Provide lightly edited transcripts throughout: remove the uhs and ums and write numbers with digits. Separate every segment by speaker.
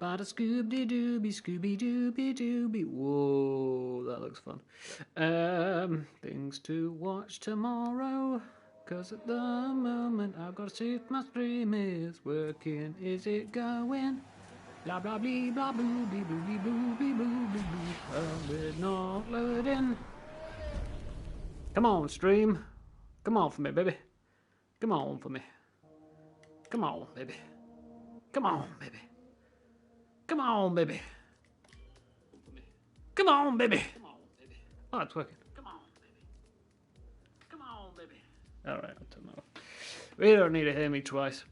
Speaker 1: Bada Scooby-Dooby, Scooby-Dooby-Dooby. Whoa, that looks fun. Things to watch tomorrow. Cause at the moment I've got to see if my stream is working. Is it going? Blah blah blee blah boo bee boo bee boo bee boo bee boo. We're not loading. Come on, stream. Come on for me, baby. Come on for me. Come on, baby. Come on, baby. Come on, baby. Come on, baby. Oh, it's working. Come on, baby. Come on, baby. All right, I'll turn that off. We don't need to hear me twice.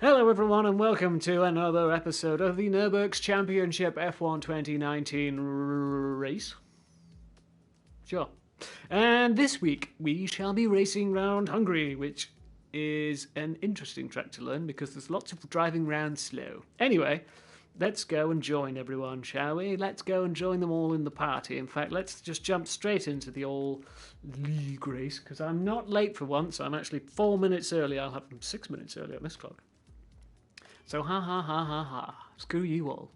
Speaker 1: Hello, everyone, and welcome to another episode of the Nurburks Championship F1 2019 race. Sure. And this week, we shall be racing round Hungary, which is an interesting track to learn because there's lots of driving round slow. Anyway, let's go and join everyone, shall we? Let's go and join them all in the party. In fact, let's just jump straight into the old league race because I'm not late for once. I'm actually 4 minutes early. I'll have 6 minutes early on this clock. So ha ha ha ha ha. Screw you all.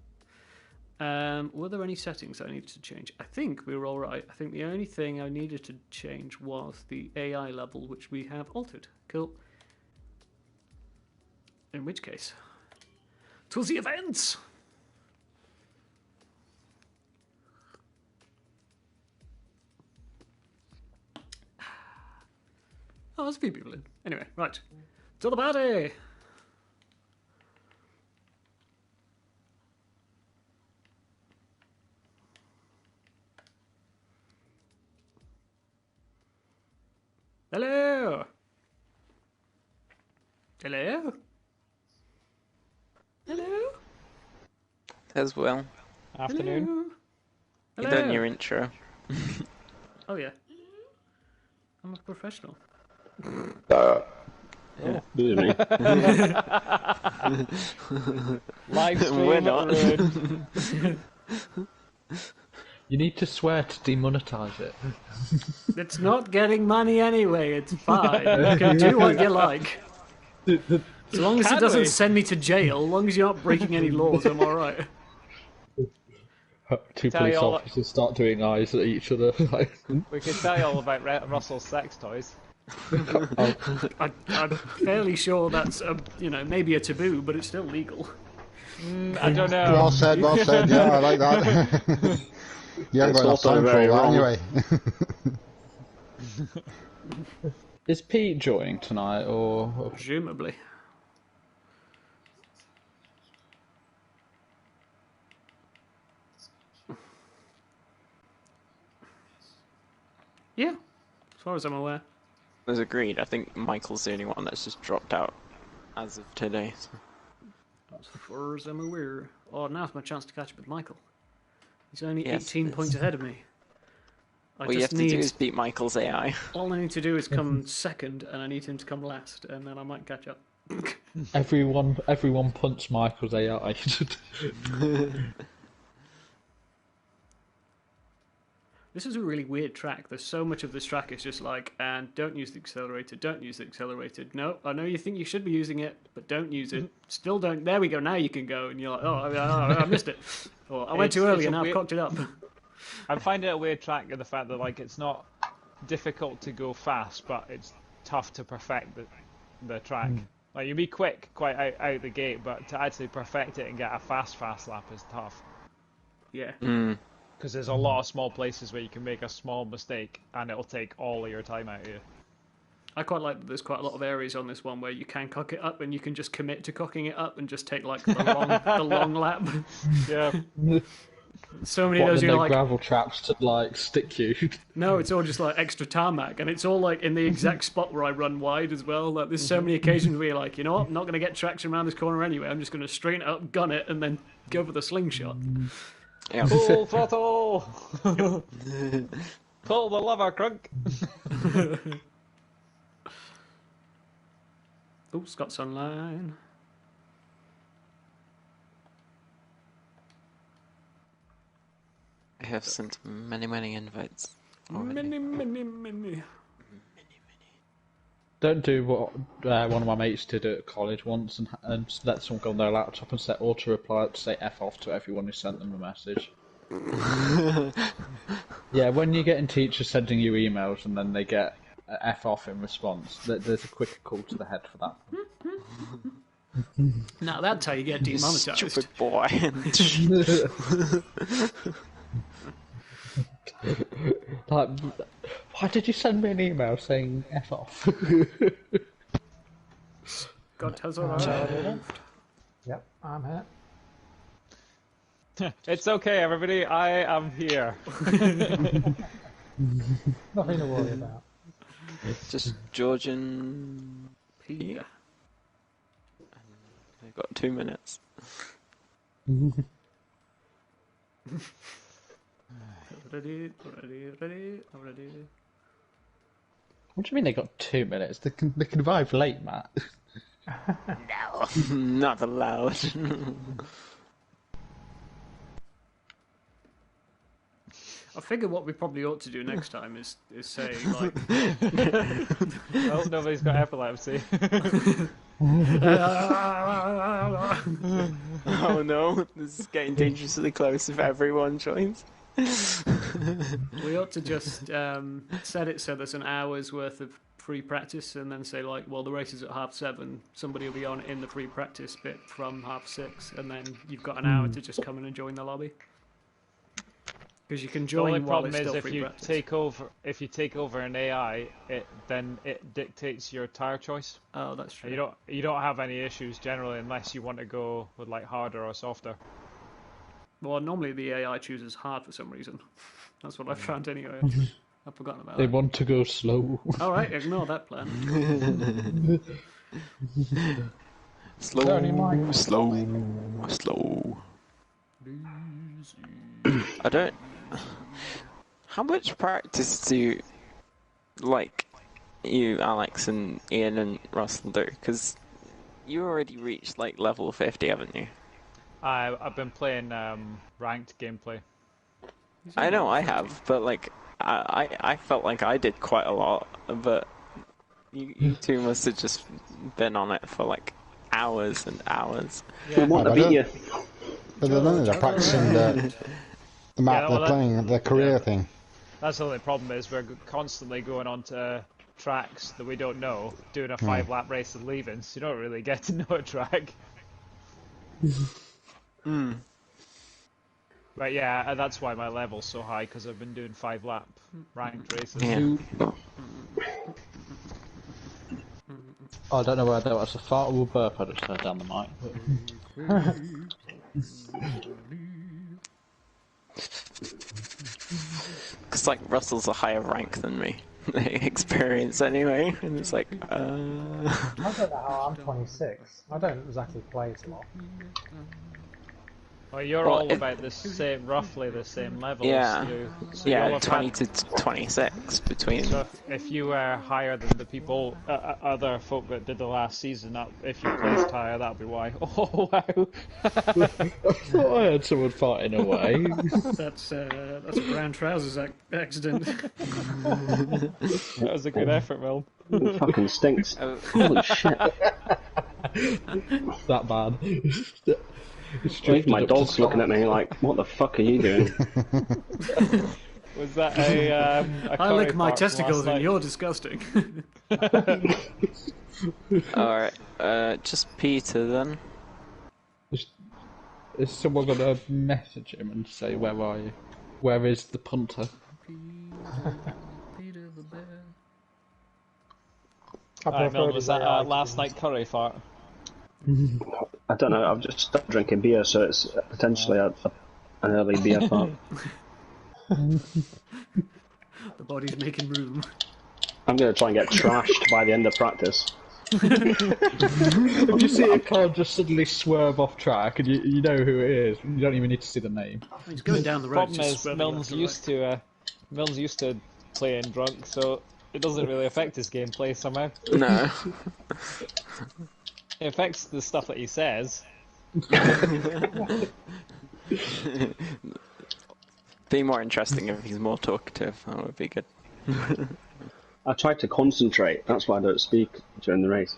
Speaker 1: Were there any settings I needed to change? I think we were all right. I think the only thing I needed to change was the AI level, which we have altered. Cool. In which case, to the events! Oh, there's a few people in. Anyway, right. To the party! Hello! Hello? Hello?
Speaker 2: As well.
Speaker 3: Afternoon.
Speaker 1: Hello?
Speaker 2: You've done your intro.
Speaker 1: Oh, yeah. I'm a professional.
Speaker 3: Oh, really? Live stream.
Speaker 2: We're not.
Speaker 4: You need to swear to demonetize it.
Speaker 1: It's not getting money anyway, it's fine. You can do what you like. As long as it doesn't send me to jail, as long as you're not breaking any laws, I'm alright.
Speaker 4: Two
Speaker 3: Tell
Speaker 4: police
Speaker 3: you all-
Speaker 4: officers start doing eyes at each other. Like,
Speaker 3: We could tell you all about Russell's sex toys.
Speaker 1: I'm fairly sure that's, maybe a taboo, but it's still legal.
Speaker 3: I don't know.
Speaker 5: Well said, yeah, I like that. You haven't got enough time for all that anyway.
Speaker 4: is Pete joining tonight, or
Speaker 1: Presumably. Yeah, as far as I'm aware.
Speaker 2: As agreed, I think Michael's the only one that's just dropped out as of today.
Speaker 1: As far as I'm aware. Oh, now's my chance to catch up with Michael. He's only
Speaker 2: Yes,
Speaker 1: 18
Speaker 2: it
Speaker 1: points
Speaker 2: is.
Speaker 1: ahead of me.
Speaker 2: All you have to do is beat Michael's AI.
Speaker 1: All I need to do is come second, and I need him to come last, and then I might catch up.
Speaker 4: everyone punts Michael's AI.
Speaker 1: This is a really weird track. There's so much of this track is just like, and don't use the accelerator, don't use the accelerator. No, I know you think you should be using it, but don't use it. Still don't. There we go, now you can go. And you're like, oh, I missed it. Or I went too early and now I've cocked it up.
Speaker 3: I'm finding it a weird track in the fact that it's not difficult to go fast, but it's tough to perfect the track. Like you'll be quick quite out the gate, but to actually perfect it and get a fast lap is tough.
Speaker 1: Yeah.
Speaker 3: Because there's a lot of small places where you can make a small mistake and it'll take all of your time out of you.
Speaker 1: I quite like that there's quite a lot of areas on this one where you can cock it up and you can just commit to cocking it up and just take the long lap.
Speaker 3: Yeah.
Speaker 1: So many of those you're like,
Speaker 4: gravel traps to stick you.
Speaker 1: no, it's all just like extra tarmac, and it's all like in the exact spot where I run wide as well. Like there's so many occasions where you're like, you know what, I'm not going to get traction around this corner anyway. I'm just going to straighten it up, gun it, and then go for the slingshot.
Speaker 2: Yeah.
Speaker 3: Full throttle! Pull the lever, Crunk!
Speaker 1: Oh, Scott's online.
Speaker 2: I have sent many invites already.
Speaker 1: Many.
Speaker 4: Don't do what one of my mates did at college once and let someone go on their laptop and set auto-reply to say F off to everyone who sent them a message. Yeah, when you're getting teachers sending you emails and then they get F off in response, there's a quicker call to the head for that.
Speaker 1: Now that's how you get demonetised.
Speaker 2: Stupid boy.
Speaker 4: Like, why did you send me an email saying F off?
Speaker 1: God has arrived.
Speaker 6: Yep, I'm here.
Speaker 3: It's okay, everybody. I am here.
Speaker 6: Nothing to worry about.
Speaker 2: Just Georgian P. I've got 2 minutes.
Speaker 1: Ready.
Speaker 4: What do you mean they got 2 minutes? They can arrive late, Matt.
Speaker 2: No, not allowed.
Speaker 1: I figure what we probably ought to do next time is say, like...
Speaker 3: Well, nobody's got epilepsy.
Speaker 2: Oh no, this is getting dangerously close if everyone joins.
Speaker 1: We ought to just set it so there's an hour's worth of free practice and then say, like, well, the race is at 7:30, somebody will be on in the free practice bit from 6:30, and then you've got an hour to just come in and join the lobby. Because you can
Speaker 3: The only
Speaker 1: join while
Speaker 3: problem
Speaker 1: it's
Speaker 3: is
Speaker 1: still
Speaker 3: if
Speaker 1: free
Speaker 3: you
Speaker 1: practice.
Speaker 3: take over an AI, then it dictates your tire choice.
Speaker 1: Oh, that's true.
Speaker 3: You don't have any issues generally unless you want to go with like harder or softer.
Speaker 1: Well, normally the AI chooses hard for some reason. That's what I've found anyway. I've forgotten about
Speaker 4: They
Speaker 1: that.
Speaker 4: want to go slow.
Speaker 1: Alright, ignore that plan.
Speaker 2: Slow. I don't. How much practice do you, Alex, and Ian and Russell do? Because you already reached like level 50, haven't you?
Speaker 3: I've been playing ranked gameplay.
Speaker 2: I know I have, but like I felt like I did quite a lot, but you two must have just been on it for like hours and hours.
Speaker 3: Yeah.
Speaker 5: But they're practicing the map, they're playing the career thing.
Speaker 3: That's the only problem is we're constantly going on to tracks that we don't know, doing a 5-lap race and leaving, so you don't really get to know a track. But yeah, that's why my level's so high, because I've been doing 5-lap ranked races.
Speaker 2: Yeah.
Speaker 4: I don't know whether that was a fart or a burp I just heard down the mic.
Speaker 2: Because like Russell's a higher rank than me, experience anyway, and it's like.
Speaker 6: I don't know how I'm 26. I don't exactly play as lot.
Speaker 3: Well, you're all about the same, roughly the same level
Speaker 2: Yeah,
Speaker 3: as you. So
Speaker 2: yeah,
Speaker 3: you'll have
Speaker 2: 20
Speaker 3: had-
Speaker 2: to 26 between.
Speaker 3: So if you were higher than the people, other folk that did the last season, if you placed higher, that'd be why. Oh wow!
Speaker 4: I thought I heard someone farting away.
Speaker 1: That's a brown trousers accident.
Speaker 3: That was a good effort, Will.
Speaker 7: It fucking stinks.
Speaker 2: Oh.
Speaker 7: Holy shit.
Speaker 4: That bad.
Speaker 7: Even my dog's looking at me like, what the fuck are you doing?
Speaker 3: Was that a
Speaker 1: I lick my
Speaker 3: curry fart from
Speaker 1: testicles
Speaker 3: last
Speaker 1: and
Speaker 3: night?
Speaker 1: you're disgusting.
Speaker 2: Alright, just Peter then.
Speaker 4: Is someone gonna message him and say, where are you? Where is the punter?
Speaker 1: Peter the bear.
Speaker 3: Alright, Mel, was that last night curry fart?
Speaker 7: I don't know, I've just stopped drinking beer, so it's potentially an early beer fart.
Speaker 1: The body's making room.
Speaker 7: I'm going to try and get trashed by the end of practice.
Speaker 4: If you see a car just suddenly swerve off track and you know who it is, you don't even need to see the name.
Speaker 1: He's going down the road.
Speaker 3: Problem is, Milne's used to playing drunk, so it doesn't really affect his gameplay somehow.
Speaker 2: No.
Speaker 3: It affects the stuff that he says.
Speaker 2: Be more interesting if he's more talkative. That would be good.
Speaker 7: I tried to concentrate. That's why I don't speak during the race.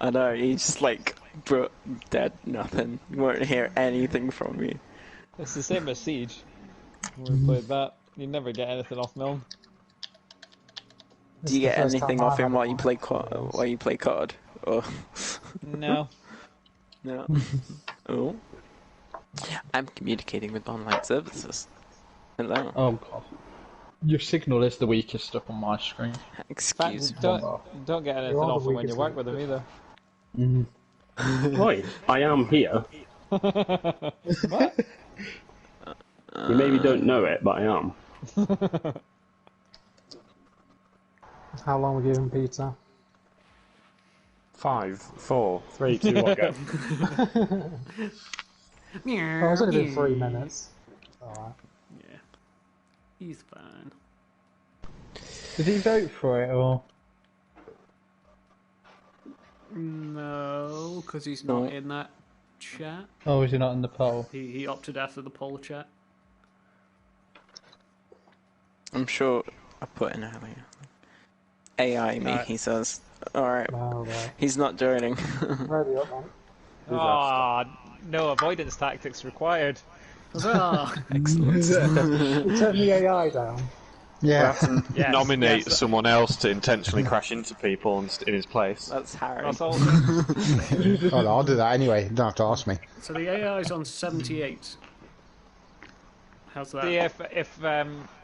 Speaker 2: I know, he's just like, bro, dead, nothing. You won't hear anything from me.
Speaker 3: It's the same as Siege. When we played that, you never get anything off Milne.
Speaker 2: Do you get anything off him while you play card? Or...
Speaker 3: No.
Speaker 2: No. Oh. I'm communicating with online services. Hello.
Speaker 4: Oh god. Your signal is the weakest up on my screen.
Speaker 2: Excuse me.
Speaker 3: Don't get anything off him when you work with him either.
Speaker 7: Right, I am here.
Speaker 3: What?
Speaker 7: You maybe don't know it, but I am.
Speaker 6: How long we giving Peter?
Speaker 8: 5, 4, 3, 2, 1, go.
Speaker 6: Oh, it's only been 3 minutes. Alright.
Speaker 1: Yeah. He's fine.
Speaker 4: Did he vote for it, or...?
Speaker 1: No, because he's not in that chat.
Speaker 4: Oh, is he not in the poll?
Speaker 1: He opted after the poll chat.
Speaker 2: I'm sure I put in earlier. AI me, he says. Alright.
Speaker 6: Right.
Speaker 2: He's not joining.
Speaker 6: Ready up, man.
Speaker 3: Ah, no avoidance tactics required.
Speaker 1: Huzzah!
Speaker 2: Excellent.
Speaker 6: You turned the AI down.
Speaker 5: Yeah.
Speaker 3: Yes,
Speaker 8: Nominate
Speaker 3: yes,
Speaker 8: someone else to intentionally crash into people in his place.
Speaker 2: That's Harry.
Speaker 3: That's all.
Speaker 5: Oh, no, I'll do that anyway. You don't have to ask me.
Speaker 1: So the AI's on 78. How's that?
Speaker 3: See if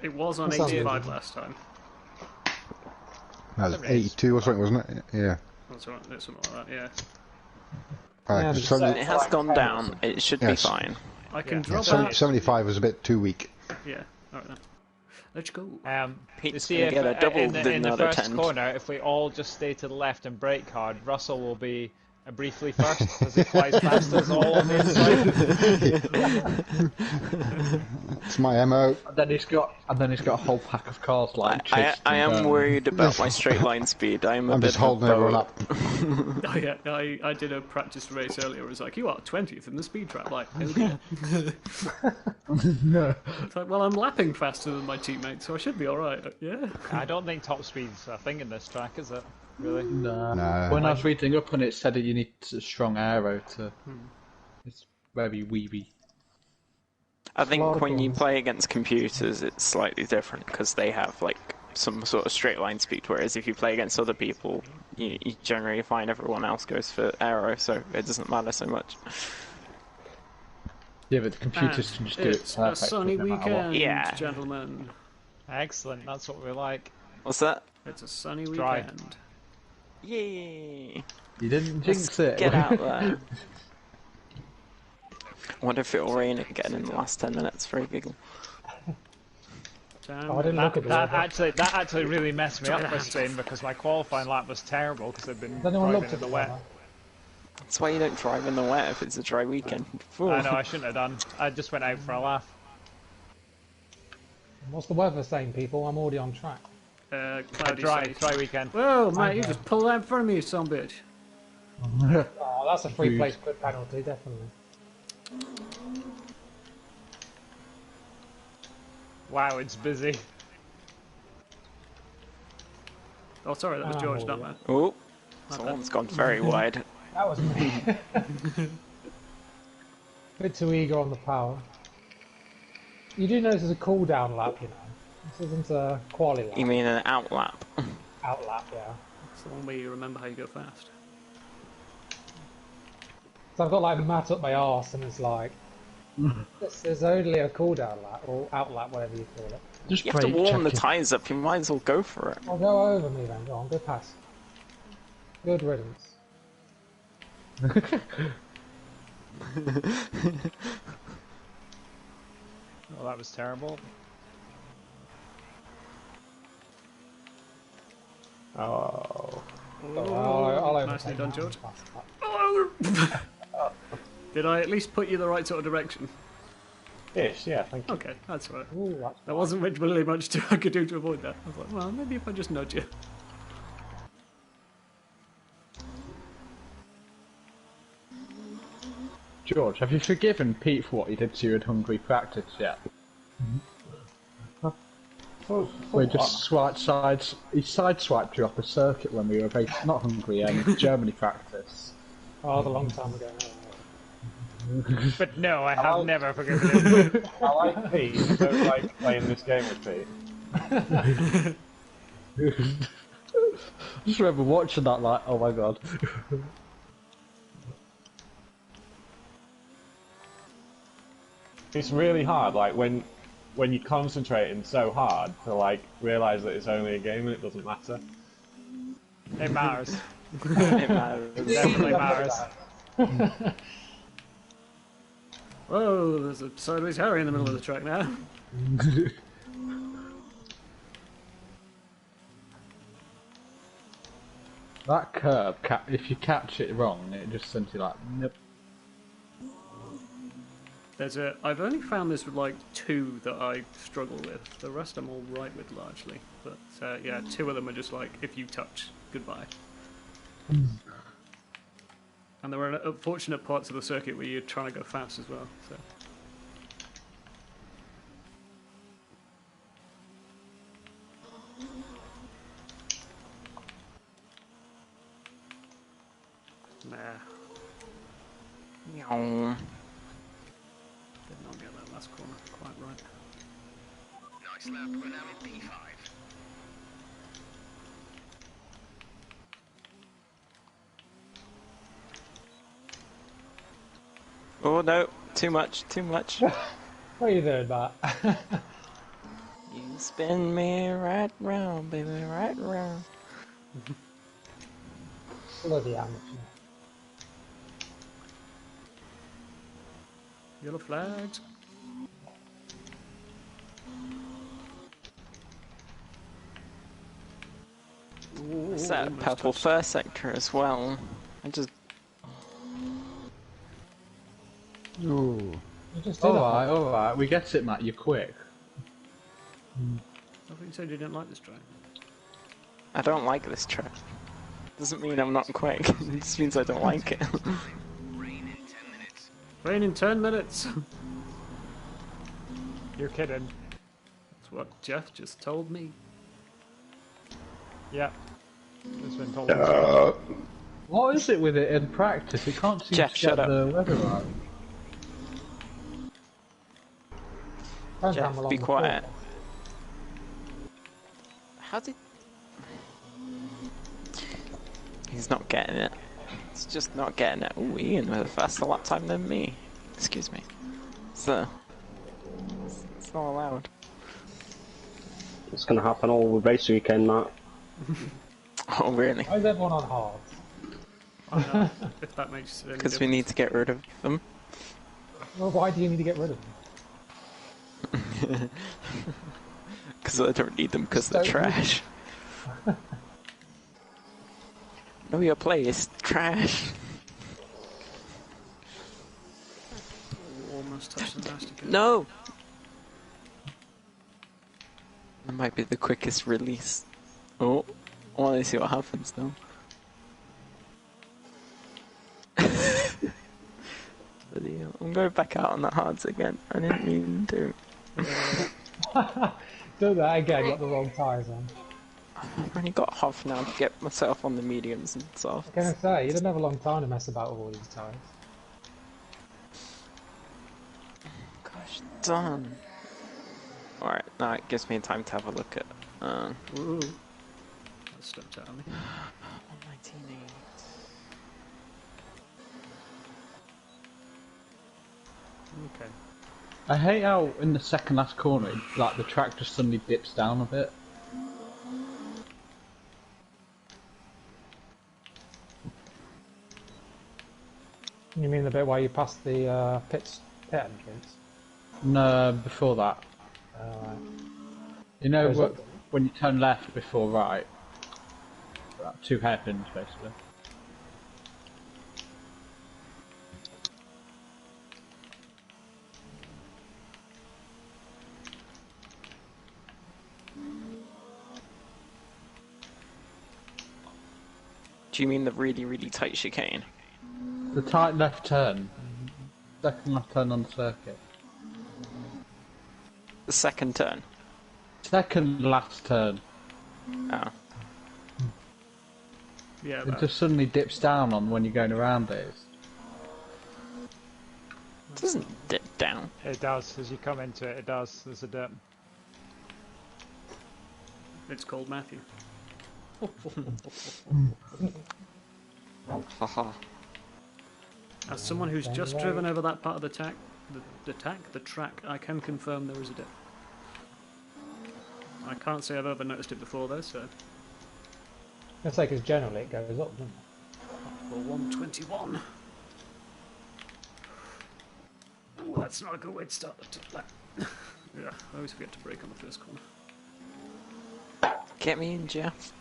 Speaker 1: It was on
Speaker 6: That sounds
Speaker 1: 85
Speaker 6: good.
Speaker 1: last time.
Speaker 5: That was 82 or something, wasn't it? Yeah.
Speaker 1: That's right, it's something like that, yeah.
Speaker 6: Yeah,
Speaker 5: So,
Speaker 6: but
Speaker 2: It has gone down. It should be
Speaker 5: Yes.
Speaker 2: fine.
Speaker 1: I can
Speaker 5: yeah,
Speaker 1: drop
Speaker 5: 75 was a bit too weak.
Speaker 1: Yeah, alright then. Let's go.
Speaker 3: to
Speaker 2: Pete's
Speaker 3: see
Speaker 2: gonna
Speaker 3: if
Speaker 2: get a double,
Speaker 3: in
Speaker 2: did
Speaker 3: the
Speaker 2: not
Speaker 3: first
Speaker 2: attend.
Speaker 3: corner, if we all just stay to the left and brake hard, Russell will be briefly first as he flies past us all on the inside.
Speaker 5: It's my MO.
Speaker 4: And then he's got a whole pack of cars like chasing
Speaker 2: I am
Speaker 4: him.
Speaker 2: worried about my straight line speed. I'm a
Speaker 5: I'm
Speaker 2: bit
Speaker 5: just holding
Speaker 2: of a
Speaker 5: everyone
Speaker 2: boat.
Speaker 5: up.
Speaker 1: Oh yeah, I did a practice race earlier. It was like, you are 20th in the speed trap. Like, okay. It's like, well, I'm lapping faster than my teammates, so I should be alright. Yeah.
Speaker 3: I don't think top speed's a thing in this track, is it? Really?
Speaker 5: No.
Speaker 4: When I was reading up on it, it said that you need a strong aero to... It's very weeby.
Speaker 2: I think
Speaker 6: lot of
Speaker 2: when you
Speaker 6: guns.
Speaker 2: play against computers, it's slightly different because they have like some sort of straight line speed. Whereas if you play against other people, you generally find everyone else goes for aero, so it doesn't matter so much.
Speaker 4: Yeah, but the computers
Speaker 1: And
Speaker 4: can just do it
Speaker 1: it's a
Speaker 4: perfectly.
Speaker 1: sunny
Speaker 4: no matter what.
Speaker 1: weekend,
Speaker 2: Yeah.
Speaker 1: gentlemen.
Speaker 3: Excellent, that's what we like.
Speaker 2: What's that?
Speaker 1: It's a sunny
Speaker 3: Dry.
Speaker 1: weekend.
Speaker 2: Yay!
Speaker 4: You didn't jinx it.
Speaker 2: Get out there. I wonder if it'll rain again in the last 10 minutes for a giggle.
Speaker 6: Oh, I didn't look at the
Speaker 3: That
Speaker 6: weather.
Speaker 3: actually really messed me up for Spain because my qualifying lap was terrible because I'd been
Speaker 6: Has anyone
Speaker 3: driving
Speaker 6: looked
Speaker 3: in
Speaker 6: at
Speaker 3: the
Speaker 6: the
Speaker 3: wet.
Speaker 6: weather?
Speaker 2: That's why you don't drive in the wet if it's a dry weekend.
Speaker 3: I know, I shouldn't have done. I just went out for a laugh.
Speaker 6: What's the weather saying, people? I'm already on track.
Speaker 1: Cloudy
Speaker 3: Dry
Speaker 1: side.
Speaker 3: weekend.
Speaker 1: Whoa, mate, you just pulled that in front of me, you son of a bitch.
Speaker 6: Oh, that's a free place quit penalty, definitely.
Speaker 3: Wow, it's busy.
Speaker 1: Oh, sorry, that was George, not man.
Speaker 2: Oh, someone's gone very wide.
Speaker 6: That was me. Bit too eager on the power. You do notice there's a cooldown lap, you know. This isn't a quali lap.
Speaker 2: You mean an out lap?
Speaker 6: Out lap, yeah.
Speaker 1: It's the one where you remember how you go fast.
Speaker 6: So I've got like mat up my arse and it's like, this is only a cooldown lap, or out lap, whatever you call it.
Speaker 4: Just
Speaker 2: You have to
Speaker 4: brake
Speaker 2: warm the
Speaker 4: check it.
Speaker 2: tyres up, you might as well go for it.
Speaker 6: I'll go over me then, go on, go past. Good riddance.
Speaker 3: Oh, that was terrible.
Speaker 8: Oh.
Speaker 6: I'll overtake
Speaker 1: Nicely done,
Speaker 6: that.
Speaker 1: George.
Speaker 6: Past that.
Speaker 1: Oh! Did I at least put you the right sort of direction?
Speaker 8: Ish, yeah, thank you.
Speaker 1: Okay, that's right.
Speaker 6: Ooh, that's
Speaker 1: There wasn't really much I could do to avoid that. I was like, well, maybe if I just nudge you.
Speaker 4: George, have you forgiven Pete for what he did to you in Hungary practice yet? We just he sideswiped you off a circuit when we were based, not Hungary, Germany practice.
Speaker 6: Oh, that was a long time ago.
Speaker 3: But no, I have never forgiven him.
Speaker 8: I like Pete. I don't like playing this game with Pete.
Speaker 4: I just remember watching that like, oh my god.
Speaker 8: It's really hard, like when you're concentrating so hard to like realise that it's only a game and it doesn't matter.
Speaker 3: It matters.
Speaker 2: It matters.
Speaker 3: It definitely matters.
Speaker 1: Whoa, there's a sideways Harry in the middle of the track now.
Speaker 4: That curve, if you catch it wrong, it just sends you like, nope.
Speaker 1: I've only found this with like 2 that I struggle with. The rest I'm all right with largely. But yeah, 2 of them are just like, if you touch, goodbye. And there were unfortunate parts of the circuit where you're trying to go fast as well. So. Nah.
Speaker 2: Meow.
Speaker 1: Did not get that last corner quite right.
Speaker 9: Nice lap, we're now in P5.
Speaker 2: Oh no, too much, too much.
Speaker 6: What are you doing, Matt?
Speaker 2: You spin me right round, baby, right round.
Speaker 6: Bloody amateur.
Speaker 1: Yellow flags. Ooh,
Speaker 2: Is that
Speaker 1: almost
Speaker 2: purple
Speaker 1: touched.
Speaker 2: fur sector as well? I just...
Speaker 4: Ooh.
Speaker 6: You just did that.
Speaker 4: Alright, we get it, Matt, you're quick.
Speaker 1: I thought you said you didn't like this track.
Speaker 2: I don't like this track. Doesn't mean I'm not quick, it just means I don't like it.
Speaker 9: Rain in 10 minutes.
Speaker 1: Rain in 10 minutes!
Speaker 3: You're kidding.
Speaker 1: That's what Jeff just told me.
Speaker 3: Yeah. It's been told.
Speaker 4: What is it with it in practice? It can't seem
Speaker 2: Jeff,
Speaker 4: to
Speaker 2: shut
Speaker 4: get
Speaker 2: up.
Speaker 4: the weather right.
Speaker 6: Don't
Speaker 2: Jeff,
Speaker 6: come along
Speaker 2: be
Speaker 6: the
Speaker 2: quiet.
Speaker 6: floor.
Speaker 2: How did... He's not getting it. He's just not getting it. Ooh, Ian with a faster lap time than me. Excuse me. So... It's not allowed.
Speaker 7: It's going to happen all race weekend, Matt.
Speaker 2: Oh, really?
Speaker 6: Why is everyone on hard?
Speaker 1: I know, if that makes any
Speaker 2: Because we need to get rid of them.
Speaker 6: Well, why do you need to get rid of them?
Speaker 2: Because I don't need them because they're trash. Know your place, trash.
Speaker 1: almost touched the last again.
Speaker 2: No! That might be the quickest release. Oh, I want to see what happens though. Bloody hell. I'm going back out on the hards again. I didn't mean to.
Speaker 6: Do that again, got the wrong tyres on.
Speaker 2: I've only got half an hour to get myself on the mediums and stuff.
Speaker 6: I was going to say, you didn't have a long time to mess about with all these tyres.
Speaker 2: Gosh, darn. Alright, now it gives me time to have a look at.
Speaker 1: Ooh. That stepped out of me.
Speaker 2: 119.8.
Speaker 1: Okay.
Speaker 4: I hate how in the second last corner, like the track just suddenly dips down a bit.
Speaker 6: You mean the bit where you pass the pit entrance?
Speaker 4: No, before that.
Speaker 6: Right.
Speaker 4: You know
Speaker 6: Where's
Speaker 4: what,
Speaker 6: that?
Speaker 4: when you turn left before right? Like 2 hairpins basically.
Speaker 2: Do you mean the really, really tight chicane?
Speaker 4: The tight left turn. Second left turn on the circuit.
Speaker 2: The second turn?
Speaker 4: second last turn.
Speaker 2: Oh.
Speaker 1: Yeah,
Speaker 4: It just suddenly dips down on when you're going around it.
Speaker 2: It doesn't dip down.
Speaker 3: It does, as you come into it, it does. There's a dip.
Speaker 1: it's called Matthew.
Speaker 2: Haha.
Speaker 1: As someone who's just driven over that part of the track, the track, I can confirm there is a dip. I can't say I've ever noticed it before though, so.
Speaker 6: It's like, because generally it goes up, doesn't it?
Speaker 1: For 121. Ooh, that's not a good way to start the lap. Yeah, I always forget to brake on the first corner.
Speaker 2: Get me in, Jeff.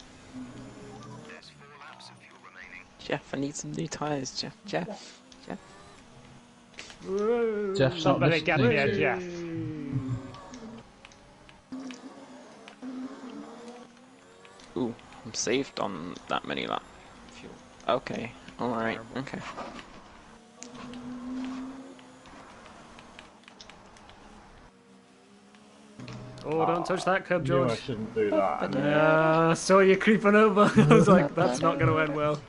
Speaker 9: There's 4 laps of fuel remaining.
Speaker 2: Jeff, I need some new tyres, Jeff. Jeff.
Speaker 1: Whoa.
Speaker 4: Jeff's not
Speaker 3: Somebody get me a
Speaker 1: Hey.
Speaker 3: Jeff.
Speaker 2: Ooh, I'm saved on that many lap fuel. Okay, alright, okay.
Speaker 1: Oh, don't touch that curb,
Speaker 8: Knew I
Speaker 1: George.
Speaker 8: shouldn't do that.
Speaker 1: Yeah, I saw you creeping over. I was like, that's not going to end well.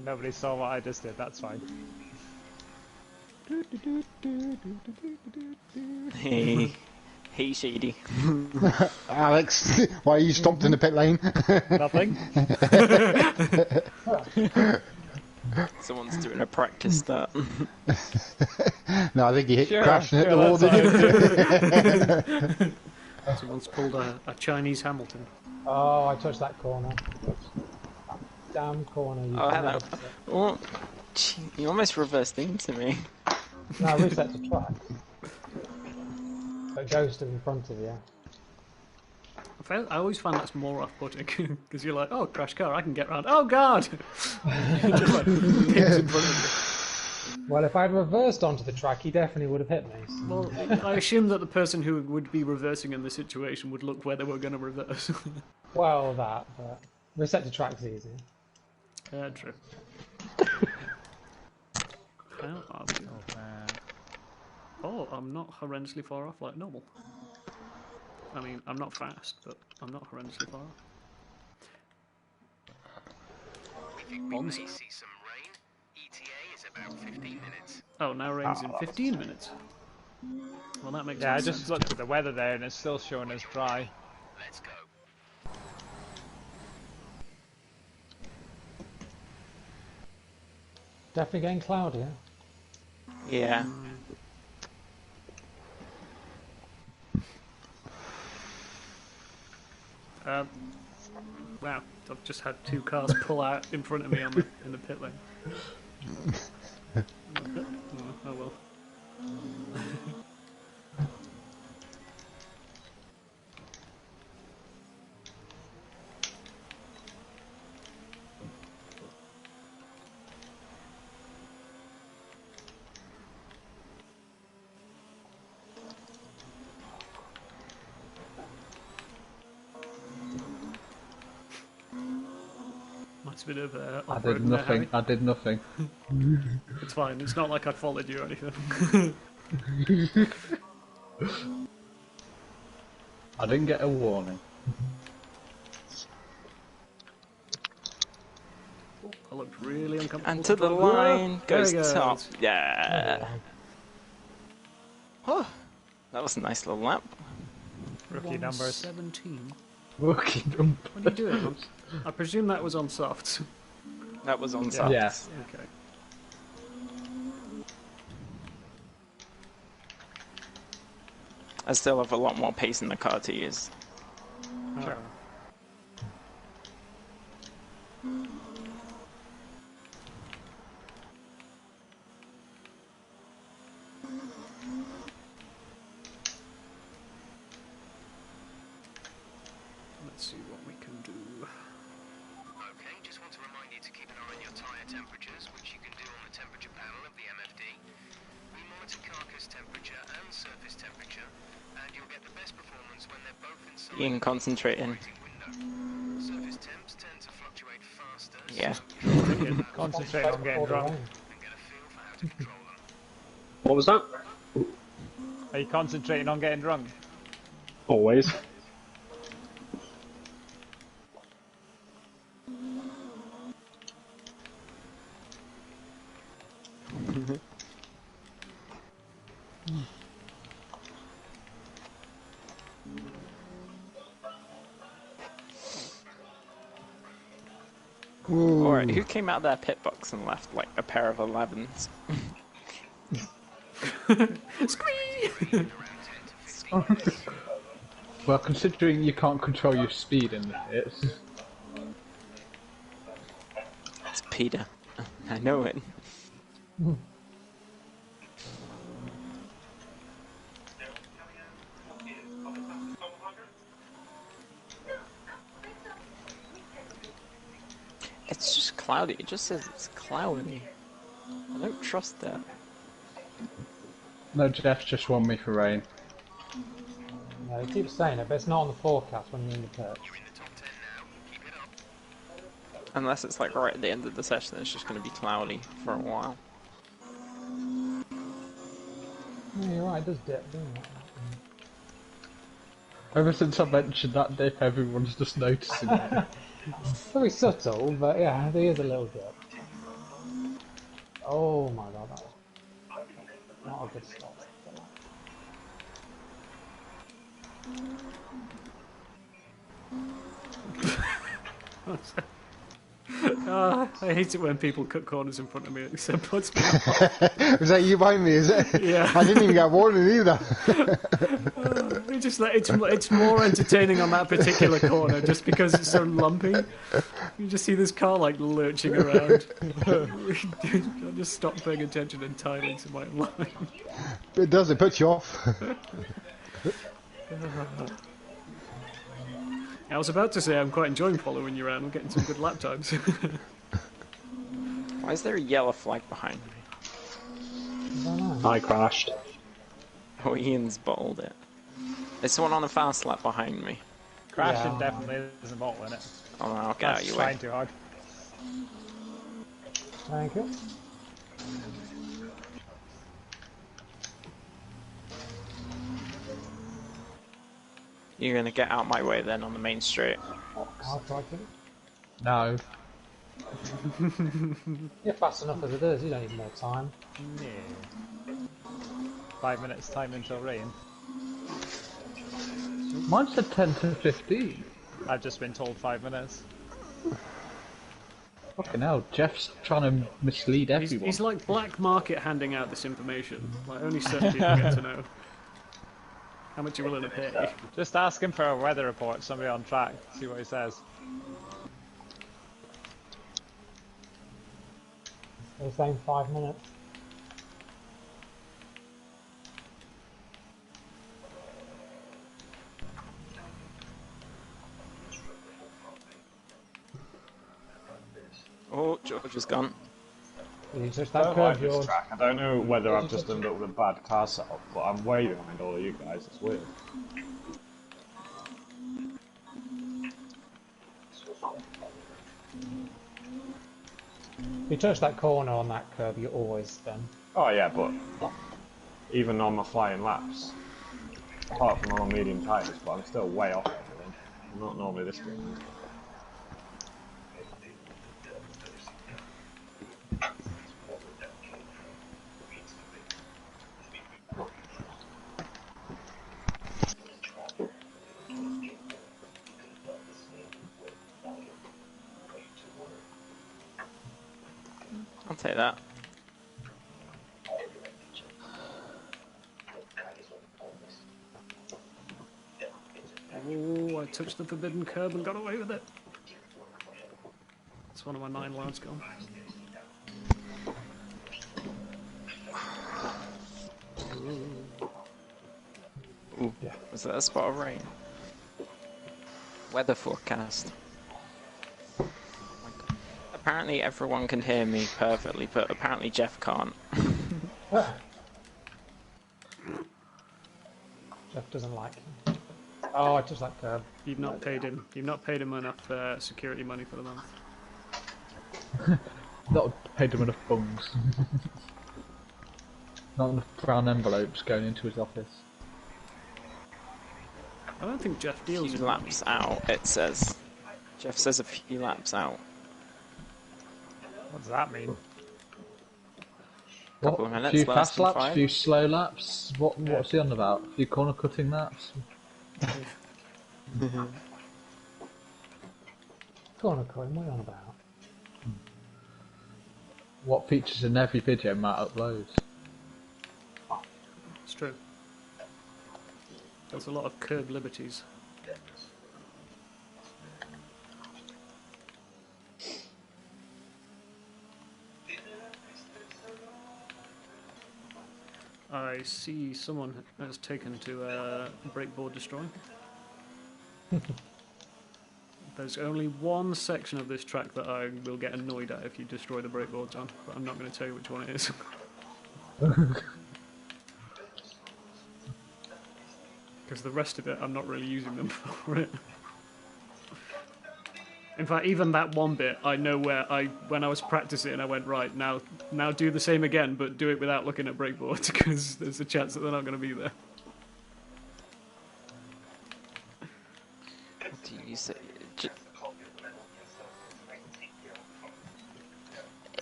Speaker 3: Nobody saw what I just did, that's fine.
Speaker 2: Hey. Hey, Shady.
Speaker 5: Alex, why are you stopped in the pit lane?
Speaker 3: Nothing?
Speaker 2: Someone's doing a practice start.
Speaker 5: No, I think he crashed and hit the
Speaker 3: sure,
Speaker 5: wall, did you?
Speaker 1: Someone's pulled a Chinese Hamilton.
Speaker 6: Oh, I touched that corner. Damn corner. You
Speaker 2: Oh,
Speaker 6: can
Speaker 2: hello.
Speaker 6: never touch it.
Speaker 2: Oh, gee, you almost reversed into me.
Speaker 6: No, I reset the track. So it goes to in front of you.
Speaker 1: I always find that's more off-putting because you're like, oh, crash car, I can get round. Oh God! Just like pins in front of you.
Speaker 6: Well, if I'd reversed onto the track, he definitely would have hit me. So.
Speaker 1: Well, I assume that the person who would be reversing in this situation would look where they were going to reverse.
Speaker 6: Well, that, but reset the track's easy.
Speaker 1: True. How are we? Oh, I'm not horrendously far off like normal. I mean, I'm not fast, but I'm not horrendously far off.
Speaker 9: We think we may see some rain. ETA is about 15 minutes.
Speaker 1: Oh, now rain's in 15 minutes. Well, that makes
Speaker 3: Yeah, I
Speaker 1: sense.
Speaker 3: just looked at the weather there and it's still showing as dry.
Speaker 9: Let's go.
Speaker 6: Definitely getting cloudier.
Speaker 2: Yeah.
Speaker 1: Wow, I've just had 2 cars pull out in front of me on in the pit lane. Oh well. Must have been over
Speaker 4: I did nothing. I did nothing.
Speaker 1: It's fine. It's not like I followed you or anything.
Speaker 4: I didn't get a warning.
Speaker 1: I looked really uncomfortable.
Speaker 2: And to the line
Speaker 1: There
Speaker 2: goes
Speaker 1: he goes.
Speaker 2: top. Yeah. Oh, that was a nice little lap.
Speaker 3: Rookie numbers.
Speaker 1: 17.
Speaker 4: Rookie
Speaker 1: What are you doing? I presume that was on softs.
Speaker 2: That was on softs.
Speaker 4: Yes.
Speaker 1: Okay.
Speaker 2: I still have a lot more pace in the car to use.
Speaker 1: Sure. Let's see what we can do.
Speaker 9: Okay, just want to remind you to keep an eye on your tyre temperatures, which you can do on the temperature panel of the MFD. We monitor carcass temperature and surface temperature, and you'll get the best performance when they're both
Speaker 2: Ian concentrating.
Speaker 9: Surface temps tend to fluctuate faster.
Speaker 2: Yeah.
Speaker 3: Concentrate on getting drunk.
Speaker 9: And get a feel for how to control them.
Speaker 7: What was that?
Speaker 3: Are you concentrating on getting drunk?
Speaker 7: Always.
Speaker 2: Alright, who came out of their pit box and left like a pair of 11s?
Speaker 4: Well, considering you can't control your speed in the pits.
Speaker 2: It's Peter. I know it. It's just cloudy. It just says it's cloudy. I don't trust that.
Speaker 4: No, Jeff just won me for rain.
Speaker 6: Yeah, they keep saying it, but it's not on the forecast when you're in the pitch.
Speaker 2: Unless it's like right at the end of the session, it's just going to be cloudy for a while.
Speaker 6: Yeah, you're right, it does dip, doesn't it?
Speaker 4: Ever since I mentioned that dip, everyone's just noticing it.
Speaker 6: Very subtle, but yeah, there is a little dip. Oh my god, that was not a good start.
Speaker 1: I hate it when people cut corners in front of me. It puts me off.
Speaker 5: Is that you behind me, is it?
Speaker 1: Yeah.
Speaker 5: I didn't even get warning either.
Speaker 1: It's just like it's more entertaining on that particular corner just because it's so lumpy. You just see this car like lurching around. I just stop paying attention entirely to my line.
Speaker 5: It does, it puts you off.
Speaker 1: I was about to say I'm quite enjoying following you around. I'm getting some good lap times.
Speaker 2: Why is there a yellow flag behind me?
Speaker 7: I crashed.
Speaker 2: Oh, Ian's bottled it. There's someone on the fast lap behind me.
Speaker 3: Crashing definitely isn't bottling it.
Speaker 2: Oh no, I'll get out of your way.
Speaker 3: Trying too hard.
Speaker 6: Thank you.
Speaker 2: You're gonna get out my way then on the main street.
Speaker 6: I'll try to.
Speaker 4: No.
Speaker 6: You're fast enough as it is, you don't need more time.
Speaker 3: Yeah. 5 minutes time until rain.
Speaker 4: Mine said 10 to 15.
Speaker 3: I've just been told 5 minutes.
Speaker 4: Fucking hell, Jeff's trying to mislead everyone.
Speaker 1: He's like black market handing out this information. Like only certain people get to know. How much you're willing to pay.
Speaker 3: Just ask him for a weather report, somebody on track, see what he says.
Speaker 6: They're saying 5 minutes.
Speaker 2: Oh, George is gone.
Speaker 6: You just
Speaker 8: I
Speaker 6: that
Speaker 8: don't
Speaker 6: curve,
Speaker 8: like this
Speaker 6: George.
Speaker 8: track. I don't know whether I've just ended up with a bad car setup, but I'm way behind all of you guys. It's weird.
Speaker 6: If you touch that corner on that curve, you're always done.
Speaker 8: Oh yeah, but even on my flying laps, apart from on medium tires, but I'm still way off everyone. I'm not normally this good.
Speaker 2: I'll take that.
Speaker 1: Oh, I touched the forbidden curb and got away with it. It's one of my 9 lives gone.
Speaker 2: Ooh, was that a spot of rain? Weather forecast. Apparently everyone can hear me perfectly, but apparently Jeff can't.
Speaker 6: Jeff doesn't like him. Oh, I just like curb.
Speaker 1: You've not paid him. You've not paid him enough security money for the month.
Speaker 4: Not paid him enough bungs. Not enough brown envelopes going into his office.
Speaker 1: I don't think Jeff deals in
Speaker 2: laps out, it says. Jeff says a few laps out.
Speaker 3: What does that mean?
Speaker 2: Couple of
Speaker 4: A
Speaker 2: minutes,
Speaker 4: few
Speaker 2: less
Speaker 4: fast
Speaker 2: than
Speaker 4: laps, a
Speaker 2: 5.
Speaker 4: few slow laps. What's he on about? A few corner cutting laps?
Speaker 6: Corner coin, what are you on about?
Speaker 4: What features in every video Matt uploads?
Speaker 1: It's true. There's a lot of curb liberties. I see someone has taken to breakboard destroying. There's only one section of this track that I will get annoyed at if you destroy the breakboards on, but I'm not going to tell you which one it is. Because the rest of it, I'm not really using them for it. In fact, even that one bit, I know where when I was practicing, I went, right, now do the same again, but do it without looking at breakboards, because there's a chance that they're not going to be there.
Speaker 2: What do you say?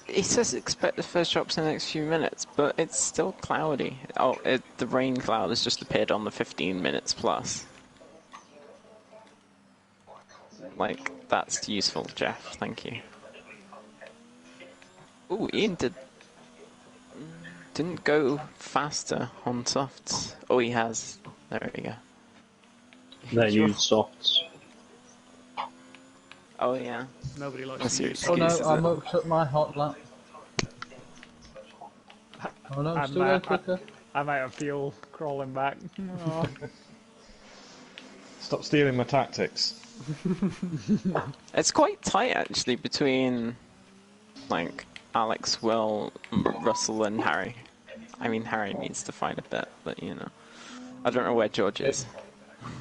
Speaker 2: It says expect the first drops in the next few minutes, but it's still cloudy. Oh, the rain cloud has just appeared on the 15 minutes plus. Like, that's useful, Jeff. Thank you. Ooh, Ian didn't go faster on softs. Oh, he has. There we go.
Speaker 7: They use softs.
Speaker 2: Oh yeah.
Speaker 1: Nobody likes
Speaker 2: That's
Speaker 1: to
Speaker 2: your
Speaker 1: use
Speaker 4: Oh no,
Speaker 2: excuse, is
Speaker 4: I
Speaker 2: it?
Speaker 4: mucked up my hot lap. Oh no, I'm still going quicker.
Speaker 3: I'm out of fuel, crawling back. Oh.
Speaker 8: Stop stealing my tactics.
Speaker 2: It's quite tight actually between, like, Alex, Will, Russell, and Harry. I mean, Harry needs to find a bit, but you know, I don't know where George is.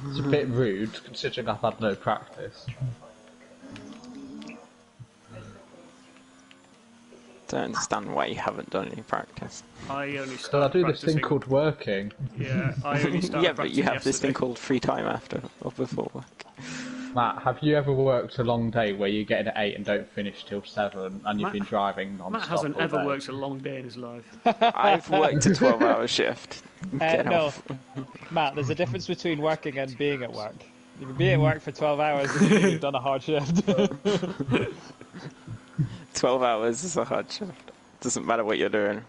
Speaker 4: It's a bit rude considering I've had no practice.
Speaker 2: Don't understand why you haven't done any practice.
Speaker 1: I only
Speaker 4: So I
Speaker 1: started
Speaker 4: do this thing
Speaker 1: practicing-
Speaker 4: called working.
Speaker 1: Yeah, I only started
Speaker 2: Yeah, but you have this thing
Speaker 1: yesterday.
Speaker 2: called free time after or before work.
Speaker 4: Matt, have you ever worked a long day where you get in at 8 and don't finish till 7 and you've
Speaker 1: Matt-
Speaker 4: been driving non-stop
Speaker 1: Matt hasn't
Speaker 4: all
Speaker 1: ever
Speaker 4: day?
Speaker 1: worked a long day in his life.
Speaker 2: I've worked a 12-hour shift. Get
Speaker 3: No,
Speaker 2: off.
Speaker 3: Matt, there's a difference between working and being at work. You can be at work for 12 hours and you've done a hard shift.
Speaker 2: 12 hours is a hard shift. Doesn't matter what you're doing.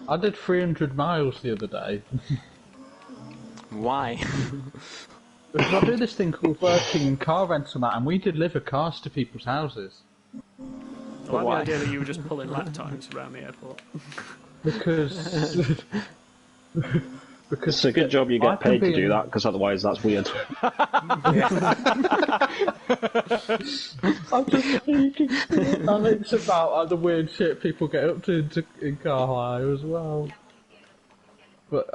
Speaker 4: I did 300 miles the other day.
Speaker 2: Why?
Speaker 4: Because I do this thing called working in car rental, Matt, and we deliver cars to people's houses.
Speaker 1: I like
Speaker 2: why?
Speaker 1: the idea that you were just pulling lap times around the airport.
Speaker 4: Because... because
Speaker 7: It's a good job you
Speaker 4: I
Speaker 7: get
Speaker 4: can
Speaker 7: paid to
Speaker 4: be
Speaker 7: do
Speaker 4: in-
Speaker 7: that, because otherwise that's weird.
Speaker 4: I'm just thinking, and it's about the weird shit people get up to in car hire as well. But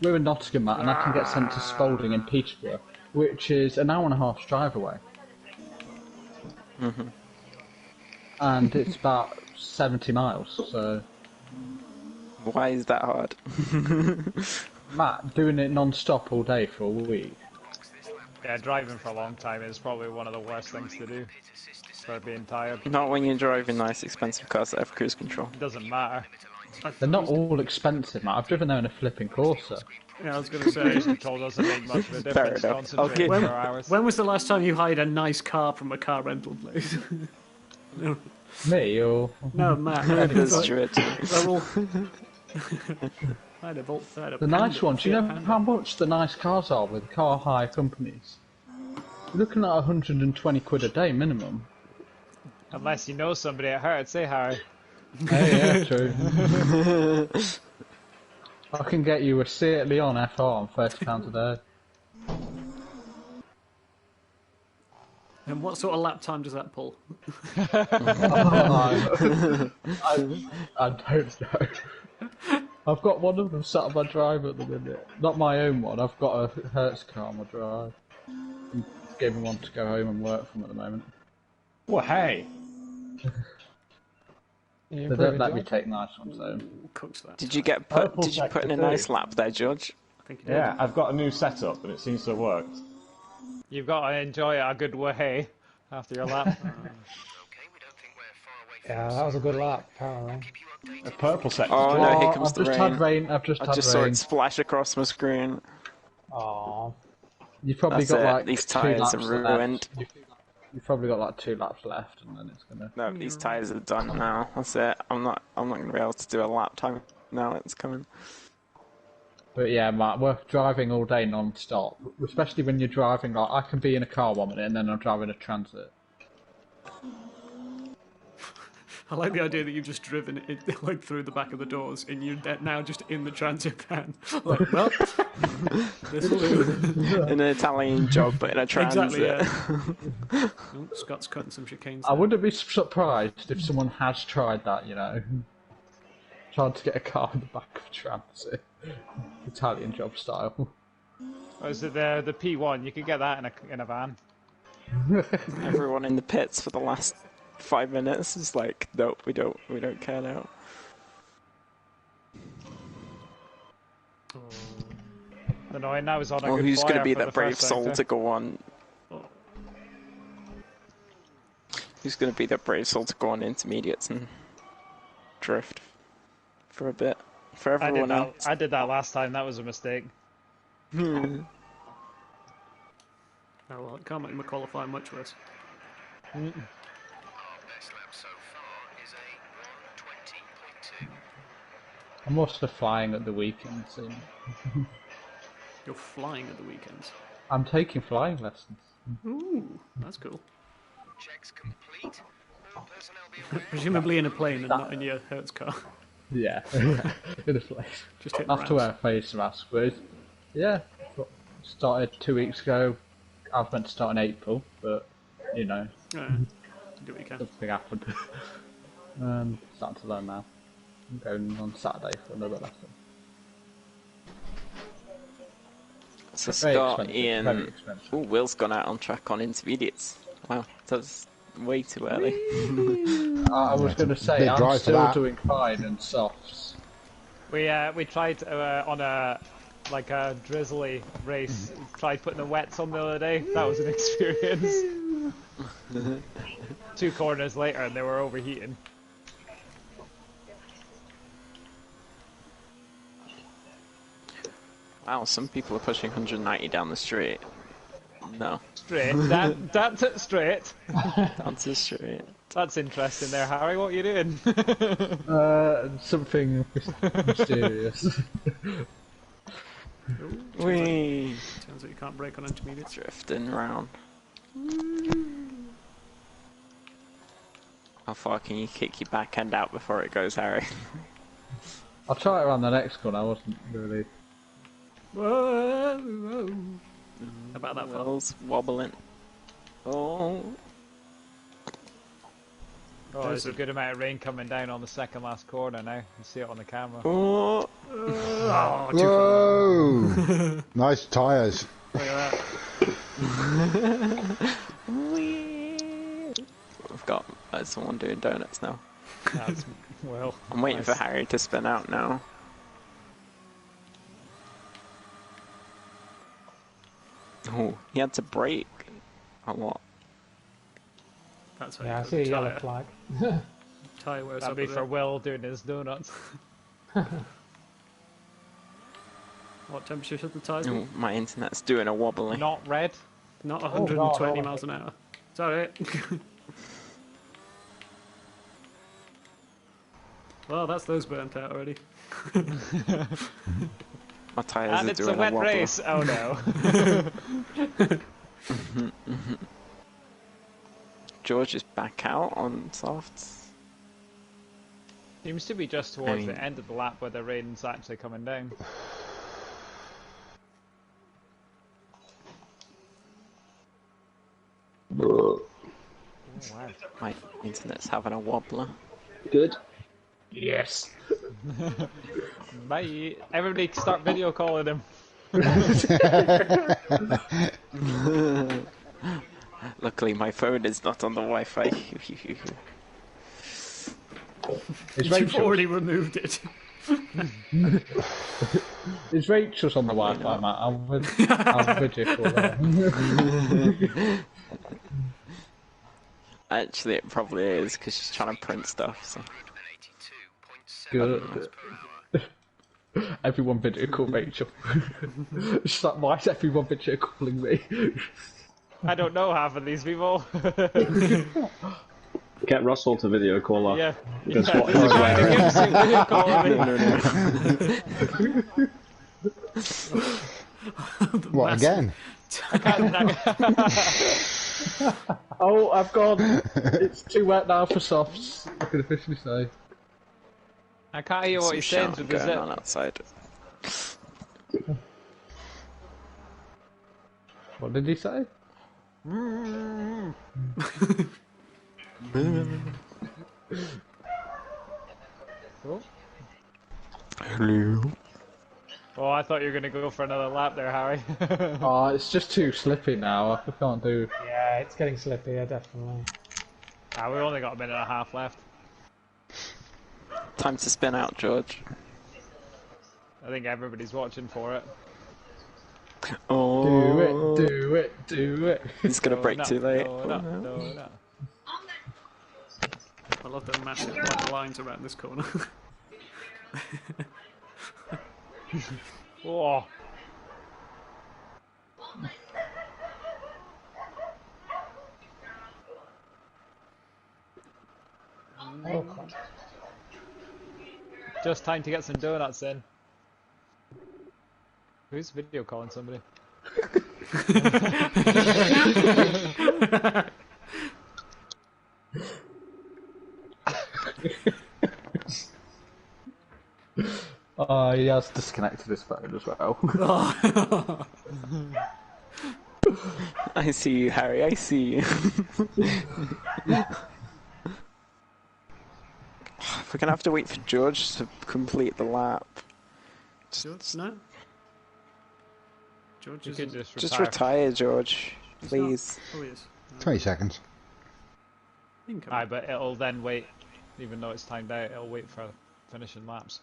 Speaker 4: we're in Nottingham, Matt, and I can get sent to Spalding in Peterborough, which is an hour and a half's drive away.
Speaker 2: Mm-hmm.
Speaker 4: And it's about 70 miles, so...
Speaker 2: Why is that hard?
Speaker 4: Matt, doing it non-stop all day for a week.
Speaker 3: Yeah, driving for a long time is probably one of the worst things to do for being tired.
Speaker 2: Not when you're driving nice, expensive cars that have cruise control.
Speaker 3: It doesn't matter.
Speaker 4: They're not all expensive, Matt. I've driven there in a flipping Corsa.
Speaker 1: Yeah, I was going to
Speaker 3: Cruise
Speaker 1: say.
Speaker 3: control doesn't make much of a
Speaker 2: Fair
Speaker 3: difference.
Speaker 2: enough.
Speaker 3: Concentrate
Speaker 2: Okay.
Speaker 3: for hours.
Speaker 1: When was the last time you hired a nice car from a car rental place? No,
Speaker 4: Me, or...
Speaker 1: no, Matt.
Speaker 2: That's true.
Speaker 1: They're all... I had a
Speaker 4: The nice ones, you know how much the nice cars are with car hire companies? You're looking at 120 quid a day minimum.
Speaker 3: Unless you know somebody at Hurt, say hi.
Speaker 4: Hey, yeah, true. I can get you a Seat Leon FR on £30 a day.
Speaker 1: And what sort of lap time does that pull?
Speaker 4: I don't know. I've got one of them sat on my drive at the minute. Not my own one. I've got a Hertz car on my drive. I'm giving one to go home and work from at the moment.
Speaker 8: Well, hey.
Speaker 4: They don't let me take nice ones home.
Speaker 1: Cooks that.
Speaker 2: Did you put in a nice lap there, George?
Speaker 1: I think you did.
Speaker 8: Yeah, I've got a new setup and it seems to have worked.
Speaker 3: You've got to enjoy it a good way after your lap.
Speaker 9: Okay, we don't think we're far away from
Speaker 6: Yeah, that was a good lap, apparently.
Speaker 9: keep you updated.
Speaker 8: A purple section.
Speaker 2: Oh no, here comes
Speaker 4: I've
Speaker 2: the
Speaker 4: just
Speaker 2: rain.
Speaker 4: had rain. I've just
Speaker 2: I
Speaker 4: had
Speaker 2: just saw
Speaker 4: rain.
Speaker 2: it splash across my screen.
Speaker 6: Aww.
Speaker 4: You've probably
Speaker 2: That's
Speaker 4: got
Speaker 2: it,
Speaker 4: like
Speaker 2: these
Speaker 4: 2
Speaker 2: tyres
Speaker 4: laps
Speaker 2: are
Speaker 4: left.
Speaker 2: ruined.
Speaker 4: You've probably got like 2 laps left, and then it's gonna.
Speaker 2: No, these tyres are done now. That's it. I'm not gonna be able to do a lap time now. It's coming.
Speaker 4: But yeah, Mark, we're driving all day non-stop. Especially when you're driving, like I can be in a car 1 minute and then I'm driving a transit.
Speaker 1: I like the idea that you've just driven it like through the back of the doors, and you're now just in the transit van. Like, well, this'll do.
Speaker 2: In an Italian job, but in a transit.
Speaker 1: Exactly. Yeah. Oh, Scott's cutting some chicanes.
Speaker 4: I wouldn't be surprised if someone has tried that, you know. Tried to get a car in the back of a transit. Italian job style.
Speaker 3: Or is it the P1? You could get that in a van.
Speaker 2: Everyone in the pits for the last 5 minutes is like, nope, we don't care now.
Speaker 3: Annoying. That was on a
Speaker 2: Well,
Speaker 3: good
Speaker 2: who's
Speaker 3: flyer
Speaker 2: going to be
Speaker 3: for
Speaker 2: that
Speaker 3: the
Speaker 2: brave
Speaker 3: first
Speaker 2: soul
Speaker 3: sector.
Speaker 2: to go on? Who's going to be that brave soul to go on intermediates and drift for a bit? For everyone else.
Speaker 3: I did that last time. That was a mistake.
Speaker 1: Oh well, it can't make my qualify much worse.
Speaker 9: Our best lap so far is a 1:20.2.
Speaker 4: I'm also flying at the weekend soon.
Speaker 1: You're flying at the weekends.
Speaker 4: I'm taking flying lessons.
Speaker 1: Ooh, that's cool.
Speaker 9: Checks complete. All personnel be aware.
Speaker 1: Presumably in a plane and not in your Hertz car.
Speaker 4: Yeah, in a place.
Speaker 1: Just hitting
Speaker 4: I have to wear a face mask, but yeah, started 2 weeks ago. I was meant to start in April, but you know,
Speaker 1: Do what you can.
Speaker 4: something happened. Starting to learn now. I'm going on Saturday for another lesson.
Speaker 2: So
Speaker 4: Very
Speaker 2: Scott,
Speaker 4: expensive,
Speaker 2: Ian...
Speaker 4: very expensive.
Speaker 2: Ooh, Will's gone out on track on intermediates. Wow, that's way too early.
Speaker 4: I was going to say,
Speaker 5: Big
Speaker 4: I'm
Speaker 5: drive for
Speaker 4: still
Speaker 5: that.
Speaker 4: doing fine in softs.
Speaker 3: We tried on a drizzly race. Tried putting the wets on the other day. That was an experience. 2 corners later, and they were overheating.
Speaker 2: Wow, some people are pushing 190 down the street. No,
Speaker 3: Straight. That's it straight.
Speaker 2: down the street.
Speaker 3: That's interesting there, Harry. What are you doing?
Speaker 4: Something mysterious.
Speaker 2: Whee!
Speaker 1: Turns out you can't brake on intermediates.
Speaker 2: Drifting round. How far can you kick your back end out before it goes, Harry?
Speaker 4: I'll try it around the next one. I wasn't really.
Speaker 1: Whoa, whoa. About that far.
Speaker 2: Will's wobbling. Oh.
Speaker 3: Oh, there's a good amount of rain coming down on the second last corner now. You see it on the camera.
Speaker 2: Oh.
Speaker 1: Oh, too far.
Speaker 5: Whoa! Nice tyres.
Speaker 1: Look at that.
Speaker 2: We've got someone doing donuts now.
Speaker 3: That's, well,
Speaker 2: I'm waiting
Speaker 3: nice.
Speaker 2: for Harry to spin out now. Oh, he had to brake a lot.
Speaker 1: That's how
Speaker 6: Yeah, I
Speaker 1: you
Speaker 6: see a
Speaker 1: put
Speaker 6: yellow
Speaker 1: tyre.
Speaker 6: flag.
Speaker 1: Tyre wears
Speaker 3: That'd
Speaker 1: up
Speaker 3: be
Speaker 1: a
Speaker 3: for
Speaker 1: bit.
Speaker 3: Will doing his donuts.
Speaker 1: What temperature should the tyres be?
Speaker 2: Oh, my internet's doing a wobbly.
Speaker 3: Not red.
Speaker 1: Not
Speaker 6: God,
Speaker 1: 120
Speaker 6: oh.
Speaker 1: miles an hour. Sorry. Well, that's those burnt out already.
Speaker 2: My tyres
Speaker 3: And
Speaker 2: are
Speaker 3: it's a
Speaker 2: doing
Speaker 3: wet
Speaker 2: wobbly.
Speaker 3: race. Oh no.
Speaker 2: George is back out on softs.
Speaker 3: Seems to be just towards
Speaker 2: mean-
Speaker 3: the end of the lap where the rain's actually coming down.
Speaker 2: Oh, wow. My internet's having a wobbler.
Speaker 7: Good.
Speaker 4: Yes.
Speaker 3: Bye. Everybody start video calling him.
Speaker 2: Luckily, my phone is not on the Wi-Fi.
Speaker 1: You've already removed it.
Speaker 4: Is Rachel's on the Wi-Fi, Matt? I'll video call her.
Speaker 2: Actually, it probably is because she's trying to print stuff. So.
Speaker 4: Good. Everyone video call Rachel. She's like, why is everyone video calling me?
Speaker 3: I don't know half of these people.
Speaker 7: Get Russell to video call her.
Speaker 3: Yeah.
Speaker 7: Because
Speaker 3: Yeah.
Speaker 7: what he's wearing.
Speaker 3: Video calling me.
Speaker 5: What, again?
Speaker 4: Oh, I've gone. It's too wet now for softs. I can officially say.
Speaker 3: I can't hear what he's saying with the
Speaker 2: going
Speaker 3: zip.
Speaker 2: on outside.
Speaker 4: What did he say?
Speaker 2: Hello.
Speaker 3: Oh, I thought you were going to go for another lap there, Harry.
Speaker 4: Oh, it's just too slippy now. I can't do.
Speaker 6: Yeah, it's getting slippy, yeah, definitely.
Speaker 3: We've only got a minute and a half left.
Speaker 2: Time to spin out, George.
Speaker 3: I think everybody's watching for it.
Speaker 2: Oh.
Speaker 4: Do it.
Speaker 2: He's gonna break
Speaker 3: no,
Speaker 2: too late.
Speaker 3: No.
Speaker 1: I love the massive black lines around this corner.
Speaker 3: Oh. Just time to get some donuts in. Who's video calling somebody?
Speaker 4: Oh, he has disconnected his phone as well.
Speaker 2: I see you, Harry. I see you. We're gonna have to wait for George to complete the lap.
Speaker 1: George, no? George
Speaker 3: You
Speaker 1: is
Speaker 3: could
Speaker 2: Just retire, George. Please.
Speaker 1: Oh, he is.
Speaker 5: 20 seconds.
Speaker 3: Aye, but it'll then wait, even though it's timed out, it'll wait for finishing laps.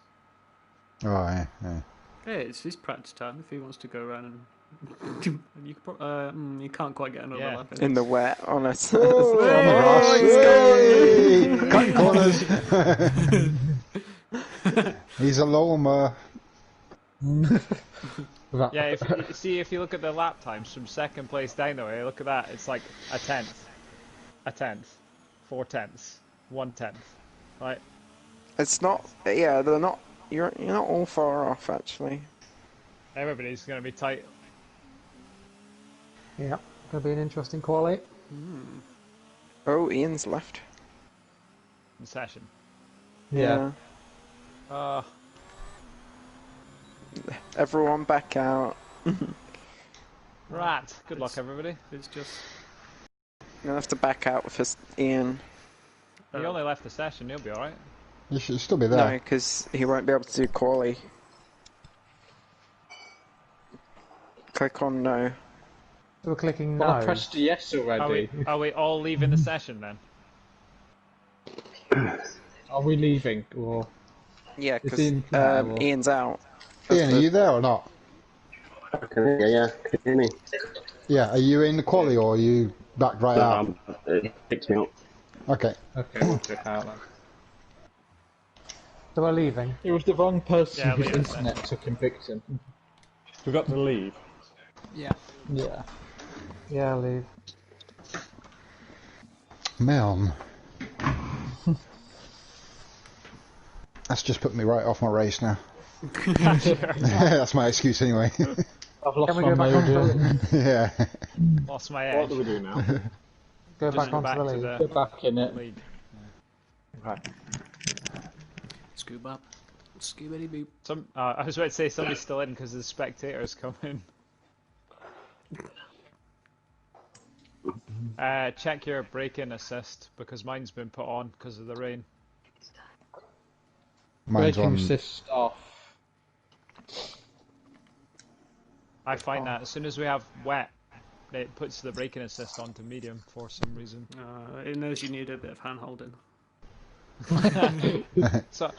Speaker 5: Oh, yeah.
Speaker 1: Hey, it's his practice time if he wants to go around and... you, you can't quite get another lap in.
Speaker 2: In the wet, honest.
Speaker 5: Oh, on the grass. Cutting corners. He's a lomer.
Speaker 3: Yeah, if you look at the lap times from second place down the way, look at that. It's like a tenth, 4 tenths, 1 tenth, right?
Speaker 2: It's not. Yeah, they're not. You're not all far off actually.
Speaker 3: Everybody's gonna be tight.
Speaker 6: Yeah, gonna be an interesting quali.
Speaker 2: Oh, Ian's left.
Speaker 3: In session.
Speaker 2: Yeah. Everyone back out.
Speaker 3: Right. Good luck, everybody.
Speaker 1: It's just...
Speaker 2: You'll have to back out with us, Ian.
Speaker 3: He only left the session. He'll be all right.
Speaker 5: You should still be there.
Speaker 2: No, because he won't be able to do quali. Click on no.
Speaker 6: We're clicking no.
Speaker 4: Well, I pressed yes already.
Speaker 3: Are we all leaving the session then?
Speaker 4: Are we leaving? Or...
Speaker 2: Yeah,
Speaker 4: Is
Speaker 2: because
Speaker 4: Ian there, or-
Speaker 2: Ian's out.
Speaker 5: Ian, are you there or not?
Speaker 7: I can hear you, yeah. Can you hear me?
Speaker 5: Yeah, are you in the quali or are you back right out?
Speaker 7: It picks me up.
Speaker 5: Okay.
Speaker 4: Okay, we'll check out then.
Speaker 6: So we're leaving.
Speaker 4: It was the wrong person
Speaker 3: Yeah,
Speaker 4: whose
Speaker 3: leave it
Speaker 4: internet took conviction.
Speaker 8: We've got to leave.
Speaker 1: Yeah.
Speaker 4: Yeah.
Speaker 6: Yeah, leave.
Speaker 5: Man. That's just put me right off my race now. That's my excuse anyway.
Speaker 4: I've lost
Speaker 6: Can we
Speaker 4: my
Speaker 6: go back onto the
Speaker 4: mood.
Speaker 6: lead?
Speaker 5: Yeah.
Speaker 3: Lost my edge.
Speaker 8: What do we do now?
Speaker 6: Go
Speaker 3: Just
Speaker 6: back
Speaker 3: go
Speaker 6: onto
Speaker 3: back
Speaker 6: the
Speaker 3: to
Speaker 6: lead.
Speaker 3: the
Speaker 4: Get back in it.
Speaker 3: lead.
Speaker 8: Right.
Speaker 1: Scoop up. Scoobity boop.
Speaker 3: I was about to say somebody's still in because the spectators coming. Check your break-in assist because mine's been put on because of the rain.
Speaker 5: Mine's
Speaker 4: Braking
Speaker 5: on.
Speaker 4: assist off.
Speaker 3: I find that as soon as we have wet, it puts the braking assist onto medium for some reason.
Speaker 1: It knows you need a bit of hand holding.
Speaker 3: So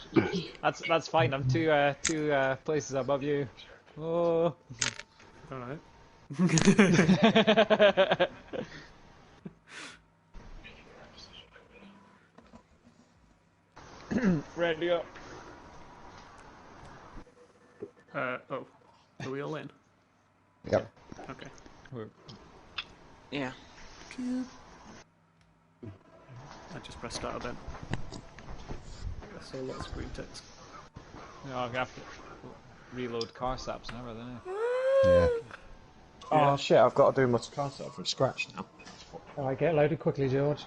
Speaker 3: that's fine. I'm two places above you. Oh.
Speaker 1: All right.
Speaker 3: Ready up.
Speaker 1: Are we all in?
Speaker 5: Yep.
Speaker 1: Okay.
Speaker 2: Yeah.
Speaker 1: I just pressed start then. I saw a lot of screen text.
Speaker 3: No, I'm gonna have to reload car saps and everything.
Speaker 5: Yeah.
Speaker 8: Oh shit, I've got to do my car setup from scratch now.
Speaker 6: Alright, get loaded quickly, George.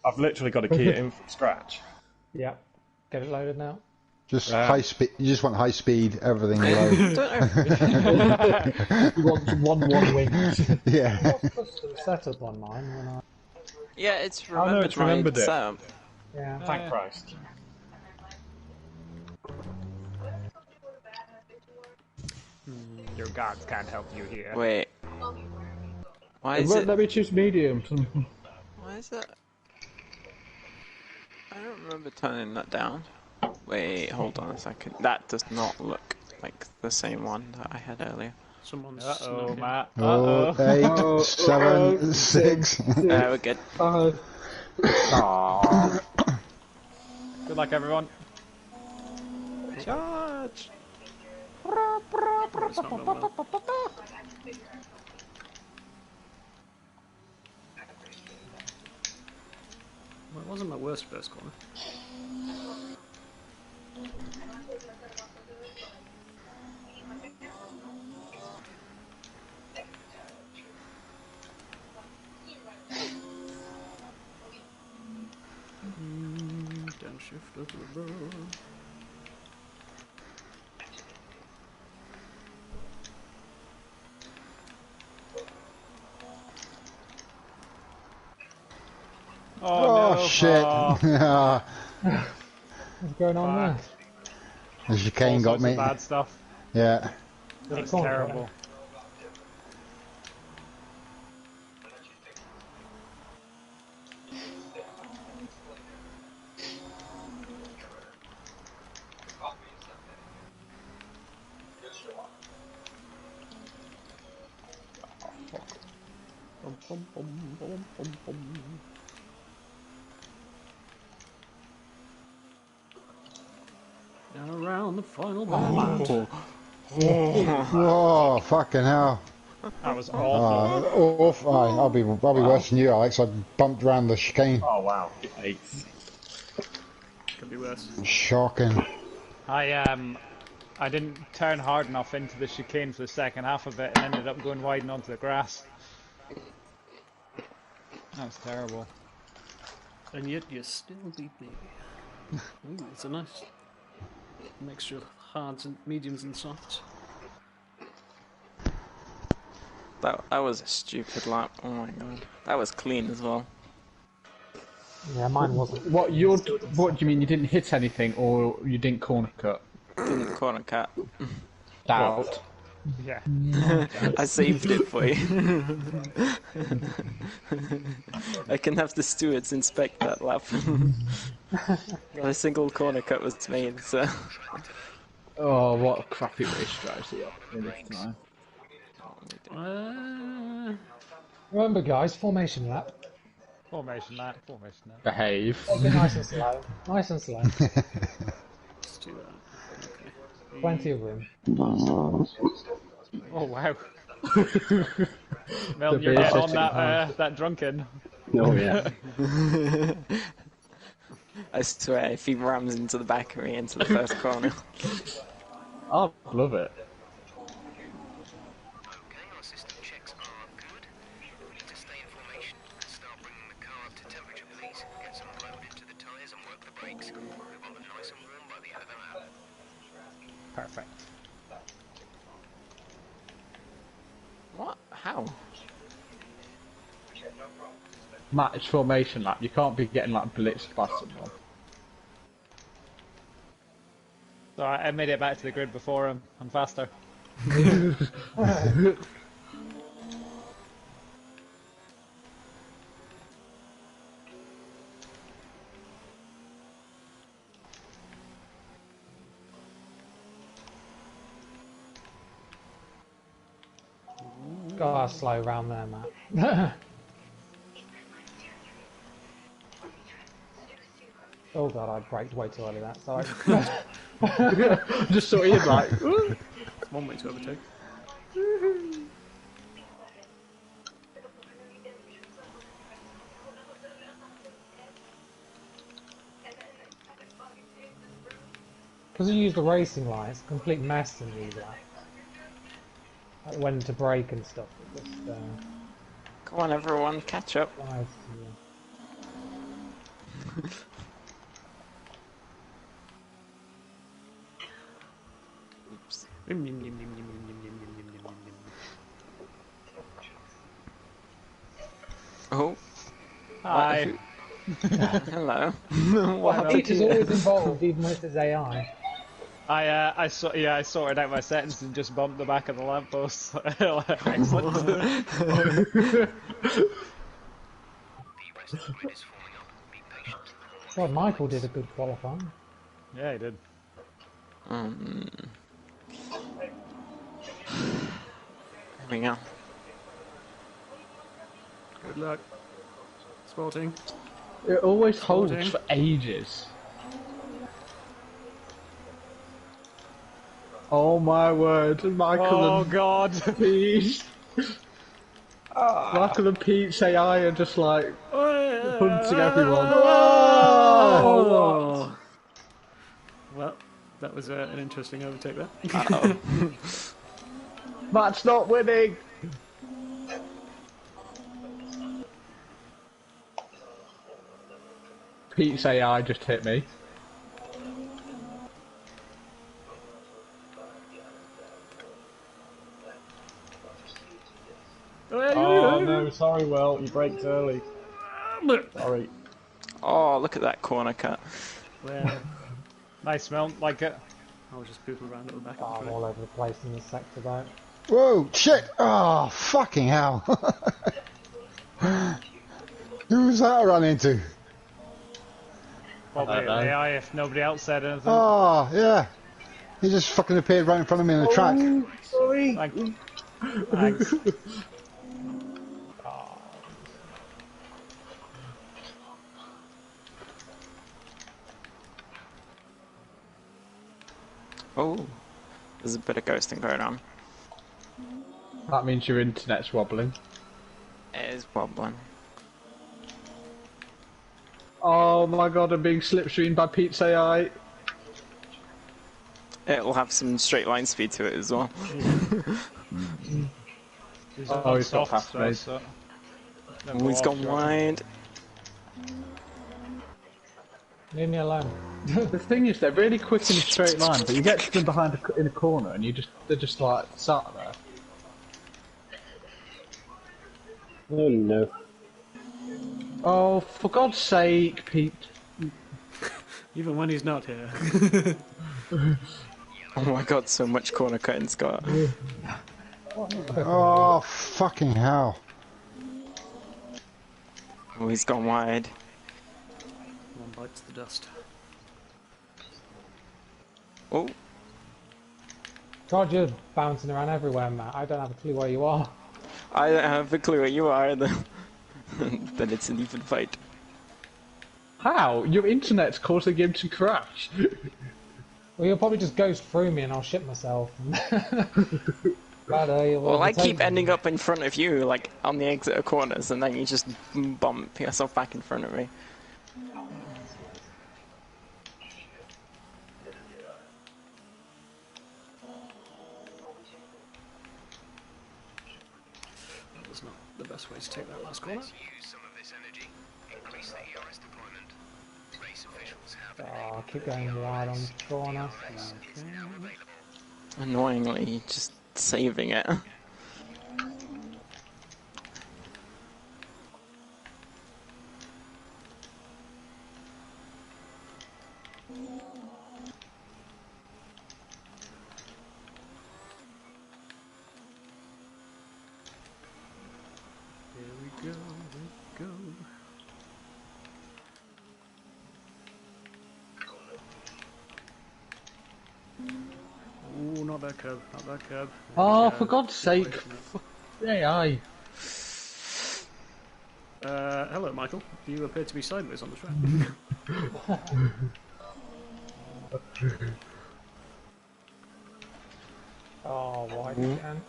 Speaker 8: I've literally got to key it in from scratch.
Speaker 6: Yeah. Get it loaded now.
Speaker 5: Just high speed. You just want high speed, everything low.
Speaker 4: You want one wings.
Speaker 5: Yeah.
Speaker 6: I'm supposed to set up on mine when I...
Speaker 2: Yeah, it's
Speaker 8: no,
Speaker 2: remembered,
Speaker 8: it's remembered
Speaker 2: my
Speaker 8: it.
Speaker 2: setup.
Speaker 6: Yeah.
Speaker 8: Thank Christ.
Speaker 3: Your gods can't help you here.
Speaker 2: Wait. Why
Speaker 4: It
Speaker 2: is
Speaker 4: won't
Speaker 2: it?
Speaker 4: let me choose medium.
Speaker 2: Why is it? I don't remember turning that down. Wait, hold on a second. That does not look like the same one that I had earlier.
Speaker 1: Someone's
Speaker 3: Uh-oh,
Speaker 1: snuck in.
Speaker 3: Matt.
Speaker 5: Oh,
Speaker 3: Uh-oh.
Speaker 5: 8, 7, 6.
Speaker 2: We're good.
Speaker 8: Aww.
Speaker 3: Good luck, everyone.
Speaker 2: Charge!
Speaker 1: It's not done well. Well, it wasn't my worst first corner. Downshift over the road.
Speaker 3: Oh, no.
Speaker 5: shit.
Speaker 3: Oh,
Speaker 6: What's going on there?
Speaker 5: The chicane
Speaker 3: all
Speaker 5: got
Speaker 3: sorts
Speaker 5: me.
Speaker 3: of bad stuff.
Speaker 5: Yeah.
Speaker 3: That's
Speaker 6: Come on,
Speaker 3: terrible.
Speaker 1: Bum, bum, bum, bum, bum, bum. And around the final bend.
Speaker 5: Whoa, fucking hell.
Speaker 3: That was awful.
Speaker 5: Awful. I'll be worse than you, Alex. I bumped around the chicane.
Speaker 8: Oh wow.
Speaker 1: Could be worse.
Speaker 5: Shocking.
Speaker 3: I didn't turn hard enough into the chicane for the second half of it and ended up going wide and onto the grass. That was terrible.
Speaker 1: And yet you still beat me. Ooh, it's a nice mixture of hards and mediums and softs.
Speaker 2: That was a stupid lap. Oh my god. That was clean as well.
Speaker 6: Yeah, mine wasn't.
Speaker 4: What do you mean? You didn't hit anything, or you didn't corner cut?
Speaker 2: Didn't corner cut.
Speaker 4: Doubt.
Speaker 3: Yeah.
Speaker 2: I saved it for you. I can have the stewards inspect that lap. Not a single corner cut was made, so...
Speaker 4: Oh, what a crappy race strategy in this time.
Speaker 6: Remember, guys, formation lap.
Speaker 3: Formation lap, formation lap.
Speaker 4: Behave.
Speaker 6: Take it nice and slow. Nice and slow.
Speaker 1: Let's do that. Okay.
Speaker 6: Plenty of room.
Speaker 3: Oh wow. Mel, you're getting on that drunken.
Speaker 7: Oh yeah.
Speaker 2: I swear, if he rams into the back of me into the first corner.
Speaker 4: I love it.
Speaker 9: Okay, our system checks are good. We need to stay in formation and start bringing the car up to temperature, please. Get some load into the tyres and work the brakes. We want them nice and warm by the end of the lap.
Speaker 3: Perfect.
Speaker 2: What? How?
Speaker 4: Matt, it's formation lap. You can't be getting like blitzed by someone.
Speaker 3: So I made it back to the grid before him. I'm faster.
Speaker 6: God, slow round there, Matt. Oh god, I braked way too early that side.
Speaker 4: Just saw Ian like, "Ooh."
Speaker 1: It's one way to overtake.
Speaker 6: Because you use the racing line, it's a complete mess in these laps. Like when to brake and stuff. It just
Speaker 2: Come on, everyone, catch up.
Speaker 6: drives you.
Speaker 2: Oops. Oh,
Speaker 3: Hi.
Speaker 2: hello.
Speaker 6: Well, Peter's always involved, even with his AI.
Speaker 3: I sorted out my settings and just bumped the back of the lamppost. Excellent.
Speaker 9: The rest of the grid is forming up. Be patient.
Speaker 6: God, Michael did a good qualifying.
Speaker 3: Yeah, he did.
Speaker 2: There we go.
Speaker 1: Good luck. Sporting.
Speaker 4: It always holds
Speaker 1: Sporting.
Speaker 4: for ages. Oh my word, Michael
Speaker 3: Oh
Speaker 4: and
Speaker 3: god.
Speaker 4: Pete. Michael and Pete's AI are just like hunting everyone.
Speaker 1: Oh! Well, that was an interesting overtake there.
Speaker 2: Uh-oh.
Speaker 4: Matt's not winning! Pete's AI just hit me.
Speaker 8: Oh no, sorry, Will, you braked early. Sorry.
Speaker 2: Oh, look at that corner cut.
Speaker 1: Well,
Speaker 3: Nice smell, like it.
Speaker 1: I'll just poop around at the back
Speaker 6: Oh,
Speaker 1: of
Speaker 6: I'm
Speaker 1: the
Speaker 6: all over the place in this sector though.
Speaker 5: Whoa, shit! Oh, fucking hell! Who was that I ran into?
Speaker 3: Probably
Speaker 4: don't know.
Speaker 3: AI if nobody else said anything.
Speaker 5: Oh, yeah. He just fucking appeared right in front of me on the track.
Speaker 4: Sorry!
Speaker 3: Thanks.
Speaker 2: Oh, there's a bit of ghosting going on.
Speaker 4: That means your internet's wobbling.
Speaker 2: It is wobbling.
Speaker 4: Oh my god, I'm being slipstreamed by Pete's AI.
Speaker 2: It'll have some straight line speed to it as well.
Speaker 3: He's
Speaker 4: Oh, he's got
Speaker 3: soft,
Speaker 4: past me.
Speaker 3: so
Speaker 2: Oh, he's gone wide.
Speaker 6: Leave me alone.
Speaker 4: The thing is, they're really quick in a straight line, but you get to them behind in a corner and they're just like sat there.
Speaker 7: Oh no.
Speaker 4: Oh, for God's sake, Pete.
Speaker 1: Even when he's not here.
Speaker 2: Oh my god, so much corner cutting, Scott.
Speaker 5: Oh, fucking hell.
Speaker 2: Oh, he's gone wide.
Speaker 1: One bites the dust.
Speaker 2: Oh,
Speaker 6: God, you're bouncing around everywhere, Matt. I don't have a clue where you are.
Speaker 2: I don't have a clue where you are either. But it's an even fight.
Speaker 4: How? Your internet's causing him to crash.
Speaker 6: Well, you'll probably just ghost through me and I'll shit myself.
Speaker 2: Well, I keep ending up in front of you, like on the exit of corners, and then you just bump yourself back in front of me.
Speaker 1: That was not the best way to take that last corner.
Speaker 9: Let's use some of this energy. Increase the ERS deployment. Race officials have
Speaker 6: Oh, I keep going wide on the corner.
Speaker 9: now available.
Speaker 2: Annoyingly, just saving it.
Speaker 1: not that curb, not that curb.
Speaker 4: Oh, for God's sake. AI.
Speaker 1: Hello, Michael. You appear to be sideways on the track.
Speaker 6: Oh, wide again.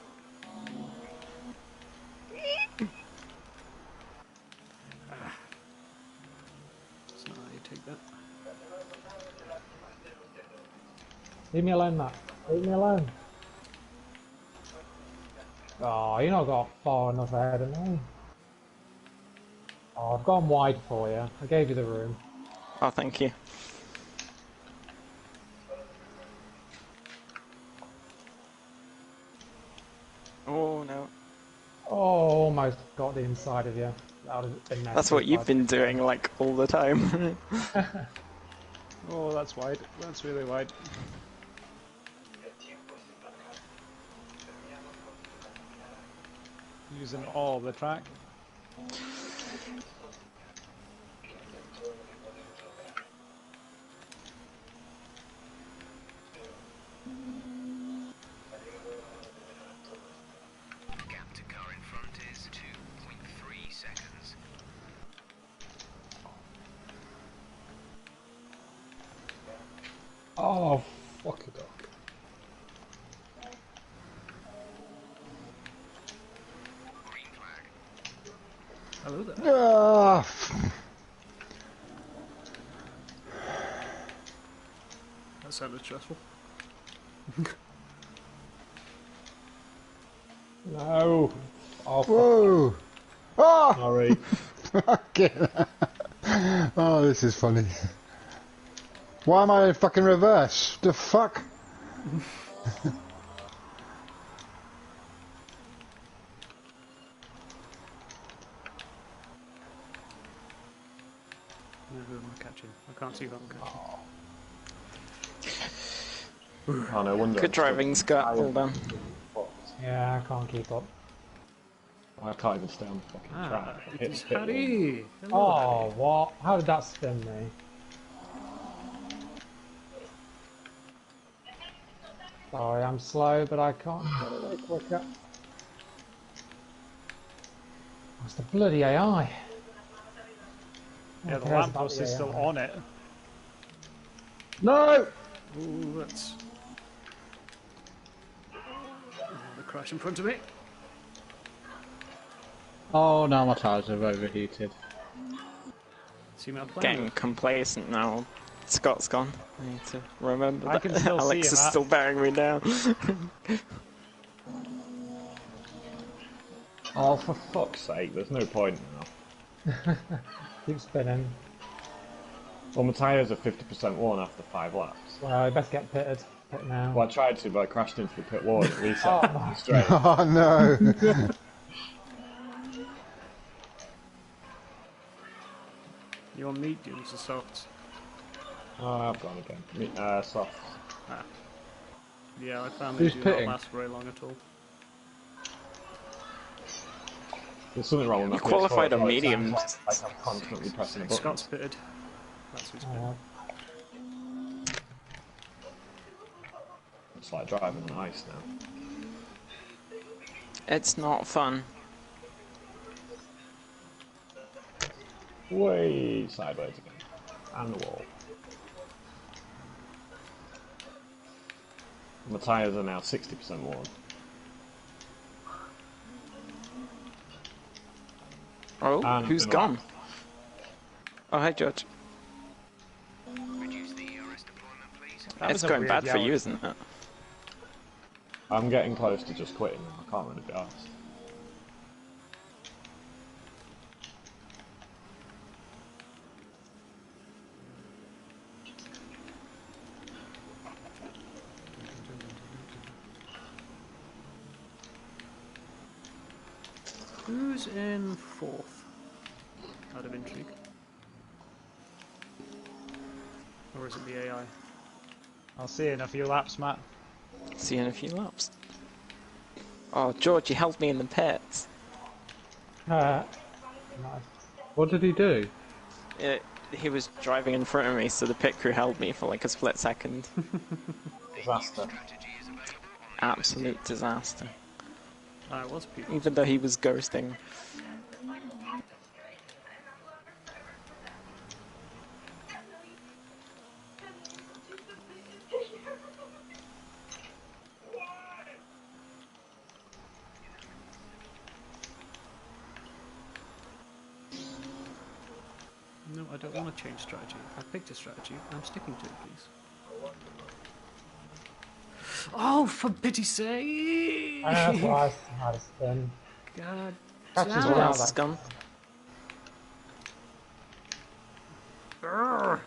Speaker 1: That's not how you take that.
Speaker 6: Leave me alone, Matt. Leave me alone. Oh, you not got far enough ahead of me. Oh, I've gone wide for you. I gave you the room.
Speaker 2: Oh, thank you. Oh no.
Speaker 6: Oh, almost got the inside of you. That would have been messy.
Speaker 2: That's what you've been doing, like, all the time.
Speaker 3: Oh, that's wide. That's really wide. Using all the track.
Speaker 9: Gap to car in front is 2.3 seconds.
Speaker 4: Oh, fuck it up.
Speaker 9: Green flag.
Speaker 1: Hello there.
Speaker 5: Ah,
Speaker 1: That sounded stressful.
Speaker 6: No. Oh,
Speaker 5: whoa! Oh!
Speaker 6: sorry.
Speaker 5: Fucking. Oh, this is funny. Why am I in fucking reverse? The fuck?
Speaker 1: Who am I catching? I can't see who I'm catching.
Speaker 8: Oh, no wonder.
Speaker 2: Good driving, Scott. Well done.
Speaker 6: Yeah, I can't keep up.
Speaker 8: I can't even stay on the fucking track. I hit
Speaker 1: It's
Speaker 8: the pit wall.
Speaker 1: Harry! Hello,
Speaker 6: Oh, what? How did that spin me? Sorry, I'm slow, but I can't get away quicker. It's the bloody AI.
Speaker 3: Yeah, the
Speaker 6: Who cares about
Speaker 3: lamppost
Speaker 6: the
Speaker 3: is still
Speaker 6: AI?
Speaker 3: on it.
Speaker 5: No!
Speaker 1: Ooh, that's... The crash in front of me.
Speaker 4: Oh, now my tyres have overheated.
Speaker 1: See my plan?
Speaker 2: Getting complacent now. Scott's gone. I need to remember
Speaker 3: I
Speaker 2: that
Speaker 3: can still see
Speaker 2: Alex
Speaker 3: him,
Speaker 2: is
Speaker 3: Matt.
Speaker 2: still bearing me down.
Speaker 8: Oh, for fuck's sake, there's no point now.
Speaker 6: Keep spinning.
Speaker 8: Well, my tyres are 50% worn after 5 laps.
Speaker 6: Well, you best get pitted. Pit now.
Speaker 8: Well, I tried to, but I crashed into the pit wall and it reset
Speaker 6: Oh.
Speaker 8: straight.
Speaker 5: Oh no!
Speaker 1: You want mediums or softs?
Speaker 8: Oh, I've gone again. Soft.
Speaker 1: Ah. Yeah, I found
Speaker 4: Who's
Speaker 1: these do not
Speaker 4: pitting?
Speaker 1: last very long at all.
Speaker 8: There's something wrong with my
Speaker 2: You qualified
Speaker 8: PS4,
Speaker 2: on
Speaker 8: it's
Speaker 2: mediums.
Speaker 8: like I'm constantly pressing a button.
Speaker 1: Scott's pitted. That's who's pitted.
Speaker 8: It's like driving on ice now.
Speaker 2: It's not fun.
Speaker 8: Way sideways again. And the wall. My tyres are now 60% worn.
Speaker 2: Oh,
Speaker 8: And
Speaker 2: who's
Speaker 8: been
Speaker 2: gone?
Speaker 8: lapped.
Speaker 2: Oh, hi, George.
Speaker 9: Reduce the ERS deployment, please.
Speaker 3: That
Speaker 2: It's
Speaker 3: was a
Speaker 2: going
Speaker 3: weird
Speaker 2: bad for
Speaker 3: yellow.
Speaker 2: you, isn't it?
Speaker 8: I'm getting close to just quitting now. I can't really be arsed.
Speaker 1: Who's in fourth? Out of intrigue. Or is it the AI?
Speaker 3: I'll see you in a few laps, Matt.
Speaker 2: See you in a few laps. Oh, George, you held me in the pits.
Speaker 6: Nice.
Speaker 4: What did he do?
Speaker 2: He was driving in front of me, so the pit crew held me for like a split second.
Speaker 8: Disaster.
Speaker 2: absolute disaster.
Speaker 1: I was P.
Speaker 2: Even though he was ghosting.
Speaker 1: No, I don't want to change strategy. I picked a strategy. I'm sticking to it, please. Oh, for pity's sake!
Speaker 6: That's what I had a spin.
Speaker 1: God
Speaker 6: Catches
Speaker 1: damn
Speaker 6: all
Speaker 1: it.
Speaker 6: out
Speaker 2: Else
Speaker 6: that.
Speaker 2: gone.
Speaker 1: Brrr.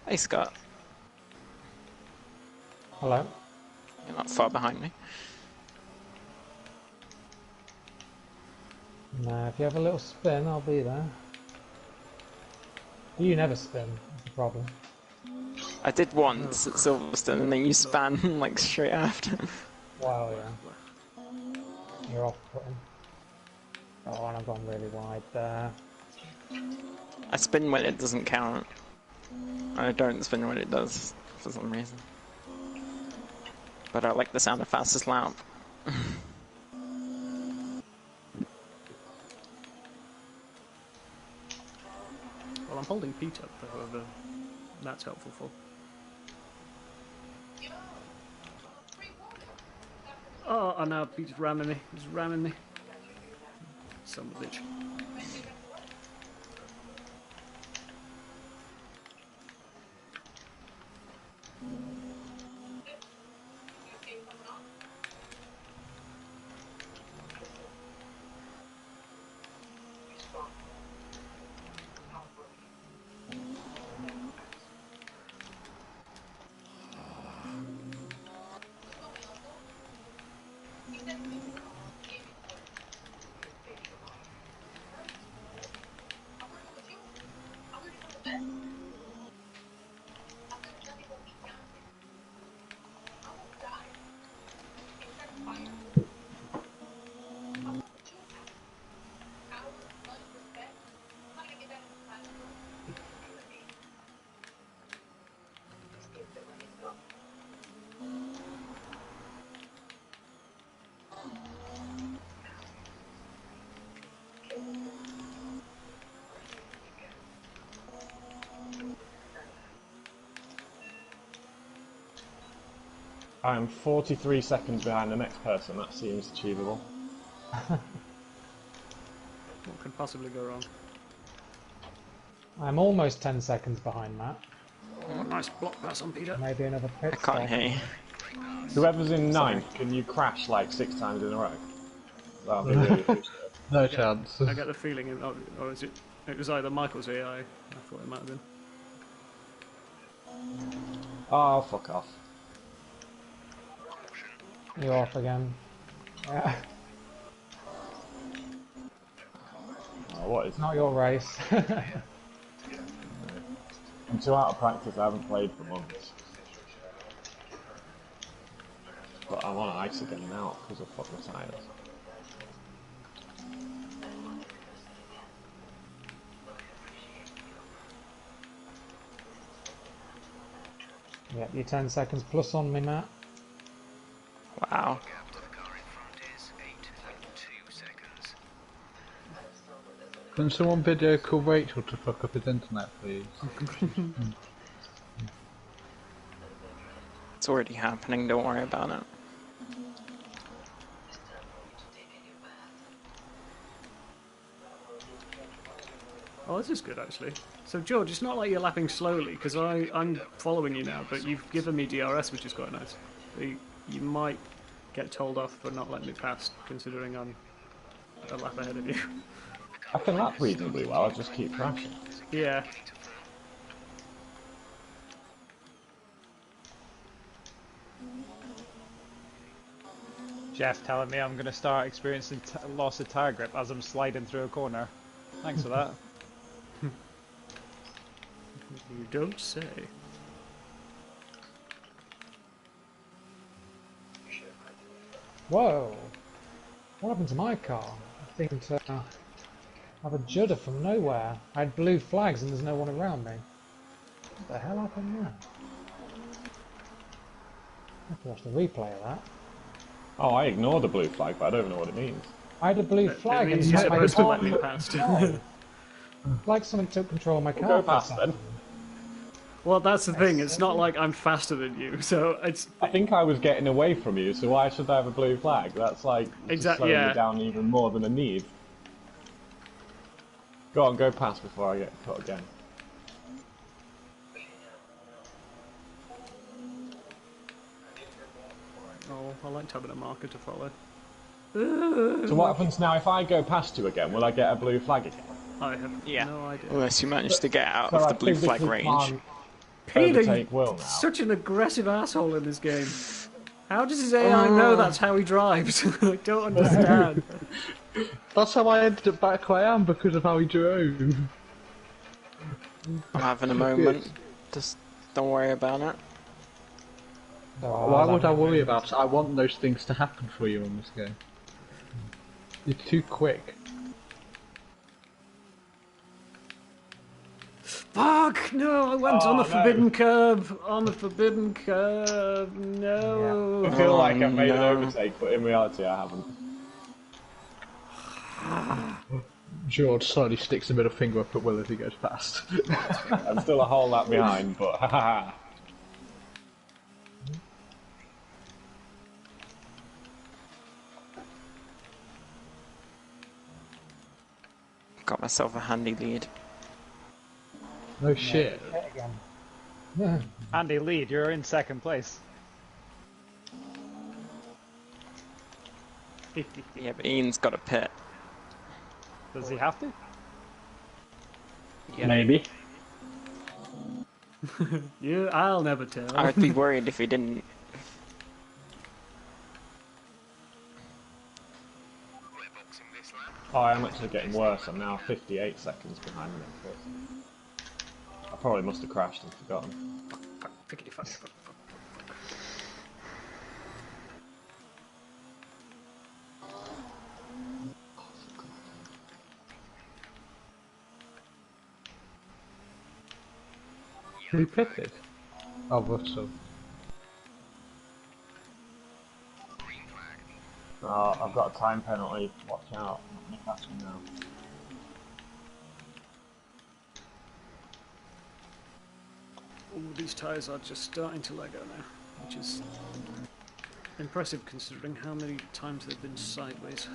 Speaker 2: Hey Scott,
Speaker 6: Hello?
Speaker 2: you're not far behind me.
Speaker 6: No, if you have a little spin, I'll be there. You never spin, that's the problem.
Speaker 2: I did once at Silverstone and then you span like straight after.
Speaker 6: Wow, yeah. You're off putting. Oh, and I've gone really wide there.
Speaker 2: I spin when it doesn't count. I don't spin when it does, for some reason. But I like the sound of fastest lap.
Speaker 1: Well, I'm holding Pete up, however, that's helpful for. Oh, and now Pete's ramming me. He's ramming me. Son of a bitch.
Speaker 8: I'm 43 seconds behind the next person. That seems achievable.
Speaker 1: What could possibly go wrong?
Speaker 6: I'm almost 10 seconds behind Matt.
Speaker 1: Oh, nice block pass on Peter.
Speaker 6: Maybe another
Speaker 2: I
Speaker 6: pit stop.
Speaker 2: can't hear you.
Speaker 8: Whoever's in ninth, can you crash like 6 times in a row? That'll be really useful.
Speaker 4: No chance.
Speaker 1: I get the feeling, or is it? It was either Michael's AI. I thought it might have been.
Speaker 8: Oh, fuck off.
Speaker 6: You're off again. Yeah.
Speaker 8: Oh, what is
Speaker 6: It's not your race.
Speaker 8: I'm too out of practice, I haven't played for months. But I'm on ice again now because of fucking tires.
Speaker 6: Yep, you're 10 seconds plus on me, Matt.
Speaker 2: Wow.
Speaker 9: Gap to the car in front is 8.2 seconds.
Speaker 4: Can someone video call Rachel to fuck up his internet, please?
Speaker 2: It's already happening, don't worry about it.
Speaker 1: Oh, this is good actually. So George, it's not like you're lapping slowly because I'm following you now, but you've given me DRS, which is quite nice. So you might get told off for not letting me pass, considering I'm a lap ahead of you.
Speaker 8: I can lap reasonably well, I just keep crashing.
Speaker 1: Yeah.
Speaker 3: Jeff telling me I'm going to start experiencing loss of tire grip as I'm sliding through a corner. Thanks for that.
Speaker 1: You don't say.
Speaker 6: Whoa! What happened to my car? I think I have a judder from nowhere. I had blue flags and there's no one around me. What the hell happened there? I have to watch the replay of that.
Speaker 8: Oh, I ignore the blue flag, but I don't even know what it means.
Speaker 6: I had a blue flag and
Speaker 1: means you're
Speaker 6: my
Speaker 1: supposed to
Speaker 6: car
Speaker 1: let me
Speaker 6: took
Speaker 1: past.
Speaker 6: control. Like someone took control of my car.
Speaker 8: Go
Speaker 6: for a
Speaker 8: past then.
Speaker 6: second.
Speaker 1: Well, that's the thing. It's not like I'm faster than you, so it's
Speaker 8: I think I was getting away from you, so why should I have a blue flag? That's like just slowing
Speaker 1: yeah.
Speaker 8: me down even more than I need. Go on, go past before I get caught again.
Speaker 1: Oh, I liked having a marker to follow.
Speaker 8: So what happens now if I go past you again? Will I get a blue flag again?
Speaker 1: I have no idea.
Speaker 2: Unless you manage to get out
Speaker 8: So
Speaker 2: of
Speaker 8: I
Speaker 2: the blue flag
Speaker 8: physically
Speaker 2: range.
Speaker 8: can't
Speaker 1: Peter,
Speaker 8: overtake Will now.
Speaker 1: such an aggressive asshole in this game. How does his AI know that's how he drives? I don't understand.
Speaker 4: That's how I ended up back where I am, because of how he drove.
Speaker 2: I'm having a moment. Just don't worry about it.
Speaker 4: Why would I worry about it? I want those things to happen for you on this game. You're too quick.
Speaker 1: Fuck! No, I went on the forbidden curb. On the forbidden curb. No.
Speaker 8: I feel like I've made an overtake, but in reality I haven't.
Speaker 4: George slowly sticks a middle finger up at Will as he goes past.
Speaker 8: I'm still a whole lap behind, but haha.
Speaker 2: Got myself a handy lead.
Speaker 4: No shit.
Speaker 3: Andy lead, you're in second place.
Speaker 2: Yeah, but Ian's got a pit.
Speaker 3: Does he have to?
Speaker 2: Yeah.
Speaker 7: Maybe.
Speaker 1: I'll never tell.
Speaker 2: I'd be worried if he didn't.
Speaker 8: Oh, I'm actually getting worse. I'm now 58 seconds behind the next person. I probably must have crashed and forgotten.
Speaker 1: Fuck.
Speaker 4: Who pitted? Oh, Russell.
Speaker 8: Oh, I've got a time penalty. Watch out. I'm catching now.
Speaker 1: All these tyres are just starting to let go now, which is impressive considering how many times they've been sideways.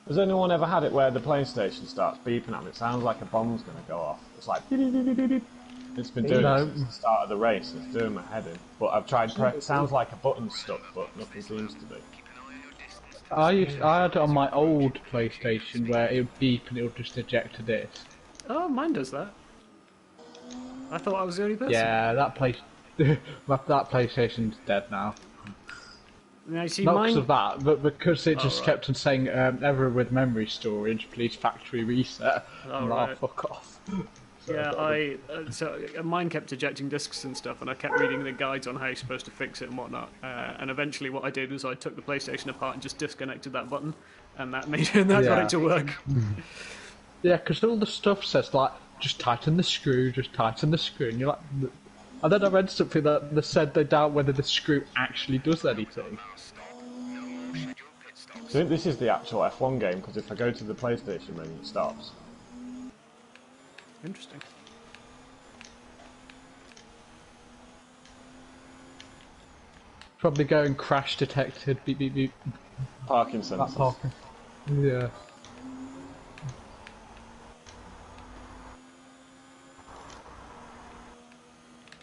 Speaker 8: Has anyone ever had it where the PlayStation starts beeping at me? It sounds like a bomb's going to go off. It's like... It's been doing it since the start of the race. It's doing my head in. But I've tried... It sounds like a button's stuck, but nothing seems to be.
Speaker 4: I had it on my old PlayStation where it would beep and it would just eject a disc.
Speaker 1: Oh, mine does that. I thought I was the only person.
Speaker 4: Yeah, that PlayStation's dead now.
Speaker 1: Now, you see,
Speaker 4: Not
Speaker 1: mine...
Speaker 4: because of that, but because it just kept on saying error with memory storage, please factory reset.
Speaker 1: right.
Speaker 4: Fuck off.
Speaker 1: Yeah, so mine kept ejecting discs and stuff, and I kept reading the guides on how you're supposed to fix it and whatnot. And eventually, what I did was I took the PlayStation apart and just disconnected that button, and that got it to work.
Speaker 4: Yeah, because all the stuff says like just tighten the screw, and you're like. And then I read something that said they doubt whether the screw actually does anything.
Speaker 8: So this is the actual F1 game, because if I go to the PlayStation menu, it stops.
Speaker 1: Interesting.
Speaker 4: Probably going crash detected, beep beep beep.
Speaker 8: Parking sensors.
Speaker 4: Yeah.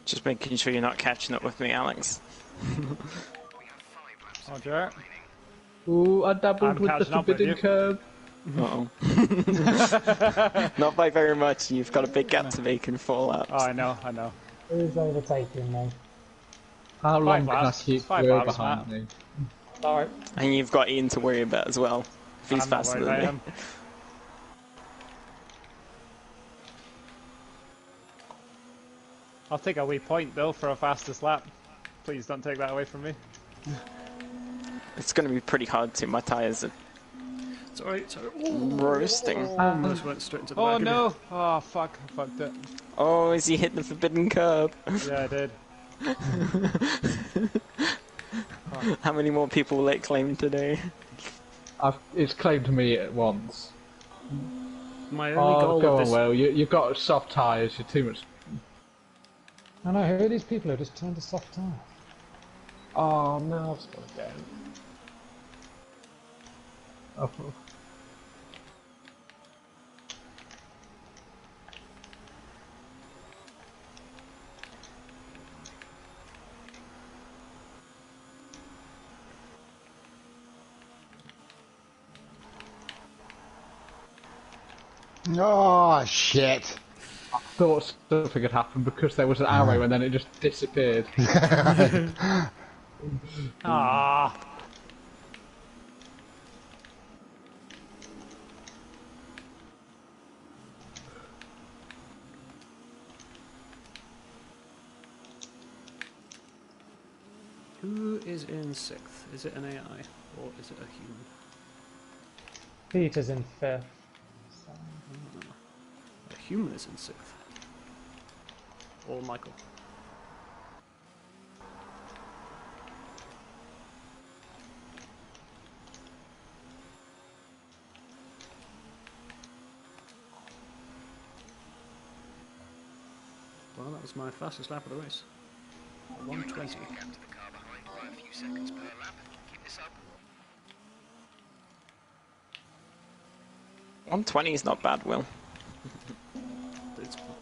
Speaker 2: Just making sure you're not catching up with me, Alex.
Speaker 3: Roger.
Speaker 4: Ooh, I dabbled with the forbidden curb.
Speaker 2: Uh-oh. Not by very much. You've got a big gap to make in 4 laps.
Speaker 3: Oh, I know.
Speaker 6: Who's overtaking me?
Speaker 4: How long can I keep Will
Speaker 3: laps,
Speaker 4: behind
Speaker 3: Matt.
Speaker 4: me?
Speaker 6: Sorry.
Speaker 2: And you've got Ian to worry about as well. If he's
Speaker 3: I'm not
Speaker 2: faster
Speaker 3: worried
Speaker 2: than me.
Speaker 3: about him. I'll take a wee point though for a fastest lap. Please don't take that away from me.
Speaker 2: It's going to be pretty hard to. My tyres are
Speaker 1: It's alright, it's alright.
Speaker 2: Roasting.
Speaker 1: Almost went straight into the back
Speaker 3: Oh
Speaker 1: of
Speaker 3: no!
Speaker 1: it.
Speaker 3: Oh fuck! I fucked it.
Speaker 2: Oh, is he hit the forbidden curb?
Speaker 3: Yeah, I did.
Speaker 2: How many more people will it claim today?
Speaker 4: It's claimed me at once.
Speaker 1: My only goal
Speaker 4: go
Speaker 1: of
Speaker 4: on,
Speaker 1: this...
Speaker 4: Will. You've got soft tyres. You're too much.
Speaker 6: I know, who are these people who just turned to soft tyre?
Speaker 8: Oh no, I've spun again.
Speaker 4: Oh.
Speaker 5: Oh, shit.
Speaker 4: I thought something had happened because there was an arrow and then it just disappeared.
Speaker 3: Ah.
Speaker 1: Who is in 6th? Is it an AI or is it a human?
Speaker 6: Peter's in 5th. So.
Speaker 1: A human is in 6th. Or Michael. Well, that was my fastest lap of the race. 120.
Speaker 9: Gap to the car behind by a few seconds per lap. Keep this up.
Speaker 2: 120 is not bad, Will.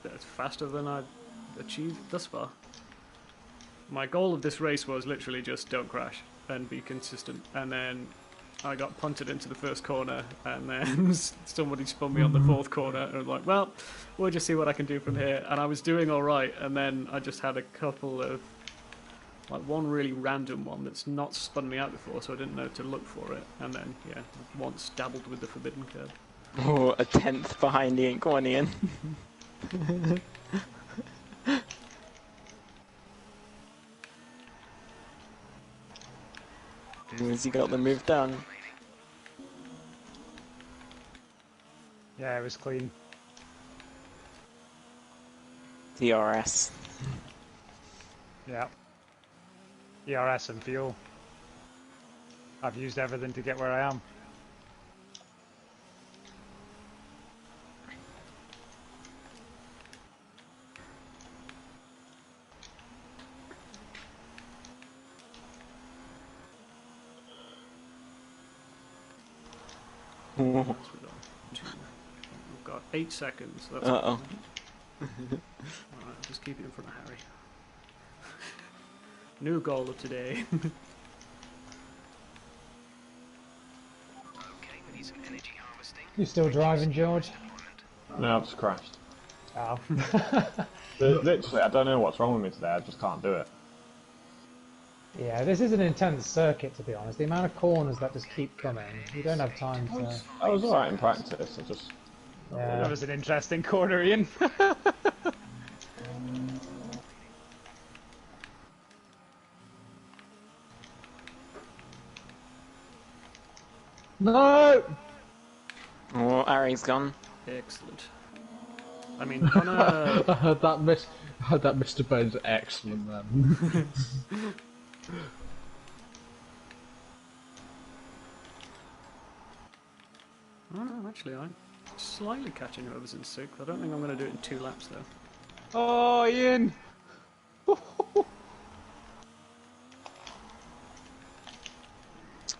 Speaker 1: It's faster than I've achieved thus far. My goal of this race was literally just don't crash and be consistent. And then I got punted into the first corner, and then somebody spun me on the 4th corner, and I was like, well, we'll just see what I can do from here. And I was doing alright, and then I just had a couple of, like one really random one that's not spun me out before, so I didn't know to look for it. And then, yeah, once dabbled with the forbidden curve.
Speaker 2: Oh, a 10th behind the Inkwanian. Has he got the move done?
Speaker 3: Yeah, it was clean.
Speaker 2: DRS.
Speaker 3: Yeah. ERS and fuel. I've used everything to get where I am.
Speaker 1: We've got 8 seconds. That's
Speaker 2: Uh-oh.
Speaker 1: Alright, just keep it in front of Harry. New goal of today.
Speaker 9: Okay, we need some energy harvesting.
Speaker 6: You still driving, George?
Speaker 8: No, I've just crashed.
Speaker 6: Oh.
Speaker 8: Literally, I don't know what's wrong with me today, I just can't do it.
Speaker 6: Yeah, this is an intense circuit, to be honest. The amount of corners that just keep coming, you don't have time to...
Speaker 8: I was alright in practice, I just...
Speaker 3: That
Speaker 6: Yeah.
Speaker 3: was an interesting corner, Ian.
Speaker 4: No!
Speaker 2: Oh, Ari's gone.
Speaker 1: Excellent. I mean, Connor...
Speaker 4: I heard that Mr. Bones excellent then.
Speaker 1: Oh no, actually I'm slightly catching whoever's in 6th. I don't think I'm going to do it in 2 laps though.
Speaker 3: Oh, Ian!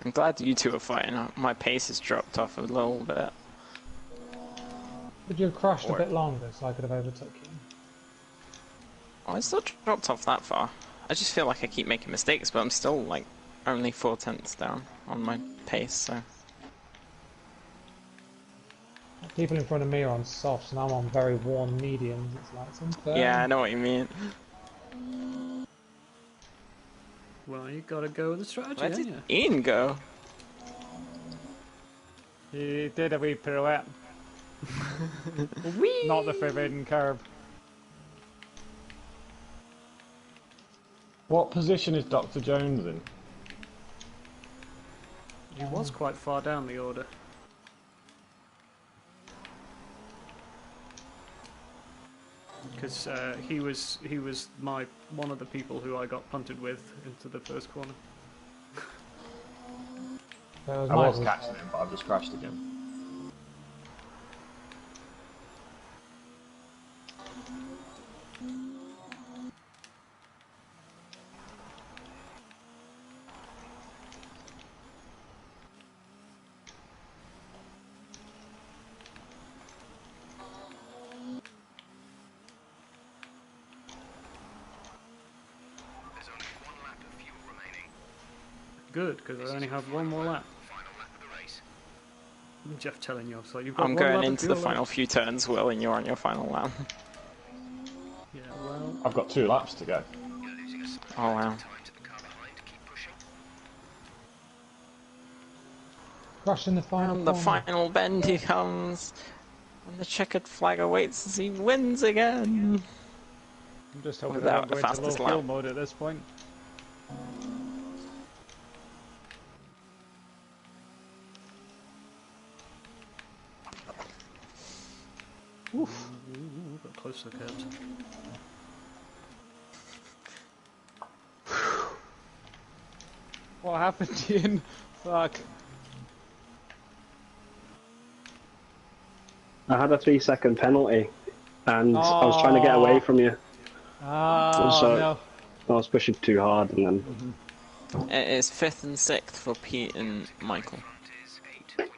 Speaker 2: I'm glad you two are fighting. My pace has dropped off a little bit.
Speaker 6: Would you have crashed a bit longer so I could have overtook you?
Speaker 2: Oh, I still dropped off that far. I just feel like I keep making mistakes, but I'm still like only 4/10 down on my pace, so...
Speaker 6: People in front of me are on softs and I'm on very warm mediums. It's like something.
Speaker 2: Yeah, I know what you mean.
Speaker 1: Well, you got to go with the strategy,
Speaker 2: Where
Speaker 1: haven't
Speaker 2: did
Speaker 1: you?
Speaker 2: Ian go?
Speaker 3: He did a wee pirouette. Not the forbidden curve.
Speaker 8: What position is Dr. Jones in?
Speaker 1: He was quite far down the order. because he was one of the people who I got punted with into the first corner.
Speaker 6: That was
Speaker 8: I was
Speaker 6: Michael's
Speaker 8: catching him, but I've just crashed again.
Speaker 9: There's only one lap of fuel remaining.
Speaker 1: Good, because I only have one more lap.
Speaker 9: Final lap of the race.
Speaker 1: Jeff telling you, so you've got
Speaker 2: I'm
Speaker 1: one lap
Speaker 2: going
Speaker 1: of
Speaker 2: into the
Speaker 1: fuel
Speaker 2: final
Speaker 1: left.
Speaker 2: few turns, Will, and you're on your final lap.
Speaker 1: Yeah, well,
Speaker 8: I've got 2 laps to go.
Speaker 9: You're losing a small
Speaker 2: Oh, wow.
Speaker 9: amount of time to the car behind. Keep pushing.
Speaker 6: rushing the final
Speaker 2: And the
Speaker 6: corner.
Speaker 2: final bend he comes. And the checkered flag awaits as he wins again.
Speaker 3: I'm just hoping I
Speaker 2: Without
Speaker 3: don't go
Speaker 2: the
Speaker 3: into low
Speaker 2: fastest
Speaker 3: fuel
Speaker 2: lap.
Speaker 3: mode at this point.
Speaker 1: ooh, got close to the curbs.
Speaker 3: What happened, Ian? Fuck.
Speaker 7: I had a 3-second penalty, and I was trying to get away from you.
Speaker 3: Oh,
Speaker 7: So-
Speaker 3: no.
Speaker 7: I was pushing too hard, and then
Speaker 2: It is 5th and 6th for Pete and Michael.
Speaker 9: Front is 8.5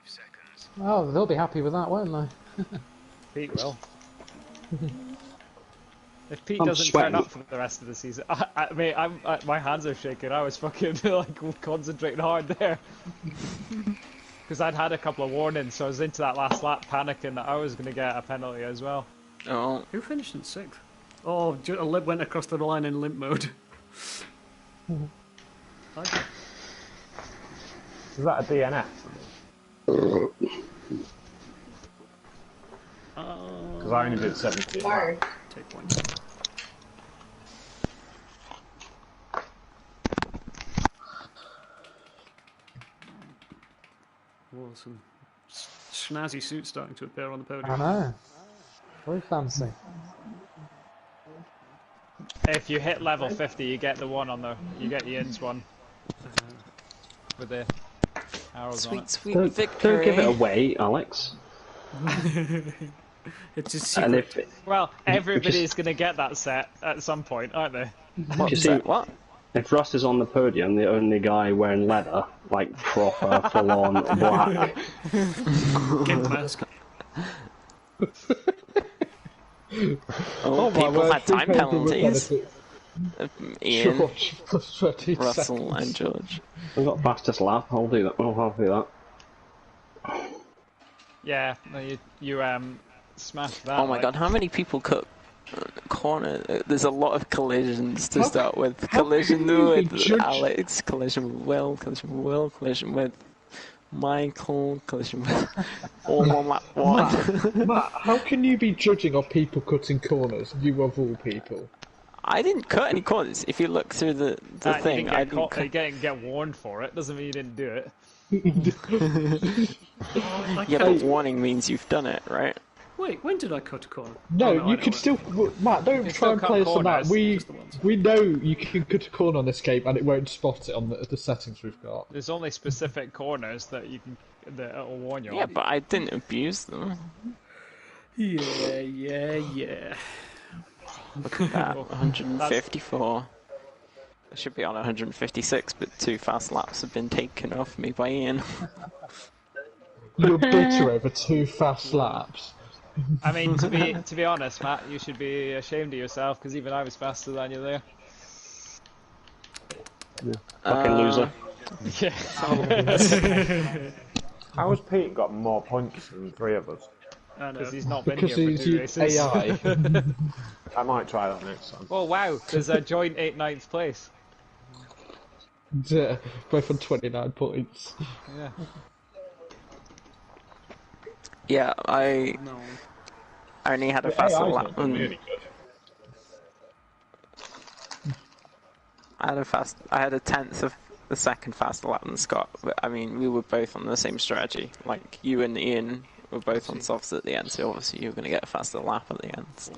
Speaker 9: seconds.
Speaker 6: Oh, they'll be happy with that, won't they?
Speaker 3: Pete will. If Pete
Speaker 7: I'm
Speaker 3: doesn't
Speaker 7: sweating.
Speaker 3: turn up for the rest of the season, my hands are shaking. I was fucking like concentrating hard there because I'd had a couple of warnings, so I was into that last lap panicking that I was going to get a penalty as well.
Speaker 2: Oh,
Speaker 1: Who finished in 6th? Oh, went across the line in limp mode. Okay.
Speaker 8: Is that a DNF? Because I only did 17.
Speaker 1: Take points. Oh, some snazzy suits starting to appear on the
Speaker 6: I
Speaker 1: podium.
Speaker 6: know. Very fancy.
Speaker 3: If you hit level 50, you get the one on the, you get Ian's one with the arrows on
Speaker 2: sweet,
Speaker 3: it.
Speaker 2: sweet
Speaker 7: don't
Speaker 2: victory.
Speaker 7: give it away, Alex.
Speaker 1: It's a
Speaker 7: And
Speaker 1: secret.
Speaker 7: if
Speaker 3: Well, everybody's going to get that set at some point, aren't they?
Speaker 7: you see,
Speaker 2: What?
Speaker 7: if Ross is on the podium, the only guy wearing leather, like proper, full-on black.
Speaker 1: Gimp mask.
Speaker 2: Oh,
Speaker 4: my
Speaker 2: people
Speaker 4: word,
Speaker 2: had time
Speaker 4: who paid the
Speaker 2: penalties.
Speaker 4: benefit?
Speaker 2: Ian,
Speaker 4: George plus 30
Speaker 2: Russell,
Speaker 4: seconds.
Speaker 2: and George.
Speaker 7: I've got fastest lap. I'll do that. I'll do that.
Speaker 3: Yeah, no, you smashed that.
Speaker 2: Oh my
Speaker 3: like.
Speaker 2: god, how many people cut corner? There's a lot of collisions to
Speaker 4: How-
Speaker 2: start with.
Speaker 4: how
Speaker 2: Collision
Speaker 4: can you be
Speaker 2: with
Speaker 4: judged-
Speaker 2: Alex, collision with Will, collision with Will, collision with Michael, collision with all on lap one.
Speaker 4: Matt, how can you be judging on people cutting corners, you of all people?
Speaker 2: I didn't cut any corners. If you look through the
Speaker 3: You
Speaker 2: thing,
Speaker 3: didn't
Speaker 2: I
Speaker 3: get
Speaker 2: didn't
Speaker 3: caught, you
Speaker 2: cut.
Speaker 3: didn't get warned for it. Doesn't mean you didn't do it.
Speaker 2: Yeah, but warning means you've done it, right?
Speaker 1: Wait, when did I cut a corner?
Speaker 4: No,
Speaker 1: Oh,
Speaker 4: you
Speaker 1: I know
Speaker 4: can
Speaker 1: it.
Speaker 4: still... Matt, don't
Speaker 3: can
Speaker 4: try and
Speaker 3: still
Speaker 4: play
Speaker 3: cut
Speaker 4: us on that.
Speaker 3: corners,
Speaker 1: just the ones.
Speaker 4: We know you can cut a corner on this game and it won't spot it on the settings we've got.
Speaker 3: There's only specific corners that you can that it'll warn you
Speaker 2: Yeah,
Speaker 3: on.
Speaker 2: but I didn't abuse them.
Speaker 1: Yeah.
Speaker 2: Look at that, 154. I should be on 156, but 2 fast laps have been taken off me by Ian.
Speaker 4: You're bitter over 2 fast laps.
Speaker 3: I mean, to be honest, Matt, you should be ashamed of yourself because even I was faster than you there.
Speaker 7: Fucking loser.
Speaker 3: Yeah,
Speaker 8: How has Pete got more points than 3 of us?
Speaker 1: I know.
Speaker 3: because he's not been
Speaker 4: Because
Speaker 3: here
Speaker 4: he's
Speaker 3: for 2
Speaker 4: used
Speaker 3: races.
Speaker 4: AI.
Speaker 8: I might try that next time.
Speaker 3: Oh wow, there's a joint 8th-9th place.
Speaker 4: Yeah, both on 29 points.
Speaker 3: Yeah.
Speaker 2: Yeah, I
Speaker 1: No.
Speaker 2: only had a
Speaker 8: The
Speaker 2: faster
Speaker 8: AI's
Speaker 2: lap.
Speaker 8: not been really good.
Speaker 2: I had a tenth of the second faster lap than Scott. But I mean, we were both on the same strategy. Like you and Ian we're both on softs at the end, so obviously you're going to get a faster lap at the end.
Speaker 1: 9th,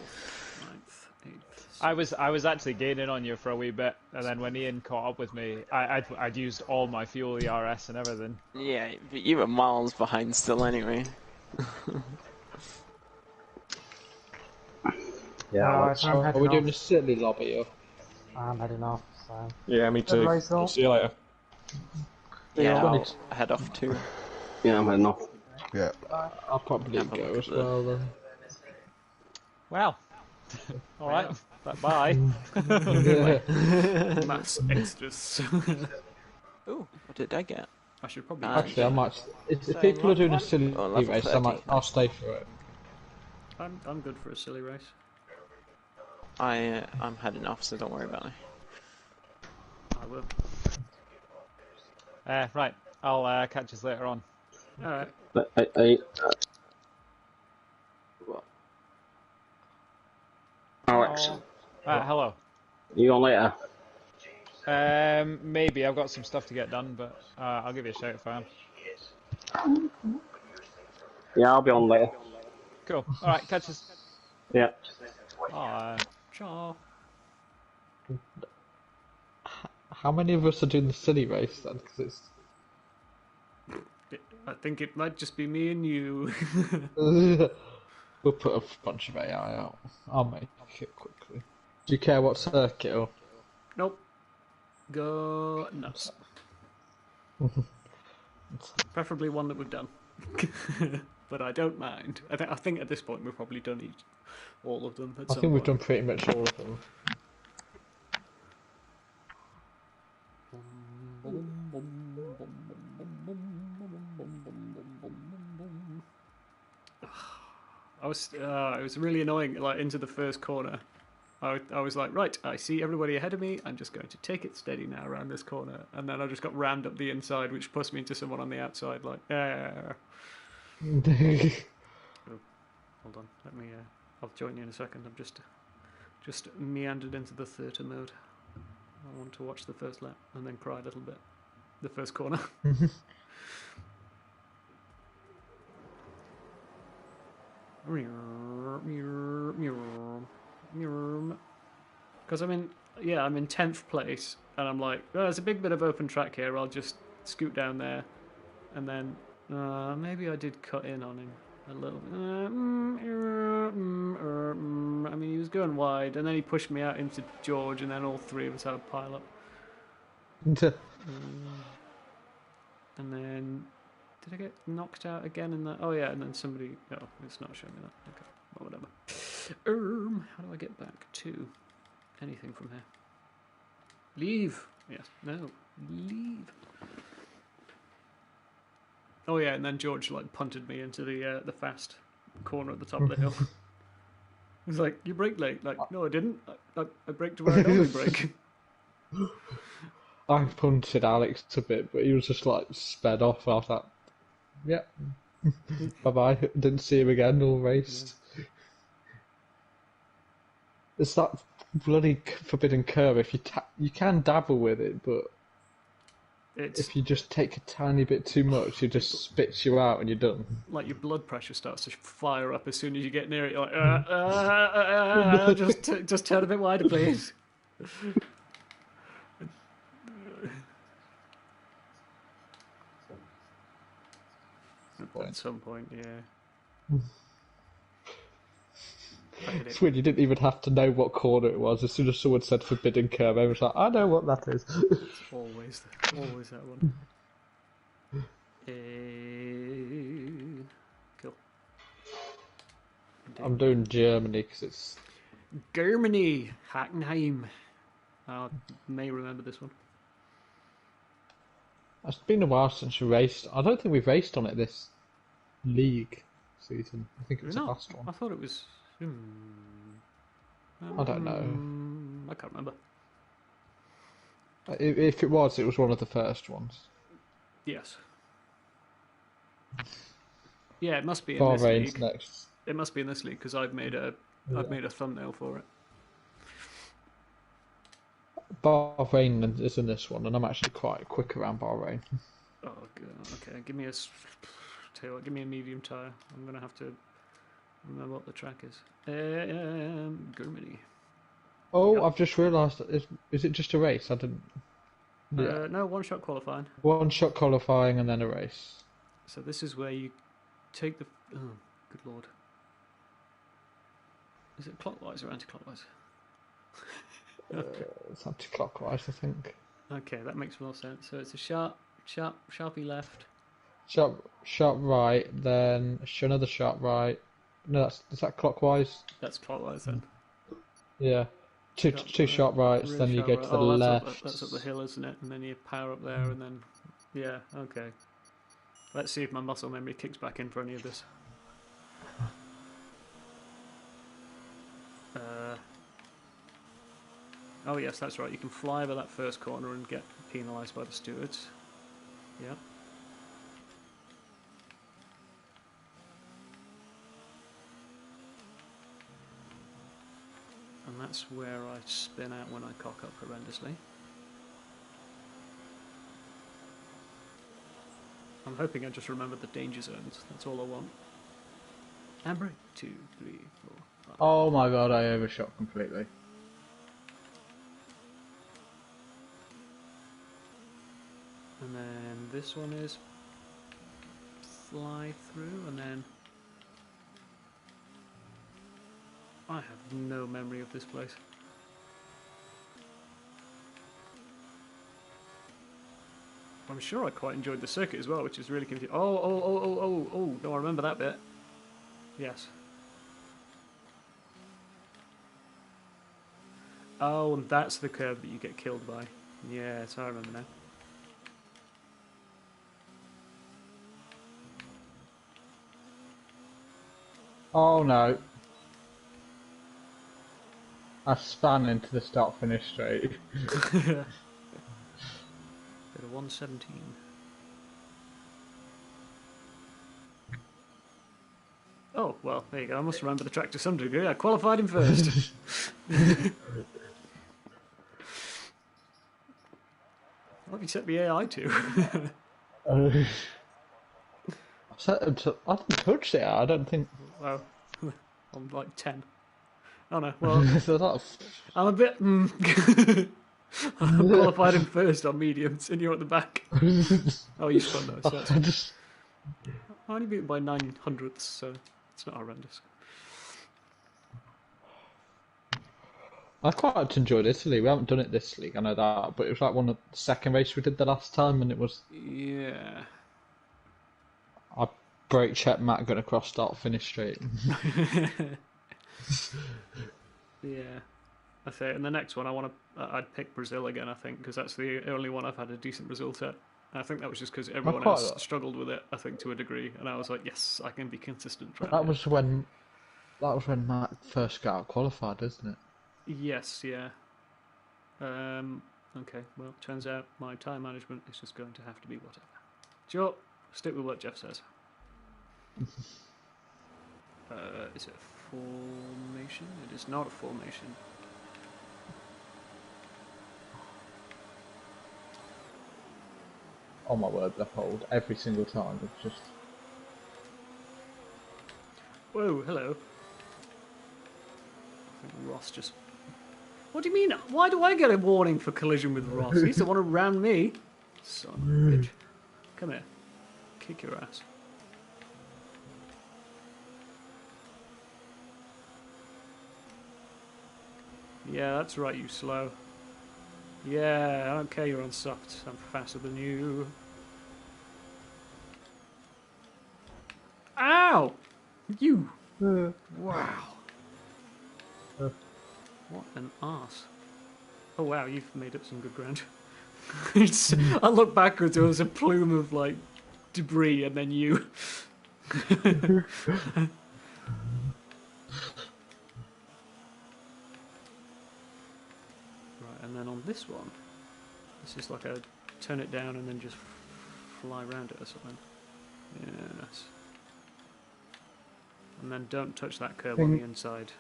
Speaker 1: 8th.
Speaker 3: I was actually gaining on you for a wee bit, and then when Ian caught up with me, I'd used all my fuel, ERS, and everything.
Speaker 2: Yeah, but you were miles behind still anyway.
Speaker 7: Yeah.
Speaker 6: I'm
Speaker 4: Are
Speaker 6: heading
Speaker 4: we
Speaker 6: off.
Speaker 4: doing a silly lobby or?
Speaker 6: I'm heading off, so...
Speaker 8: Yeah, me too.
Speaker 6: race all.
Speaker 8: See you later.
Speaker 2: Yeah,
Speaker 4: Yeah.
Speaker 2: I'll head off too.
Speaker 7: Yeah, I'm heading off.
Speaker 5: Yeah.
Speaker 4: I'll probably
Speaker 2: Have a
Speaker 4: go
Speaker 2: look
Speaker 4: as
Speaker 2: at the-
Speaker 4: well then.
Speaker 3: Well, all right, bye.
Speaker 4: Yeah.
Speaker 1: Mass extras.
Speaker 2: Ooh, what did I get?
Speaker 1: I should probably.
Speaker 4: Actually, I might. If
Speaker 2: So
Speaker 4: people are doing a
Speaker 2: level
Speaker 4: silly
Speaker 2: one? Oh, level
Speaker 4: race,
Speaker 2: 30.
Speaker 4: I'll stay for it.
Speaker 1: I'm good for a silly race.
Speaker 2: I'm heading off, so don't worry about me.
Speaker 1: I will.
Speaker 3: Right, I'll catch us later on.
Speaker 1: All right.
Speaker 7: But Alex,
Speaker 3: Hello.
Speaker 7: you on later?
Speaker 3: Maybe I've got some stuff to get done, but I'll give you a shout if I am.
Speaker 7: Yeah, I'll be on later.
Speaker 3: Cool. All right, catch us.
Speaker 7: Yeah.
Speaker 1: Ciao.
Speaker 4: How many of us are doing the silly race then? Because
Speaker 1: I think it might just be me and you.
Speaker 4: it's we'll put a bunch of AI out. I'll make it quickly. Do you care what circuit or?
Speaker 1: Nope. Go nuts. Preferably one that we've done. But I don't mind. I think at this point we've probably done all of them.
Speaker 4: I think we've done pretty much all of them.
Speaker 1: It was really annoying. Like into the first corner, I was like, right, I see everybody ahead of me. I'm just going to take it steady now around this corner, and then I just got rammed up the inside, which pushed me into someone on the outside. Like, hold on, let me. I'll join you in a second. I'm just meandered into the theatre mode. I want to watch the first lap and then cry a little bit. The first corner. Because I'm in 10th place, and I'm like, oh, there's a big bit of open track here. I'll just scoot down there, and then maybe I did cut in on him a little bit. I mean, he was going wide, and then he pushed me out into George, and then all three of us had a pile up. And then, did I get knocked out again in that? Oh yeah, and then somebody. No, it's not showing me that. Okay, well, whatever. How do I get back to anything from here? Leave. Yes. No. Leave. Oh yeah, and then George like punted me into the fast corner at the top of the hill. He was like, "You brake late." Like, no, I didn't. I braked where I normally brake.
Speaker 4: I punted Alex a bit, but he was just like sped off. I was like, "Yeah, bye bye." Didn't see him again all race. Yeah. It's that bloody forbidden curve. If you can dabble with it, but if you just take a tiny bit too much, it just spits you out and you're done.
Speaker 1: Like your blood pressure starts to fire up as soon as you get near it. You're like, just turn a bit wider, please. At some point, yeah.
Speaker 4: It's weird, you didn't even have to know what corner it was. As soon as someone said forbidden curve, I was like, I know what that is.
Speaker 1: It's always that one. Cool. Indeed.
Speaker 4: I'm doing Germany because it's...
Speaker 1: Germany! Hackenheim. I may remember this one.
Speaker 4: It's been a while since we raced. I don't think we've raced on it this league season. I think it was the last one.
Speaker 1: I thought it was...
Speaker 4: I don't know.
Speaker 1: I can't remember.
Speaker 4: If it was one of the first ones.
Speaker 1: Yes. Yeah, it must be in
Speaker 4: Bahrain's
Speaker 1: this league.
Speaker 4: Next.
Speaker 1: It must be in this league because I've made a thumbnail for it.
Speaker 4: Bahrain is in this one, and I'm actually quite quick around Bahrain.
Speaker 1: Oh god. Okay, give me a Tell you what, give me a medium tyre. I'm going to have to remember what the track is. Germany.
Speaker 4: Oh,
Speaker 1: Yep.
Speaker 4: I've just realised. Is it just a race? I didn't.
Speaker 1: No, one-shot qualifying.
Speaker 4: One shot qualifying and then a race.
Speaker 1: So this is where you take the... Oh, good lord. Is it clockwise or anti-clockwise? Okay.
Speaker 4: It's anti-clockwise, I think.
Speaker 1: Okay, that makes more sense. So it's a sharpy left.
Speaker 4: Sharp right, then another sharp right. No, is that clockwise?
Speaker 1: That's clockwise then.
Speaker 4: Yeah. Two sharp rights,
Speaker 1: Really
Speaker 4: then you
Speaker 1: sharp
Speaker 4: go
Speaker 1: right.
Speaker 4: to the
Speaker 1: That's
Speaker 4: left.
Speaker 1: that's up the hill, isn't it? And then you power up there, and then yeah, okay. Let's see if my muscle memory kicks back in for any of this. Oh yes, that's right. You can fly over that first corner and get penalised by the stewards. Yeah. And that's where I spin out when I cock up horrendously. I'm hoping I just remember the danger zones. That's all I want. And brake. 2, 3, 4, 5.
Speaker 4: Oh my god, I overshot completely.
Speaker 1: And then this one is fly through, and then I have no memory of this place. I'm sure I quite enjoyed the circuit as well, which is really confusing. Oh, no, I remember that bit. Yes. Oh, and that's the curve that you get killed by. Yes, I remember now.
Speaker 4: Oh no. I span into the start-finish straight.
Speaker 1: Bit of 117. Oh, well, there you go. I must remember the track to some degree. I qualified him first. What have you set the AI to?
Speaker 4: I didn't touch it. I don't think.
Speaker 1: Wow. I'm like 10. Oh no, well,
Speaker 4: So
Speaker 1: I'm a bit... I qualified him first on mediums, and you're at the back. Oh, you spun though, so that's... I only beat him by 900ths, so it's not horrendous.
Speaker 4: I quite enjoyed Italy. We haven't done it this league, I know that, but it was like one of the second race we did the last time, and it was.
Speaker 1: Yeah.
Speaker 4: I brake check Matt going across start finish straight.
Speaker 1: Yeah. I say, and the next one I'd pick Brazil again, I think, because that's the only one I've had a decent result at. And I think that was just because everyone else struggled with it, I think, to a degree, and I was like, yes, I can be consistent.
Speaker 4: That was when Matt first got out qualified, isn't it?
Speaker 1: Yes, yeah. Okay, well, turns out my time management is just going to have to be whatever. Sure, stick with what Jeff says. Is it a formation? It is not a formation.
Speaker 4: Oh my word, left hold every single time. It's just.
Speaker 1: Whoa, hello. I think Ross just... What do you mean? Why do I get a warning for collision with Ross? He's the one who ran me. Son of a bitch. Come here. Kick your ass. Yeah, that's right, you slow. Yeah, I don't care you're on soft. I'm faster than you. Ow! You! Wow. What an arse. Oh wow, you've made up some good ground. I look backwards, there was a plume of like debris and then you. Right, and then on this one, this is like a turn it down and then just fly around it or something. Yes. And then don't touch that curb on the inside.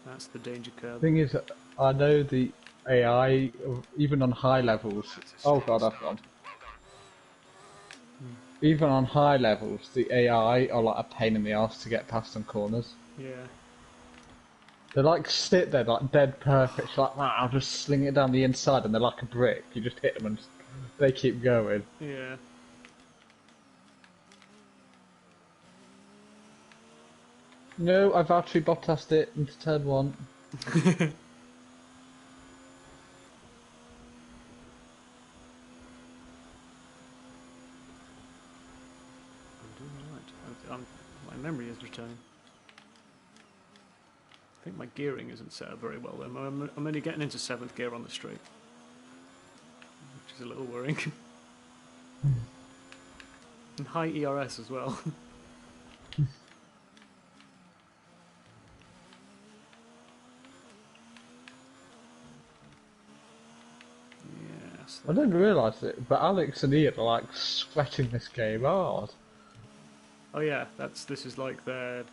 Speaker 1: That's the danger curve.
Speaker 4: Thing is, I know the AI, even on high levels. Oh god, I've gone. even on high levels, the AI are like a pain in the arse to get past on corners.
Speaker 1: Yeah.
Speaker 4: They like sit there like dead perfect, like wow, I'll just sling it down the inside, and they're like a brick. You just hit them and they keep going.
Speaker 1: Yeah.
Speaker 4: No, I've actually bottased it into turn 1.
Speaker 1: My memory is returning. I think my gearing isn't set up very well though. I'm only getting into 7th gear on the straight, which is a little worrying. And high ERS as well. Yes.
Speaker 4: I didn't realise it, but Alex and Ian are like sweating this game hard.
Speaker 1: Oh yeah, this is like they're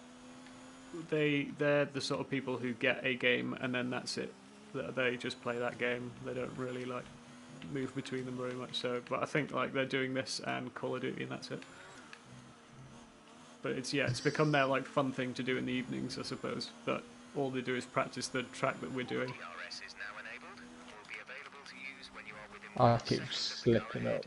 Speaker 1: the sort of people who get a game and then that's it. They just play that game. They don't really like move between them very much. So, but I think like they're doing this and Call of Duty and that's it. But it's become their like fun thing to do in the evenings, I suppose. But all they do is practice the track that we're doing.
Speaker 4: I keep slipping up.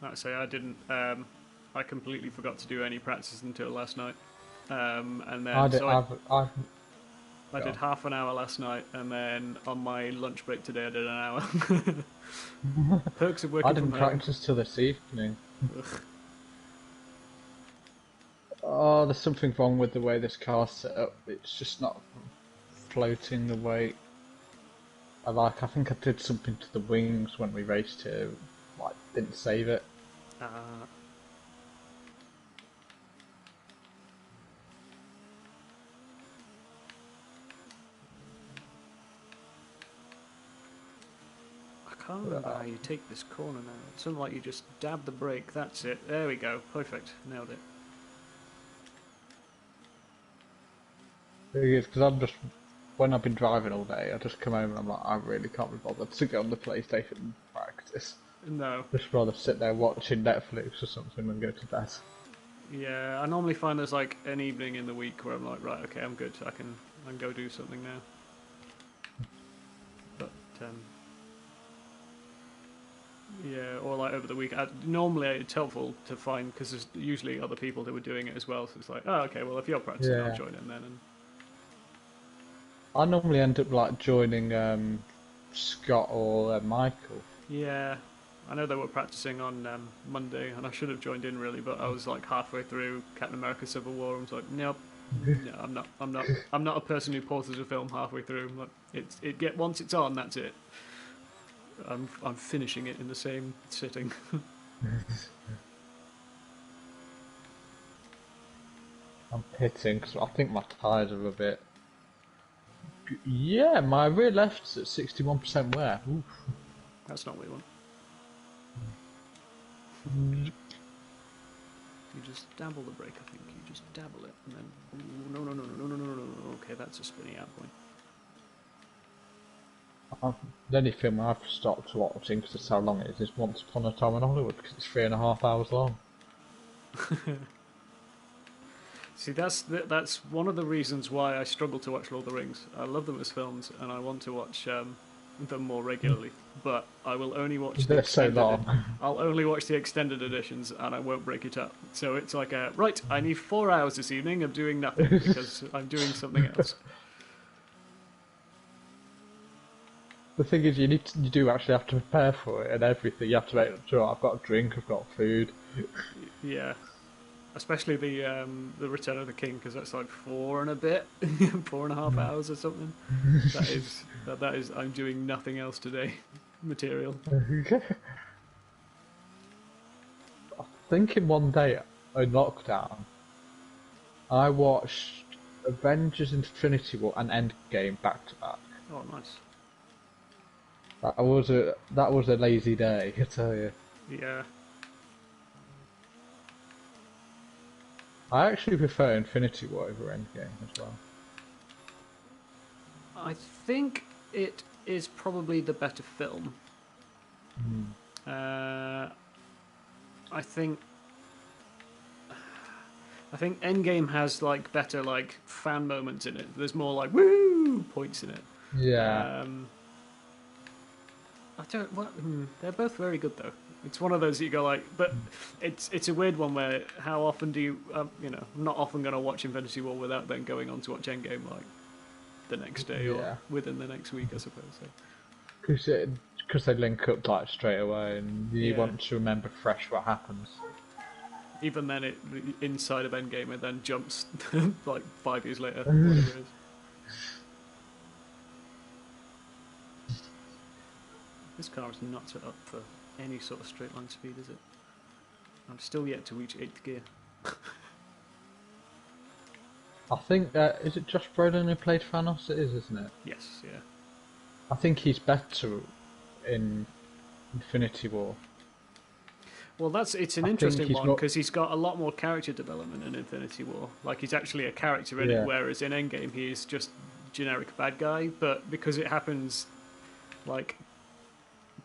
Speaker 1: Like I say, I didn't. I completely forgot to do any practice until last night, and then I did half an hour last night, and then on my lunch break today I did an hour. Perks of working
Speaker 4: I didn't
Speaker 1: from home.
Speaker 4: practice till this evening. Oh, there's something wrong with the way this car's set up. It's just not floating the way I think I did something to the wings when we raced here. Like, didn't save it.
Speaker 1: I can't remember how you take this corner now. It's something like you just dab the brake, that's it. There we go, perfect, nailed it.
Speaker 4: It is, because when I've been driving all day, I just come home and I'm like, I really can't be bothered to go on the PlayStation and practice.
Speaker 1: No.
Speaker 4: Just rather sit there watching Netflix or something and go to bed.
Speaker 1: Yeah, I normally find there's like an evening in the week where I'm like, right, okay, I'm good, I can go do something now. But, yeah, or like over the week. Normally it's helpful to find, because there's usually other people who are doing it as well, so it's like, oh, okay, well, if you're practicing, I'll join in then. And
Speaker 4: I normally end up like joining Scott or Michael.
Speaker 1: Yeah, I know they were practicing on Monday, and I should have joined in really, but I was like halfway through Captain America: Civil War. I was like, nope, no, I'm not a person who pauses a film halfway through. Like, once it's on, that's it. I'm finishing it in the same sitting.
Speaker 4: I'm pitting because I think my tyres are a bit. Yeah, my rear left's at 61% wear. Oof.
Speaker 1: That's not what we want. You just dabble the brake, I think. You just dabble it, and then... Ooh, no. Okay, that's a spinny out point.
Speaker 4: The only film I've stopped watching because it's how long it is Once Upon a Time in Hollywood, because it's 3.5 hours long.
Speaker 1: See, that's one of the reasons why I struggle to watch Lord of the Rings. I love them as films, and I want to watch them more regularly. But I will only watch
Speaker 4: They're so long.
Speaker 1: I'll only watch the extended editions, and I won't break it up. So it's like right, I need 4 hours this evening of doing nothing because I'm doing something else.
Speaker 4: The thing is, you do actually have to prepare for it and everything. You have to make sure I've got a drink, I've got food.
Speaker 1: Yeah. Especially the Return of the King, because that's like 4 and a bit, 4.5 hours or something. That is I'm doing nothing else today material.
Speaker 4: I think in one day in lockdown, I watched Avengers: Infinity War and Endgame back to back.
Speaker 1: Oh, nice.
Speaker 4: That was a lazy day, I tell you.
Speaker 1: Yeah.
Speaker 4: I actually prefer Infinity War over Endgame as well.
Speaker 1: I think it is probably the better film. I think Endgame has like better like fan moments in it. There's more like woo points in it.
Speaker 4: Yeah.
Speaker 1: I don't. They're both very good though. It's one of those that you go like, but it's a weird one where how often do you I'm not often going to watch Infinity War without then going on to watch Endgame like the next day or within the next week, I suppose. So.
Speaker 4: Because they link up like straight away, and you want to remember fresh what happens.
Speaker 1: Even then, inside of Endgame, it then jumps like 5 years later. Whatever it is. This car is not set up for any sort of straight line speed, is it? I'm still yet to reach 8th gear.
Speaker 4: I think is it Josh Brolin who played Thanos? It is, isn't it?
Speaker 1: Yes, yeah.
Speaker 4: I think he's better in Infinity War.
Speaker 1: Well, it's an interesting one because he's got a lot more character development in Infinity War. Like he's actually a character in it, whereas in Endgame he is just generic bad guy. But because it happens like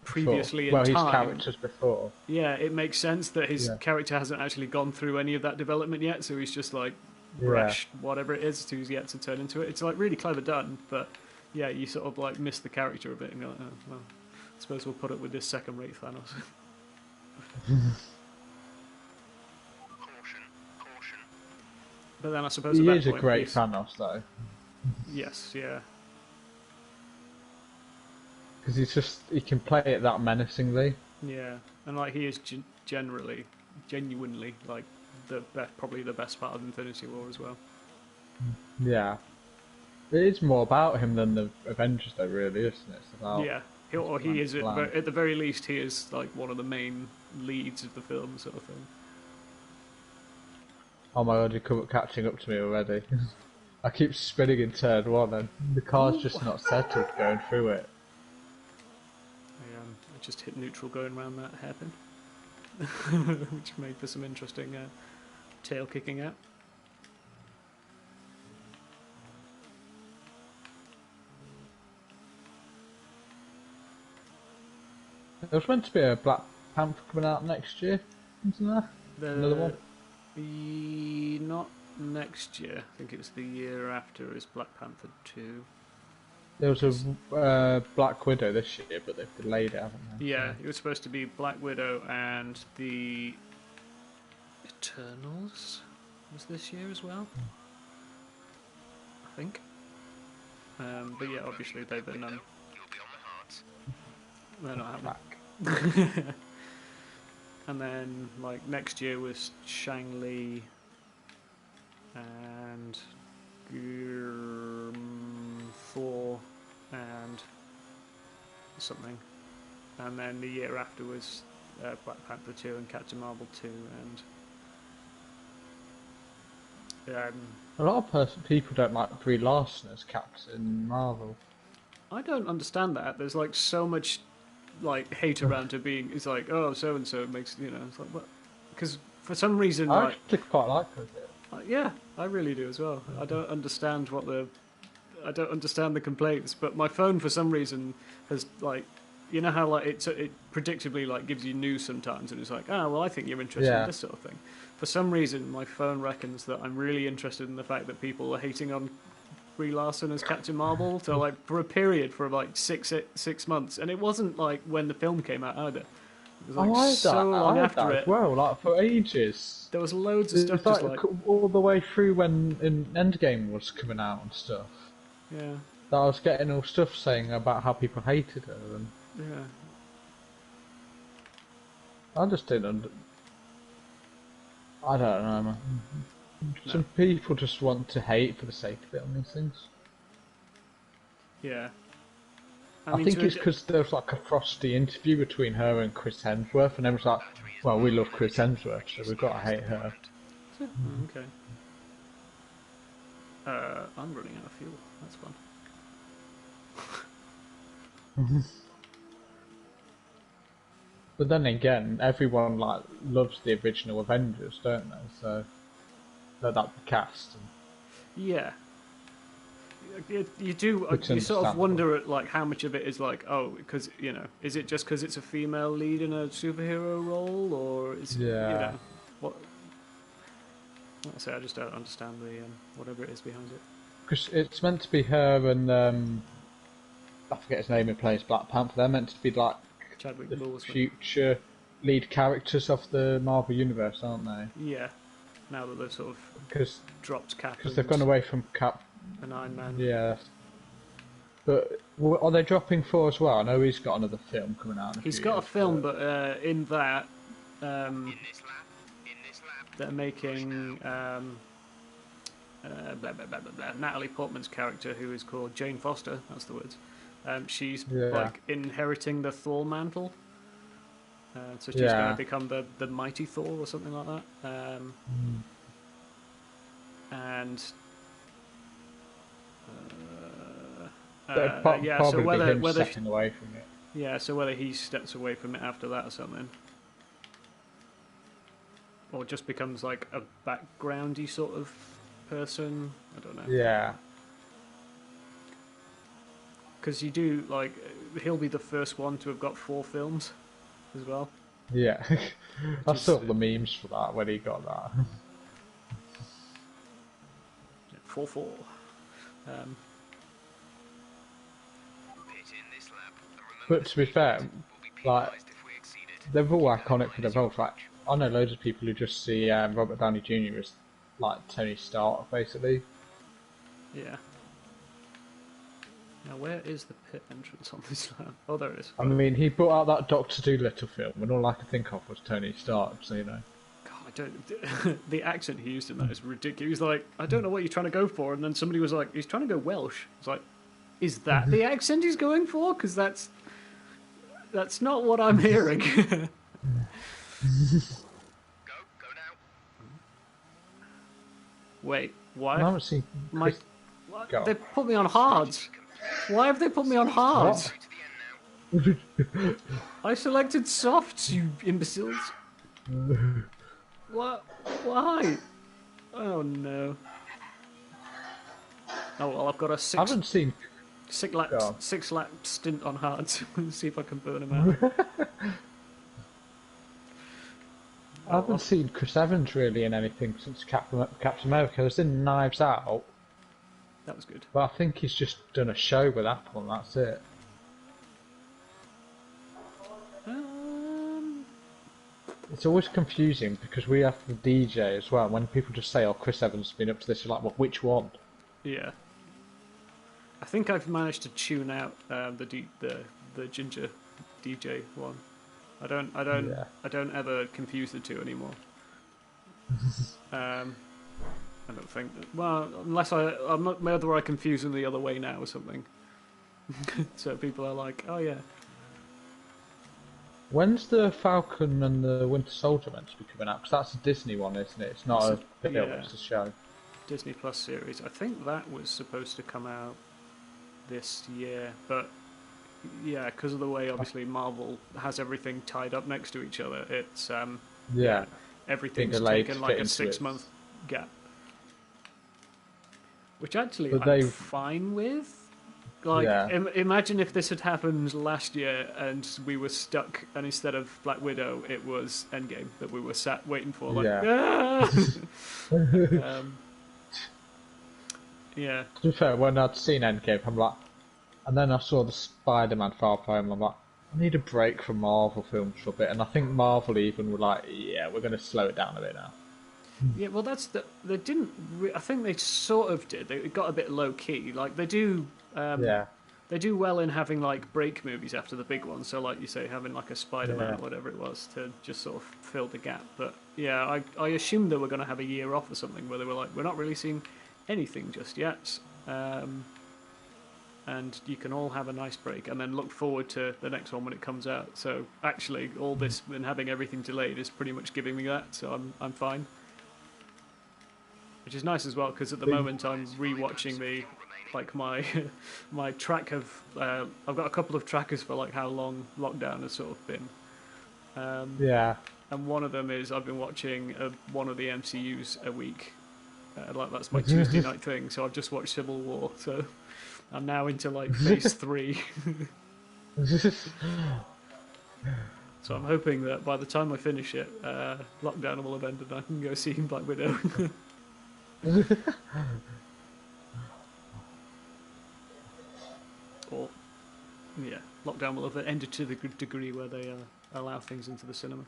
Speaker 1: previously in time,
Speaker 4: his characters before.
Speaker 1: Yeah, it makes sense that his character hasn't actually gone through any of that development yet. So he's just like brash, whatever it is, who's yet to turn into it. It's like really clever done, but yeah, you sort of like miss the character a bit and go, oh, well, I suppose we'll put it with this second-rate Thanos. But then I suppose
Speaker 4: he is a great Thanos, though.
Speaker 1: Yes, yeah.
Speaker 4: Because he can play it that menacingly.
Speaker 1: Yeah, and like he is genuinely like probably the best part of Infinity War as well.
Speaker 4: Yeah, it is more about him than the Avengers, though. Really, isn't it? It's about
Speaker 1: he is at the very least he is like one of the main leads of the film, sort of thing.
Speaker 4: Oh my god, you're catching up to me already. I keep spinning in turn one and the car's just not settled going through it.
Speaker 1: I just hit neutral going around that hairpin. Which made for some interesting tail kicking out.
Speaker 4: There was meant to be a Black Panther coming out next year, isn't there? Another one?
Speaker 1: Not next year. I think it was the year after is Black Panther 2.
Speaker 4: There was a Black Widow this year, but they've delayed it, haven't they?
Speaker 1: Yeah, it was supposed to be Black Widow and the Eternals was this year as well. I think. But yeah, obviously they've been they're not happening. And then like next year was Shang-Li and Thor and something, and then the year after was Black Panther 2 and Captain Marvel 2 and
Speaker 4: a lot of people don't like Brie Larson as Captain Marvel.
Speaker 1: I don't understand that. There's like so much like hate around her being. It's like, oh, so and so makes it's like what? Because for some reason,
Speaker 4: I actually quite like her.
Speaker 1: Yeah, I really do as well. I don't understand I don't understand the complaints, but my phone for some reason has like, you know how like it predictably like gives you news sometimes, and it's like, oh well, I think you're interested in this sort of thing. For some reason, my phone reckons that I'm really interested in the fact that people are hating on Brie Larson as Captain Marvel to like for a period for like six months, and it wasn't like when the film came out either. It was like so long after it.
Speaker 4: Well, like for ages.
Speaker 1: There was loads of stuff just like
Speaker 4: all the way through when Endgame was coming out and stuff.
Speaker 1: Yeah.
Speaker 4: That I was getting all stuff saying about how people hated her and.
Speaker 1: Yeah.
Speaker 4: I just didn't. I don't know, man. Some people just want to hate for the sake of it on these things.
Speaker 1: Yeah.
Speaker 4: I think it's because there was like a frosty interview between her and Chris Hemsworth, and everyone's like, well, we love Chris Hemsworth, so we've got to hate her.
Speaker 1: Okay. I'm running out of fuel. That's fun.
Speaker 4: But then again, everyone like loves the original Avengers, don't they? So that the cast.
Speaker 1: Yeah. you do.
Speaker 4: It's
Speaker 1: You sort of
Speaker 4: understandable.
Speaker 1: wonder at like how much of it is like, oh, because is it just because it's a female lead in a superhero role, or is
Speaker 4: Yeah.
Speaker 1: what? Like I say, I just don't understand the whatever it is behind it.
Speaker 4: Because it's meant to be her and I forget his name who plays Black Panther. They're meant to be like
Speaker 1: Chadwick
Speaker 4: the
Speaker 1: Boseman.
Speaker 4: future lead characters of the Marvel Universe, aren't they?
Speaker 1: Yeah. Now that they've sort of
Speaker 4: Because
Speaker 1: dropped Cap.
Speaker 4: they've gone away from Cap.
Speaker 1: And Iron Man.
Speaker 4: Yeah. But are they dropping Thor as well? I know he's got another film coming out.
Speaker 1: He's got a film, but in that they're making blah, blah, blah, blah, blah. Natalie Portman's character, who is called Jane Foster. That's the words. She's like inheriting the Thor mantle. So she's going to become the mighty Thor or something like that. And
Speaker 4: so whether stepping away from it.
Speaker 1: Yeah, so whether he steps away from it after that or something, or just becomes like a backgroundy sort of person. I don't know.
Speaker 4: Yeah.
Speaker 1: Because you do like he'll be the first one to have got 4 films as well.
Speaker 4: Yeah, I saw the memes for that when he got that.
Speaker 1: 4-4.
Speaker 4: But to be fair, like they're all iconic for their roles. Like I know loads of people who just see Robert Downey Jr. as like Tony Stark, basically.
Speaker 1: Yeah. Now, where is the pit entrance on this land? Oh, there it is.
Speaker 4: I mean, he brought out that Doctor Dolittle film, and all I could think of was Tony Stark. So
Speaker 1: God, I don't. The accent he used in that is ridiculous. He's like, I don't know what you're trying to go for, and then somebody was like, he's trying to go Welsh. It's like, is that the accent he's going for? Because that's not what I'm hearing.
Speaker 9: Go now.
Speaker 1: Wait, why?
Speaker 4: I haven't seen.
Speaker 1: They put me on hards. Why have they put me on hards? I selected softs, you imbeciles. What? Why? Oh no. Oh well, I've got a
Speaker 4: I haven't seen.
Speaker 1: 6 lap stint on hards. See if I can burn him out.
Speaker 4: I haven't seen Chris Evans really in anything since Captain America. I was in Knives Out.
Speaker 1: That was good.
Speaker 4: But I think he's just done a show with Apple and that's it. It's always confusing because we have the DJ as well. When people just say, "Oh, Chris Evans has been up to this," you're like, "Well, which one?"
Speaker 1: Yeah. I think I've managed to tune out the ginger DJ one. I don't ever confuse the two anymore. I don't think that, well, unless I'm not whether I confuse them the other way now or something. So people are like, oh yeah.
Speaker 4: When's the Falcon and the Winter Soldier meant to be coming out? Because that's a Disney one, isn't it? It's not a film, it's a show.
Speaker 1: Disney Plus series. I think that was supposed to come out this year, but yeah, because of the way obviously Marvel has everything tied up next to each other, it's everything's taken like a 6-month gap. Which actually I'm fine with. Like, imagine if this had happened last year and we were stuck, and instead of Black Widow, it was Endgame that we were sat waiting for. Like, yeah.
Speaker 4: To be fair, when I'd seen Endgame, I'm like, and then I saw the Spider-Man Far From Home, I'm like, I need a break from Marvel films for a bit. And I think Marvel even were like, yeah, we're going to slow it down a bit now.
Speaker 1: Yeah, well, they didn't. I think they sort of did. It got a bit low key. Like they do. They do well in having like break movies after the big ones. So, like you say, having like a Spider-Man or whatever it was to just sort of fill the gap. But yeah, I assumed they were going to have a year off or something where they were like, we're not releasing anything just yet, and you can all have a nice break and then look forward to the next one when it comes out. So actually, all this and having everything delayed is pretty much giving me that. So I'm fine. Which is nice as well, because at the moment I'm rewatching my track of I've got a couple of trackers for like how long lockdown has sort of been. And one of them is I've been watching one of the MCUs a week, Like that's my Tuesday night thing. So I've just watched Civil War. So I'm now into like phase 3. So I'm hoping that by the time I finish it, lockdown will have ended and I can go see Black Widow. Or, yeah, lockdown will have ended to the degree where they allow things into the cinema.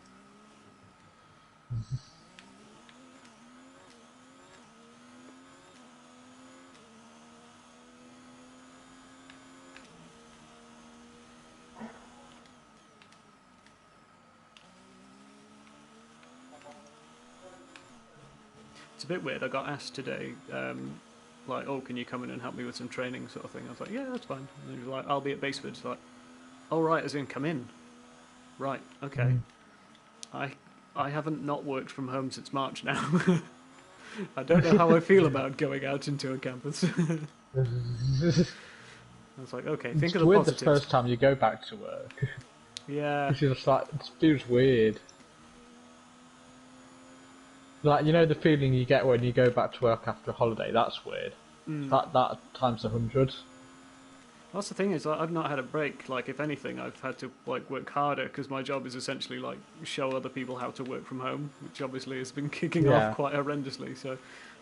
Speaker 1: It's a bit weird. I got asked today, like, oh, can you come in and help me with some training, sort of thing. I was like, yeah, that's fine. And he was like, I'll be at Baseford. It's like, oh, right, as in come in. Right, okay. I haven't not worked from home since March now. I don't know how I feel about going out into a campus. I was like, okay, think of the
Speaker 4: weird
Speaker 1: positives.
Speaker 4: The first time you go back to work.
Speaker 1: Yeah.
Speaker 4: It's just like, it feels weird. Like, you know the feeling you get when you go back to work after a holiday? That's weird. That times 100.
Speaker 1: That's the thing is, I've not had a break. Like, if anything, I've had to like work harder because my job is essentially like show other people how to work from home, which obviously has been kicking off quite horrendously. So,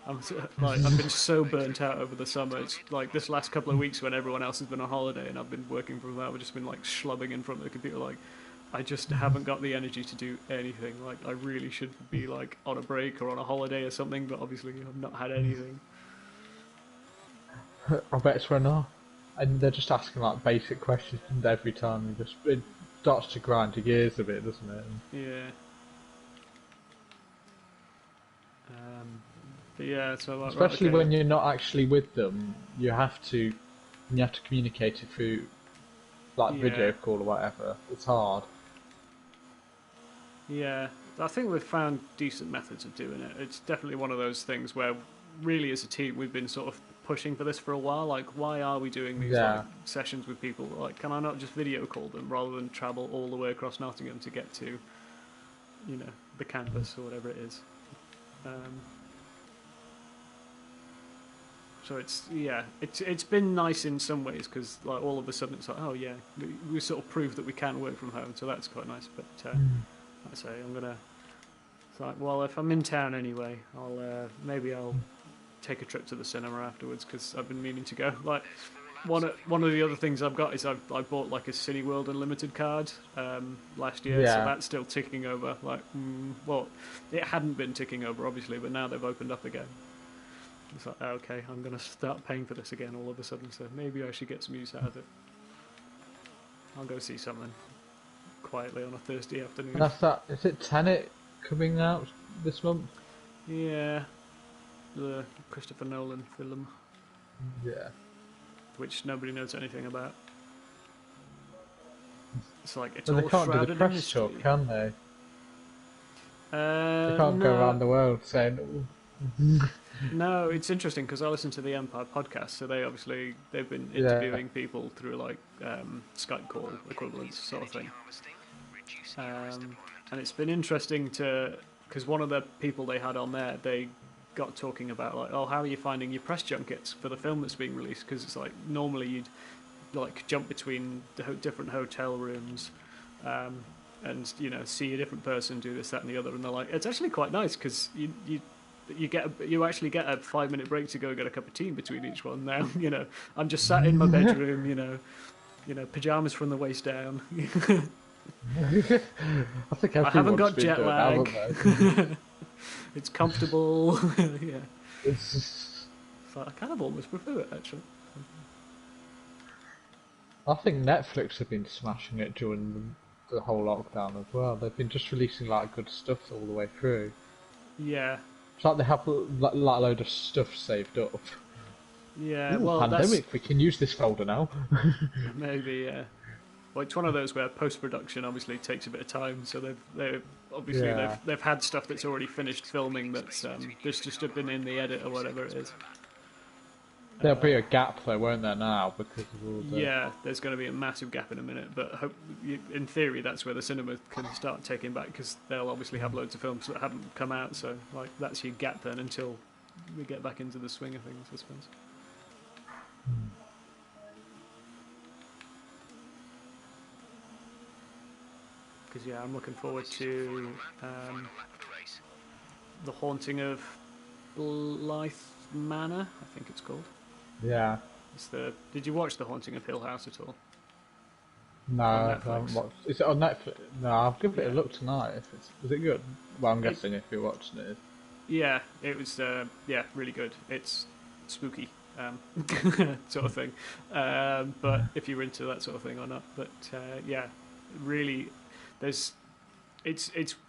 Speaker 1: I've been so burnt out over the summer. It's like this last couple of weeks when everyone else has been on holiday and I've been working from home. I've just been like schlubbing in front of the computer. Like, I just haven't got the energy to do anything. Like, I really should be like on a break or on a holiday or something, but obviously I've not had anything.
Speaker 4: I bet it's when and they're just asking like basic questions every time. It starts to grind your gears a bit, doesn't it?
Speaker 1: Yeah. But yeah, so like,
Speaker 4: especially when you're not actually with them, you have to communicate it through like video call or whatever. It's hard.
Speaker 1: Yeah, I think we've found decent methods of doing it. It's definitely one of those things where, really, as a team, we've been sort of pushing for this for a while. Like, why are we doing these like, sessions with people? Like, can I not just video call them rather than travel all the way across Nottingham to get to, you know, the campus or whatever it is? So it's been nice in some ways because like all of a sudden it's like, oh yeah, we sort of proved that we can work from home, so that's quite nice. But like I say, it's like, well, if I'm in town anyway, maybe I'll take a trip to the cinema afterwards because I've been meaning to go. Like one of the other things I've got is I bought like a Cineworld Unlimited card last year, so that's still ticking over. Like, well, it hadn't been ticking over obviously, but now they've opened up again. It's like, okay, I'm going to start paying for this again all of a sudden, so maybe I should get some use out of it. I'll go see something quietly on a Thursday afternoon.
Speaker 4: And that's that. Is it Tenet coming out this month?
Speaker 1: Yeah, the Christopher Nolan film.
Speaker 4: Yeah.
Speaker 1: Which nobody knows anything about. It's like it's
Speaker 4: well,
Speaker 1: all
Speaker 4: they can't do the
Speaker 1: in
Speaker 4: press
Speaker 1: mystery.
Speaker 4: talk, can they?
Speaker 1: They
Speaker 4: can't go around the world saying.
Speaker 1: No, it's interesting because I listen to the Empire podcast, so they've been interviewing people through like Skype call equivalents sort of thing, and it's been interesting because one of the people they had on there, they got talking about like, oh, how are you finding your press junkets for the film that's being released? Because it's like normally you'd like jump between the different hotel rooms. And you know, see a different person do this, that, and the other, and they're like, it's actually quite nice because you actually get a 5-minute break to go get a cup of tea in between each one. Now, you know, I'm just sat in my bedroom, you know, pajamas from the waist down.
Speaker 4: I think
Speaker 1: I haven't got jet lag. It's comfortable. Yeah, it's like, I kind of almost prefer it actually.
Speaker 4: I think Netflix have been smashing it during the whole lockdown as well. They've been just releasing like good stuff all the way through.
Speaker 1: Yeah.
Speaker 4: It's like they have like a load of stuff saved up.
Speaker 1: Yeah,
Speaker 4: Ooh,
Speaker 1: well,
Speaker 4: pandemic, we can use this folder now.
Speaker 1: Maybe, yeah. Well, it's one of those where post-production obviously takes a bit of time, so they've obviously they've had stuff that's already finished filming that's just been in the edit or whatever it is.
Speaker 4: There'll be a gap though, won't there now? Because of all the...
Speaker 1: Yeah, there's going to be a massive gap in a minute, but in theory that's where the cinema can start taking back because they'll obviously have loads of films that haven't come out, so like that's your gap then until we get back into the swing of things, I suppose. Because I'm looking forward to the Haunting of Blythe Manor, I think it's called.
Speaker 4: Yeah.
Speaker 1: Did you watch The Haunting of Hill House at all?
Speaker 4: No, I haven't watched. Is it on Netflix? No, I'll give it a look tonight. Is it good? Well, I'm guessing if you're watching it.
Speaker 1: Yeah, it was. Really good. It's spooky, sort of thing. But if you're into that sort of thing or not, but really, it's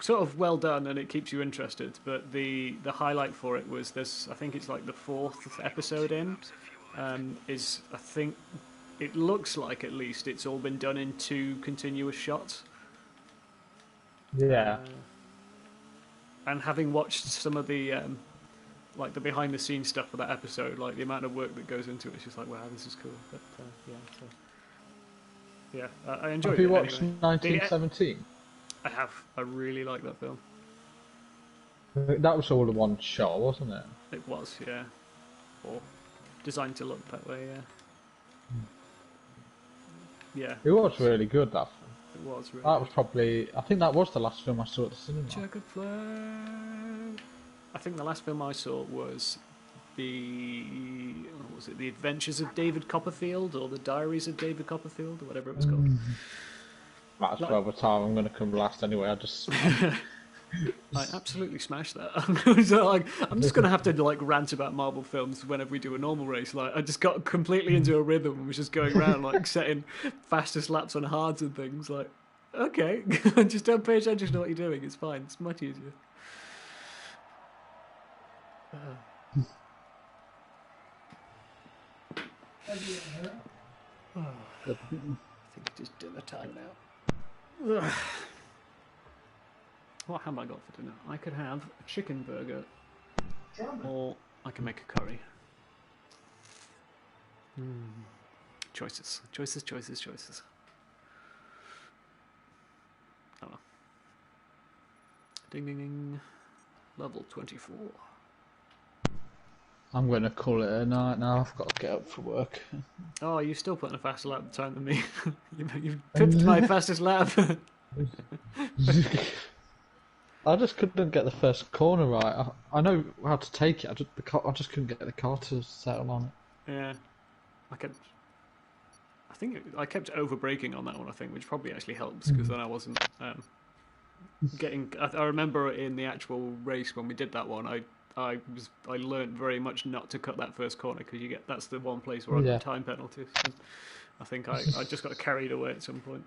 Speaker 1: sort of well done and it keeps you interested. But the highlight for it was I think it's like the 4th episode in. I think it looks like at least it's all been done in 2 continuous shots.
Speaker 4: Yeah.
Speaker 1: And having watched some of the like the behind the scenes stuff for that episode, like the amount of work that goes into it, it's just like, wow, this is cool. But I enjoyed it.
Speaker 4: Have you watched
Speaker 1: anyway.
Speaker 4: 1917?
Speaker 1: I have. I really like that film.
Speaker 4: That was all in one shot, wasn't it?
Speaker 1: It was, yeah. Or designed to look that way, yeah. Yeah.
Speaker 4: It was really good, that film.
Speaker 1: It was really
Speaker 4: That was probably... I think that was the last film I saw at the cinema.
Speaker 1: Checkered flag. I think the last film I saw was The Adventures of David Copperfield, or The Diaries of David Copperfield, or whatever it was called.
Speaker 4: That's well the time I'm going to come last anyway.
Speaker 1: I absolutely smashed that. So, I'm just going to have to rant about Marvel films whenever we do a normal race. I just got completely into a rhythm and was just going around setting fastest laps on hards and things. Okay, just don't pay attention to what you're doing. It's fine. It's much easier. I think it is dinner time now. What have I got for dinner? I could have a chicken burger, or I can make a curry. Choices. Oh well. Ding ding ding. Level 24.
Speaker 4: I'm going to call it a night now. I've got to get up for work.
Speaker 1: Oh, you're still putting a faster lap time than me. You've pipped my fastest lap.
Speaker 4: I just couldn't get the first corner right. I know how to take it. I just couldn't get the car to settle on it.
Speaker 1: Yeah, I kept over braking on that one. I think, which probably actually helps because then I wasn't getting. I remember in the actual race when we did that one, I learned very much not to cut that first corner because that's the one place where I got time penalties. And I think I just got carried away at some point.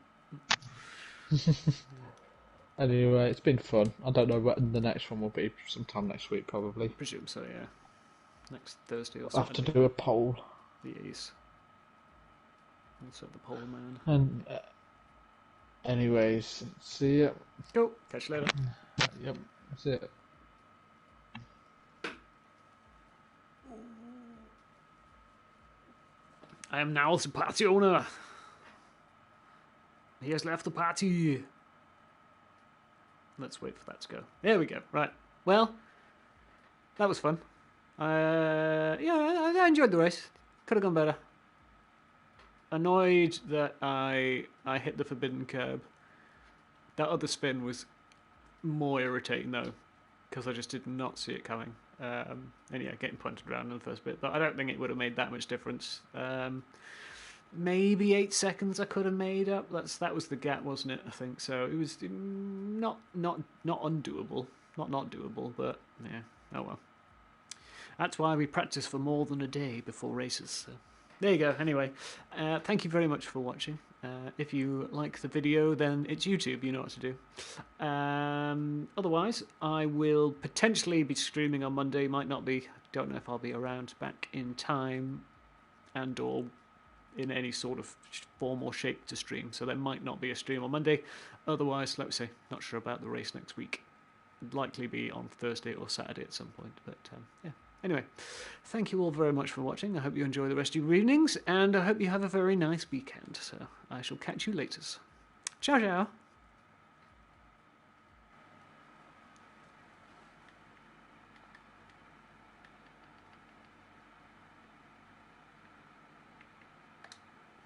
Speaker 4: Anyway, it's been fun. I don't know when the next one will be. Sometime next week, probably.
Speaker 1: Presume so, yeah. Next Thursday or
Speaker 4: I'll
Speaker 1: Saturday.
Speaker 4: have to do a poll.
Speaker 1: Yes. Also the poll man.
Speaker 4: And anyways, see ya.
Speaker 1: Go. Catch you later.
Speaker 4: Yep, that's it.
Speaker 1: I am now the party owner. He has left the party. Let's wait for that to go. There we go. Right. Well, that was fun. I enjoyed the race. Could have gone better. Annoyed that I hit the forbidden curb. That other spin was more irritating though, because I just did not see it coming. And yeah, getting punted around in the first bit, but I don't think it would have made that much difference. Maybe 8 seconds I could have made up. That was the gap, wasn't it? I think so. It was not undoable, not doable, but yeah. Oh well. That's why we practice for more than a day before races. So. There you go. Anyway, thank you very much for watching. If you like the video, then it's YouTube. You know what to do. Otherwise, I will potentially be streaming on Monday. Might not be. Don't know if I'll be around back in time and or in any sort of form or shape to stream. So there might not be a stream on Monday. Otherwise, let's say, not sure about the race next week. Likely be on Thursday or Saturday at some point. But yeah. Anyway, thank you all very much for watching. I hope you enjoy the rest of your evenings, and I hope you have a very nice weekend. So I shall catch you later. Ciao, ciao.